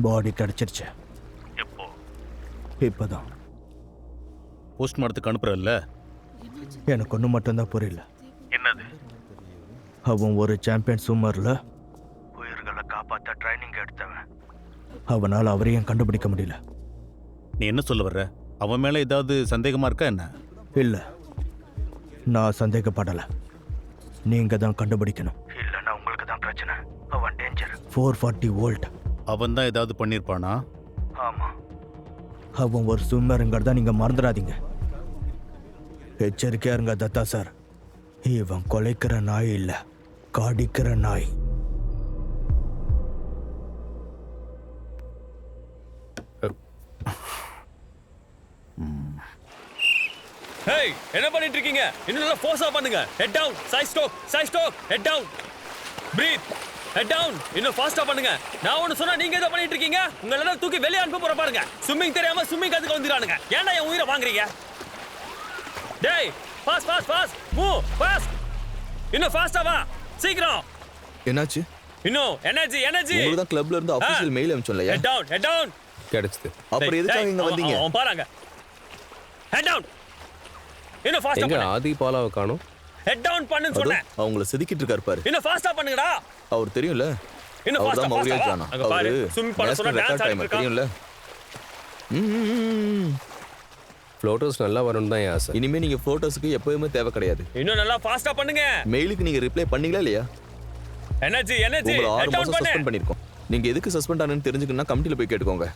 S16: பாடி கிடைச்சிருச்சு. எப்போ? இப்பதான்.
S1: போஸ்ட்மார்ட்டத்துக்கு அனுப்புறல்ல?
S16: எனக்கு ஒன்று மட்டும்தான் புரியல.
S1: என்னது?
S16: அவன் ஒரு சாம்பியன் சுமர்ல
S5: உயிர்களை காப்பாற்ற ட்ரைனிங் எடுத்தவன்.
S16: அவனால் அவரையும் கண்டுபிடிக்க முடியல.
S1: நீ என்ன சொல்ல வர்ற? அவன் மேல ஏதாவது சந்தேகமா இருக்கா என்ன?
S16: இல்ல, நான் சந்தேகப்படலை. நீங்க தான் கண்டுபிடிக்கணும்.
S5: இல்லைன்னா உங்களுக்கு தான் பிரச்சனை. அவன் டேஞ்சர்.
S16: 440 வோல்ட்.
S1: அவன் தான் ஏதாவது பண்ணியிருப்பானா?
S5: ஆமா.
S16: அவன் ஒரு சும்மருங்கிறத நீங்க மறந்துடாதீங்க. எச்சரிக்கையா இருங்க தத்தா சார். இவன் கொலைக்கிற நாய் இல்ல, காடிக்கிற நாய்.
S12: ஹேய், என்ன பண்ணிட்டு இருக்கீங்க? இன்னும் நல்லா ஃபோர்ஸா பண்ணுங்க. Head down, side stroke, head down. Breathe head down இன்னும் ஃபாஸ்டா பண்ணுங்க நான் ஒன்னு சொன்னா நீங்க ஏதோ பண்ணிட்டு இருக்கீங்க உங்க எல்லாம் தூக்கி வெளிய அனுப்ப போற பாருங்க ஸ்விம்மிங் தெரியாம ஸ்விம்மிங் கத்துக்க வந்துறானுங்க ஏன்டா என் உயிரை வாங்குறீங்க டேய் fast fast fast move fast இன்னும் ஃபாஸ்டா வா சீக்கிரம்
S5: என்னாச்சு
S12: இன்னும் எனர்ஜி எனர்ஜி
S5: உங்களுக்கு தான் கிளப்ல இருந்து ஆபீஷியல் மெயில் அனுப்பிச்சோம்ல
S12: ஹெட் டவுன் ஹெட் டவுன்
S2: கிடைச்சது
S5: அப்புறம் எதுக்காக இங்க வந்தீங்க
S12: அவன் பாருங்க ஹெட் டவுன் இன்னும் ஃபாஸ்டா
S2: எங்க
S12: பண்ணு
S2: ஆதி பாலாவை காணோம்
S12: ஹெட் டவுன் பண்ணுன்னு சொன்னேன்
S5: அவங்கள செதுக்கிட்டு இருக்காரு பாரு
S12: இன்னும் ஃபாஸ்டா பண்ணுங்கடா
S5: அவர் தெரியும்ல
S12: இன்னும்
S5: அவர்
S12: ஃபாஸ்டா
S5: தான் மௌரியா
S12: ஃபாஸ்டா
S5: ஜானா
S12: அங்க பாரு
S5: அவரு
S12: ஸ்விம் பண்ண சொன்னா
S5: நேஷனல்
S12: டான்ஸ்
S5: ரெக்கார்ட்
S12: ஆடிட்டு
S5: டைமர்
S12: இருக்கான்
S5: தெரியும்ல
S2: ஃப்ளோட்டோஸ் நல்லா வரணும் தான் என் ஆசை
S5: இனிமே நீங்க போட்டோஸ்க்கு எப்பவுமே தேவை கிடையாது
S12: இன்னும் நல்லா ஃபாஸ்டா பண்ணுங்க
S5: மெயிலுக்கு நீங்க ரிப்ளை பண்ணீங்களா இல்லையா
S12: எனர்ஜி எனர்ஜி
S5: உங்களை 6
S12: ஹெட் டவுன்
S5: மாசம்
S12: பண்ணு
S5: சஸ்பெண்ட் பண்ணிருக்கோம் நீங்க எதுக்கு சஸ்பெண்ட் ஆனன்னு தெரிஞ்சுக்கணும்னா கமிட்டில போய் கேட்டுக்கோங்க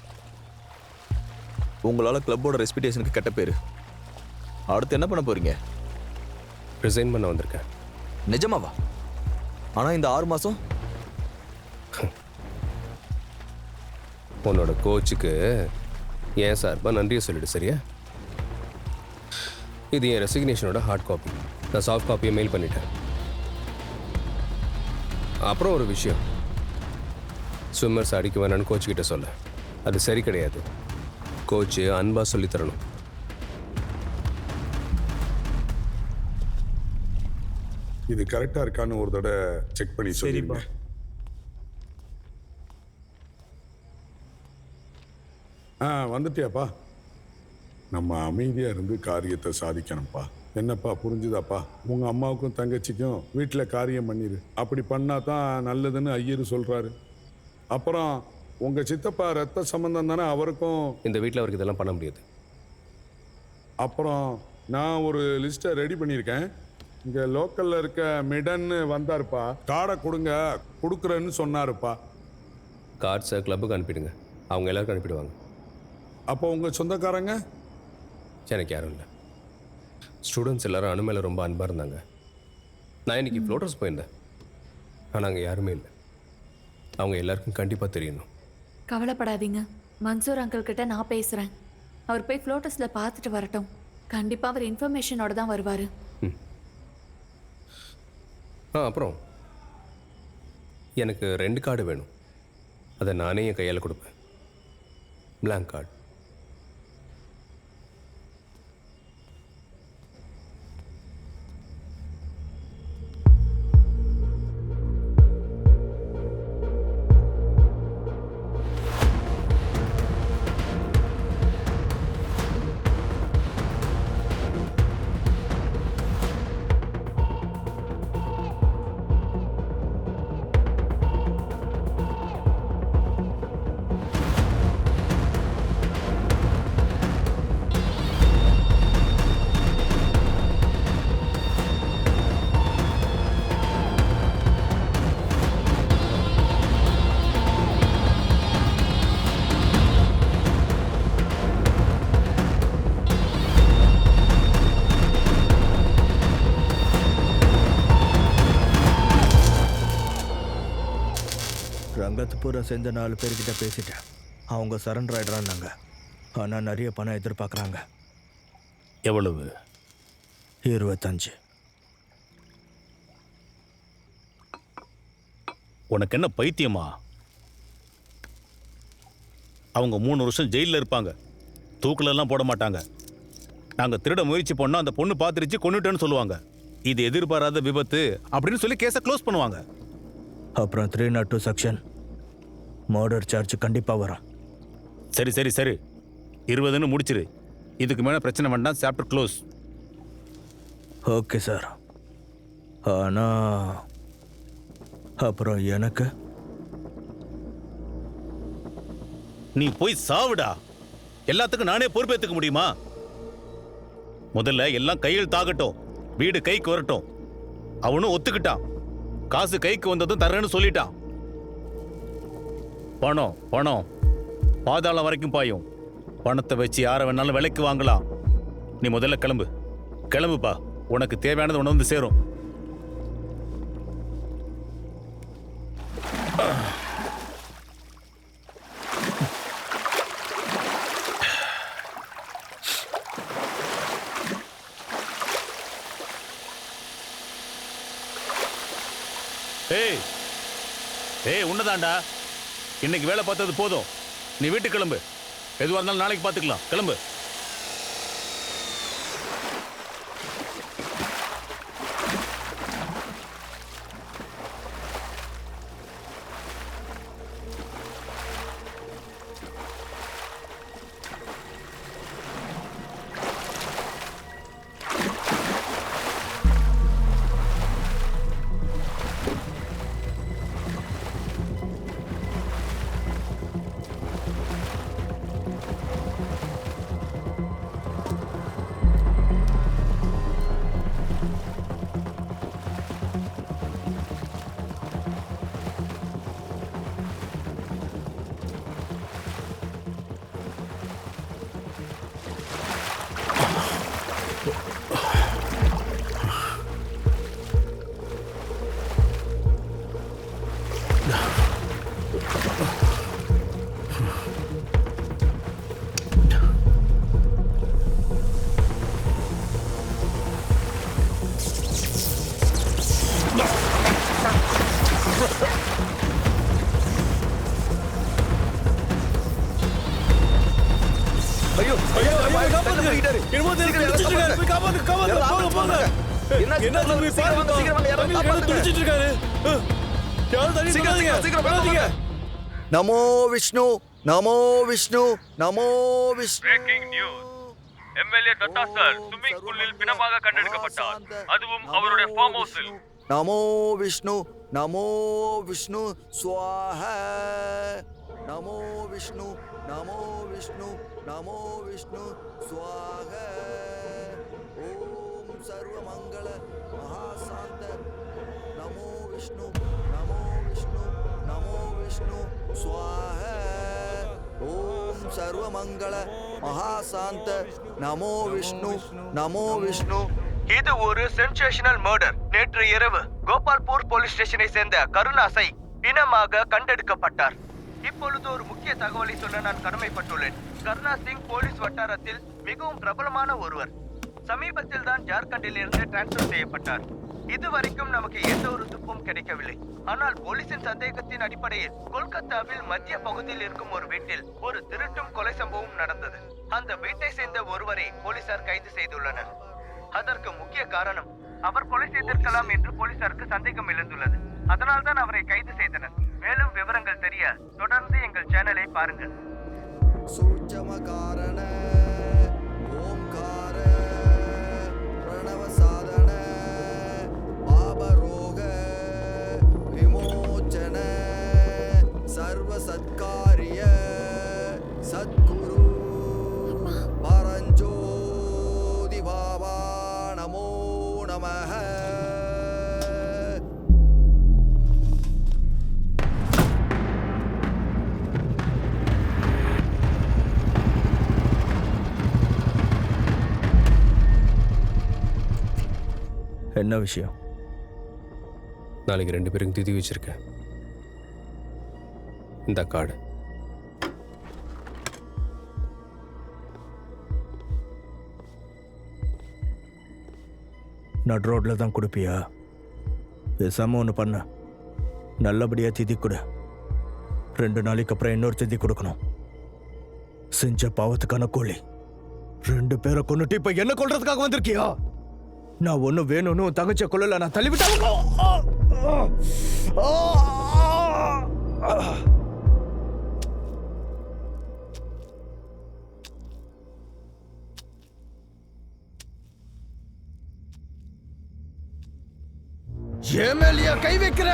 S5: உங்களால கிளப்போட ரெஸ்பிடேஷனுக்கு கெட்ட பேரு அடுத்து என்ன பண்ண போறீங்க
S2: ரிசைன் பண்ண வந்திருக்கேன்
S5: நிஜமாவா ஆனா இந்த 6 மாசம்
S2: உன்னோட கோச்சுக்கு ஏன் சார்பா நன்றியை சொல்லிடு சரியா இது என் ரெசிக்னேஷனோட ஹார்ட் காப்பி நான் சாஃப்ட் காப்பியை மெயில் பண்ணிட்டேன் அப்புறம் ஒரு விஷயம் ஸ்விம்மர்ஸ் அடிக்க வேணான்னு கோச் கிட்ட சொல்ல அது சரி கிடையாது கோச்சு அன்பா சொல்லி தரணும்
S10: இது கரெக்டா இருக்கான்னு ஒரு தடவை செக் பண்ணி சொல்லிருங்க வந்துட்டியாப்பா நம்ம அமைதியா இருந்து காரியத்தை சாதிக்கணும்ப்பா என்னப்பா புரிஞ்சுதாப்பா உங்க அம்மாவுக்கும் தங்கச்சிக்கும் வீட்டில் காரியம் பண்ணிடு அப்படி பண்ணா தான் நல்லதுன்னு ஐயர் சொல்றாரு அப்புறம் உங்க சித்தப்பா ரத்த சம்பந்தம் தானே அவருக்கும்
S2: இந்த வீட்டில் அவருக்கு இதெல்லாம் பண்ண முடியாது
S10: அப்புறம் நான் ஒரு லிஸ்ட்டை ரெடி பண்ணியிருக்கேன் இங்கே லோக்கலில் இருக்க மிடன்னு வந்தாருப்பா கார்டை கொடுக்குறேன்னு சொன்னாருப்பா
S2: கார்ட்ஸை கிளப்புக்கு அனுப்பிடுங்க அவங்க எல்லாருக்கும் அனுப்பிடுவாங்க
S10: அப்போ உங்கள் சொந்தக்காரங்க
S2: எனக்கு யாரும் இல்லை ஸ்டூடெண்ட்ஸ் எல்லாரும் அணு மேலே ரொம்ப அன்பாக இருந்தாங்க நான் இன்னைக்கு ஃப்ளோட்டர்ஸ் போயிருந்தேன் ஆனால் அங்கே யாருமே இல்லை அவங்க எல்லாருக்கும் கண்டிப்பாக தெரியணும்
S9: கவலைப்படாதீங்க மன்சூர் அங்கிள் கிட்ட நான் பேசுறேன் அவர் போய் ஃப்ளோட்டஸ்ல பார்த்துட்டு வரட்டும் கண்டிப்பா அவர் இன்ஃபர்மேஷனோட தான் வருவாரு
S2: அப்புறம் எனக்கு 2 கார்டு வேணும் அதை நானே என் கையால் கொடுப்பேன் பிளாங்க் கார்டு
S16: ரங்கத்துப்பூரா செஞ்ச 4 பேர்கிட்ட பேசிட்டேன் அவங்க சரண்டர் ஆயிடுறான்னாங்க ஆனால் நிறைய பணம் எதிர்பார்க்குறாங்க
S1: எவ்வளவு
S16: 25
S1: உனக்கு என்ன பைத்தியமா அவங்க 3 வருஷம் ஜெயிலில் இருப்பாங்க தூக்கிலெல்லாம் போட மாட்டாங்க நாங்கள் திருட முயற்சி பண்ணோம் அந்த பொண்ணு பார்த்துருச்சு கொண்டுட்டேன்னு சொல்லுவாங்க இது எதிர்பாராத விபத்து அப்படின்னு சொல்லி கேஸை க்ளோஸ் பண்ணுவாங்க
S16: அப்புறம் 302 செக்ஷன் மர்டர் சார்ஜ் கண்டிப்பாக வரும்
S1: சரி சரி சரி 20ன்னு முடிச்சிரு இதுக்கு மேலே பிரச்சனை வேண்டாம் சாப்டர் க்ளோஸ்
S16: ஓகே சார் ஆனால் அப்புறம் எனக்கு
S1: நீ போய் சாவுடா எல்லாத்துக்கும் நானே பொறுப்பேற்றுக்க முடியுமா முதல்ல எல்லாம் கையில் தாகட்டும் வீடு கைக்கு வரட்டும் அவனும் ஒத்துக்கிட்டான் காசு கைக்கு வந்ததும் தரேன்னு சொல்லிட்டான் பணம் பணம் பாதாளம் வரைக்கும் பாயும் பணத்தை வச்சு யாரை வேணாலும் விலைக்கு வாங்கலாம் நீ முதல்ல கிளம்புப்பா உனக்கு தேவையானது உணவு வந்து சேரும் ஏய் ஏய் உன்னதாண்டா, இன்னைக்கு வேலை பார்த்தது போதும். நீ வீட்டுக்கு கிளம்பு. எதுவாக இருந்தாலும் நாளைக்கு பார்த்துக்கலாம். கிளம்பு.
S3: நமோ விஷ்ணு, நமோ விஷ்ணு, நமோ Vishnu.
S12: Breaking news. MLA Datta sir swimming பூலில் பிணமாக கண்டெடுக்கப்பட்டார். அதுவும் அவருடைய ஃபார்ம் ஹவுஸில்.
S3: நமோ விஷ்ணு, நமோ விஷ்ணு ஸ்வாஹா. நமோ விஷ்ணு, நமோ விஷ்ணு, நமோ விஷ்ணு ஸ்வாஹா. ஓம் சர்வமங்கள மகாசாந்த. நமோ விஷ்ணு, நமோ விஷ்ணு, நமோ விஷ்ணு ஸ்வாஹா. ஓம் சர்வமங்கள மகாசாந்த. நமோ விஷ்ணு, நமோ விஷ்ணு.
S19: இது ஒரு சென்சேஷனல் மர்டர். நேற்று இரவு கோபால்பூர் போலீஸ் ஸ்டேஷனை சேர்ந்த கருணாசை பிணமாக கண்டெடுக்கப்பட்டார். இப்பொழுது ஒரு முக்கிய தகவலை சொல்ல நான் கடமைப்பட்டுள்ளேன். கருணா சிங் போலீஸ் வட்டாரத்தில் மிகவும் பிரபலமான ஒருவர். சமீபத்தில் தான் ஜார்க்கண்டில் இருந்து டிரான்ஸ்பர் செய்யப்பட்டார். இதுவரைக்கும் நமக்கு எந்த ஒரு துப்பும் கிடைக்கவில்லை. ஆனால் போலீசின் சந்தேகத்தின் அடிப்படையில் கொல்கத்தாவில் மத்திய பகுதியில் இருக்கும் ஒரு வீட்டில் ஒரு திருட்டும் கொலை சம்பவம் நடந்தது. அந்த வீட்டை சேர்ந்த ஒருவரை போலீசார் கைது செய்துள்ளனர். அதற்கு முக்கிய காரணம் அவர் கொலை செய்திருக்கலாம் என்று போலீசாருக்கு சந்தேகம் எழுந்துள்ளது. அதனால்தான் அவரை கைது செய்தனர். மேலும் விவரங்கள் தெரிய தொடர்ந்து எங்கள் சேனலை பாருங்கள்.
S3: சூட்சம காரண ஓம்கார பிரணவ சாதன பாபரோக விமோச்சன சர்வ சத்காரிய சத்குரு பரஞ்சோதி பாபா நமோ நமஹ.
S16: என்ன விஷயம்?
S2: நாளைக்கு 2 பேருக்கு திதி வச்சிருக்கேன். இந்த கார்டு.
S16: நட் ரோட்ல தான் கொடுப்பியா? பேசாம ஒன்று பண்ண, நல்லபடியா திதி கொடு. 2 நாளைக்கு அப்புறம் இன்னொரு திதி கொடுக்கணும். செஞ்ச பாவத்துக்கான கூலி. 2 பேரை கொன்னுட்டு இப்ப என்ன கொல்றதுக்காக வந்திருக்கியா? நான் ஒண்ணு வேணும்னு தங்கச்ச கொள்ளல, நான் தள்ளிவிட்டேன். ஏன் மேலியா கை வைக்கிற?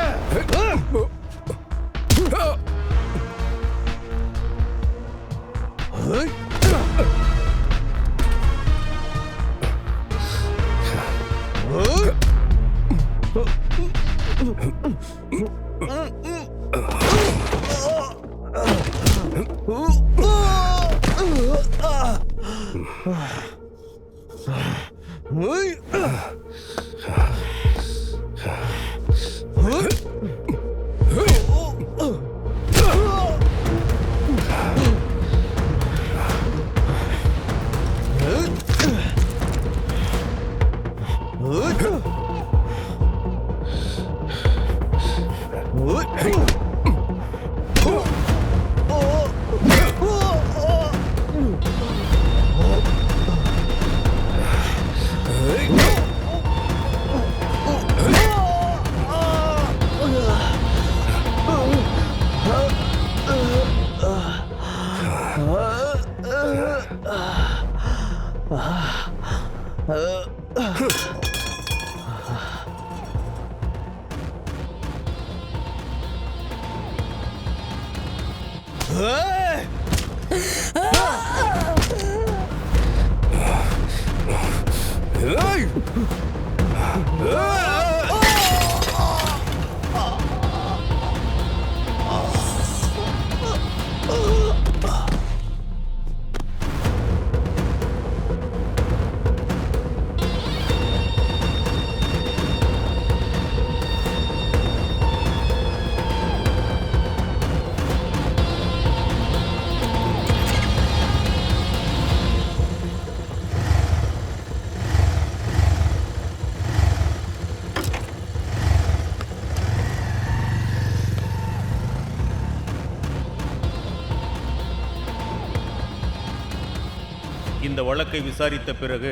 S1: இந்த வழக்கை விசாரித்த பிறகு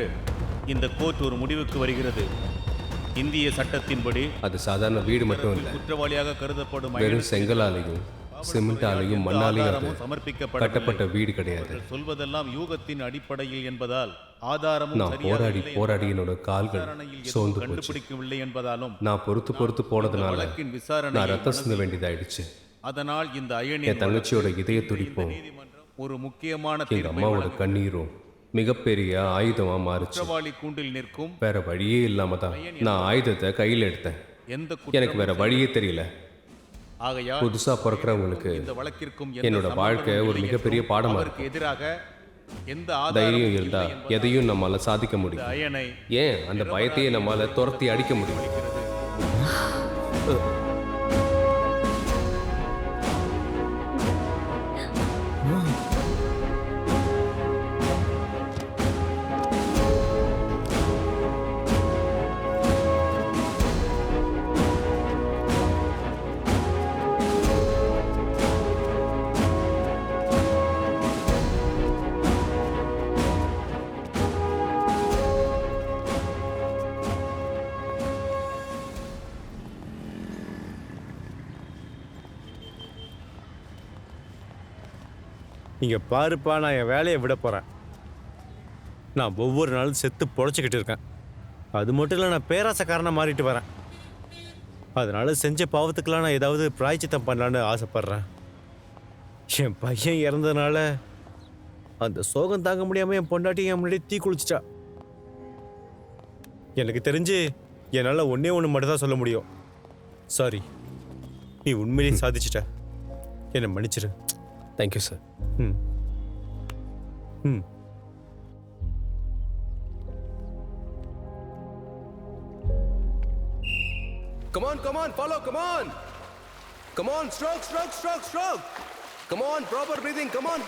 S1: இந்த கோர்ட் ஒரு முடிவுக்கு வருகிறது. இந்திய சட்டத்தின்படி
S2: அது சாதாரண வீடு மட்டும் இல்லை,
S1: குற்றவாளியாக கருதப்படும்
S2: வெறும் செங்கலாலையும் சிமெண்டாலையும் மண்ணாலையும் அது
S1: சமர்ப்பிக்கப்பட்ட
S2: கட்டப்பட்ட வீடு கிடையாது.
S1: சொல்வதெல்லாம் யூகத்தின் அடிப்படையில் என்பதால் ஆதாரமும்
S2: நான் போராடி என்னோட கால்கள் சோர்ந்து போச்சு.
S1: கண்டுபிடிக்கவில்லை என்பதாலும்
S2: நான் பொறுத்து போனதுனால
S1: வழக்கின் விசாரணை
S2: நான் ரத்தம் சிந்த வேண்டியதாயிடுச்சு.
S1: அதனால் இந்த அயனின்
S2: என் தங்கச்சியோட இதய துடிப்பும்
S1: ஒரு முக்கியமான
S2: எங்க அம்மாவோட கண்ணீரும் மிகப்பெரிய ஆயுதமா மாறுச்சு.
S1: குற்றவாளி கூண்டில் நிற்கும்
S2: வேற வழியே இல்லாம தான் நான் ஆயுதத்தை கையில் எடுத்தேன். எனக்கு வேற வழியே தெரியல.
S1: ஆகையால்
S2: புதுசா பிறக்கிறவங்களுக்கு
S1: இந்த வழக்கிற்கும்
S2: என்னோட வாழ்க்கை ஒரு மிகப்பெரிய பாடமா இருக்கு.
S1: எதிராக எந்த
S2: தைரியம் இருந்தா எதையும் நம்மால சாதிக்க முடியும். ஏன் அந்த பயத்தையே நம்மால துரத்தி அடிக்க முடியும்.
S14: இங்கே பாருப்பா, நான் என் வேலையை விட போகிறேன். நான் ஒவ்வொரு நாளும் செத்து பொழைச்சிக்கிட்டு இருக்கேன். அது மட்டும் இல்லை, நான் பேராசக்காரனாக மாறிட்டு வரேன். அதனால் செஞ்ச பாவத்துக்கெல்லாம் நான் ஏதாவது பிராய்ச்சித்தம் பண்ணலான்னு ஆசைப்பட்றேன். என் பையன் இறந்ததுனால அந்த சோகம் தாங்க முடியாமல் என் பொண்டாட்டி என் முன்னாடி தீ குளிச்சிட்டா. எனக்கு தெரிஞ்சு என்னால் ஒன்றே ஒன்று மட்டும் தான் சொல்ல முடியும். சாரி, நீ உண்மையிலேயே சாதிச்சிட்ட. என்னை மன்னிச்சிரு.
S2: Thank you sir.
S20: Come on, follow, come on. Come on, stroke. Come on, proper breathing, come on.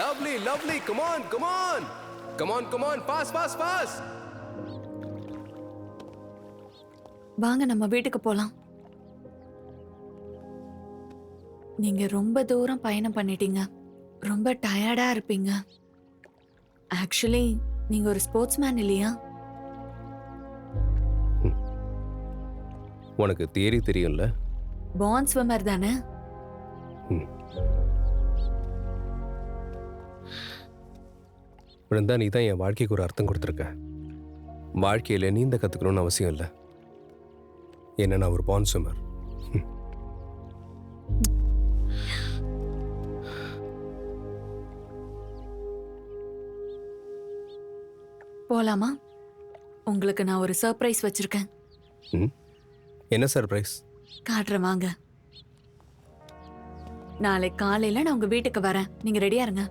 S20: Lovely, come on. Come on, fast.
S9: வாங்க நம்ம வீட்டுக்கு போலாம். நீங்க ரொம்ப தூரம் பயணம் பண்ணிட்டீங்க, ரொம்ப டயர்டா இருப்பீங்க. ஆக்சுவலி நீங்க ஒரு ஸ்போர்ட்ஸ் மேன் இல்லையா?
S2: உனக்கு தியரி தெரியும்ல?
S9: பாண்ட் ஸ்விம்மர் தானே?
S2: பிருந்தா, நீ தான் என் வாழ்க்கைக்கு ஒரு அர்த்தம் கொடுத்துருக்க. வாழ்க்கையில் நீந்த கற்றுக்கணும்னு அவசியம் இல்லை. என்ன, நான் ஒரு பாண்ட் ஸ்விம்மர்.
S9: போலாமா? உங்களுக்கு நான் ஒரு சர்ப்ரைஸ் வச்சிருக்கேன்.
S2: என்ன சர்ப்ரைஸ்?
S9: காட்டுறேன் வாங்க. நாளை காலையில நான் உங்க வீட்டுக்கு வரேன். நீங்க ரெடியா இருங்க.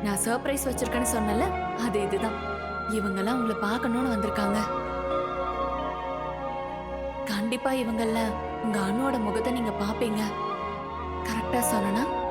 S9: நான் சர்ப்ரைஸ் வச்சிருக்கேன்னு சொன்னல, அது இதுதான். இவங்கெல்லாம் உங்களை பார்க்கணும்னு வந்திருக்காங்க. கண்டிப்பா இவங்கள உங்க அணுவோட முகத்தை நீங்க பாப்பீங்க. கரெக்டா சொன்னா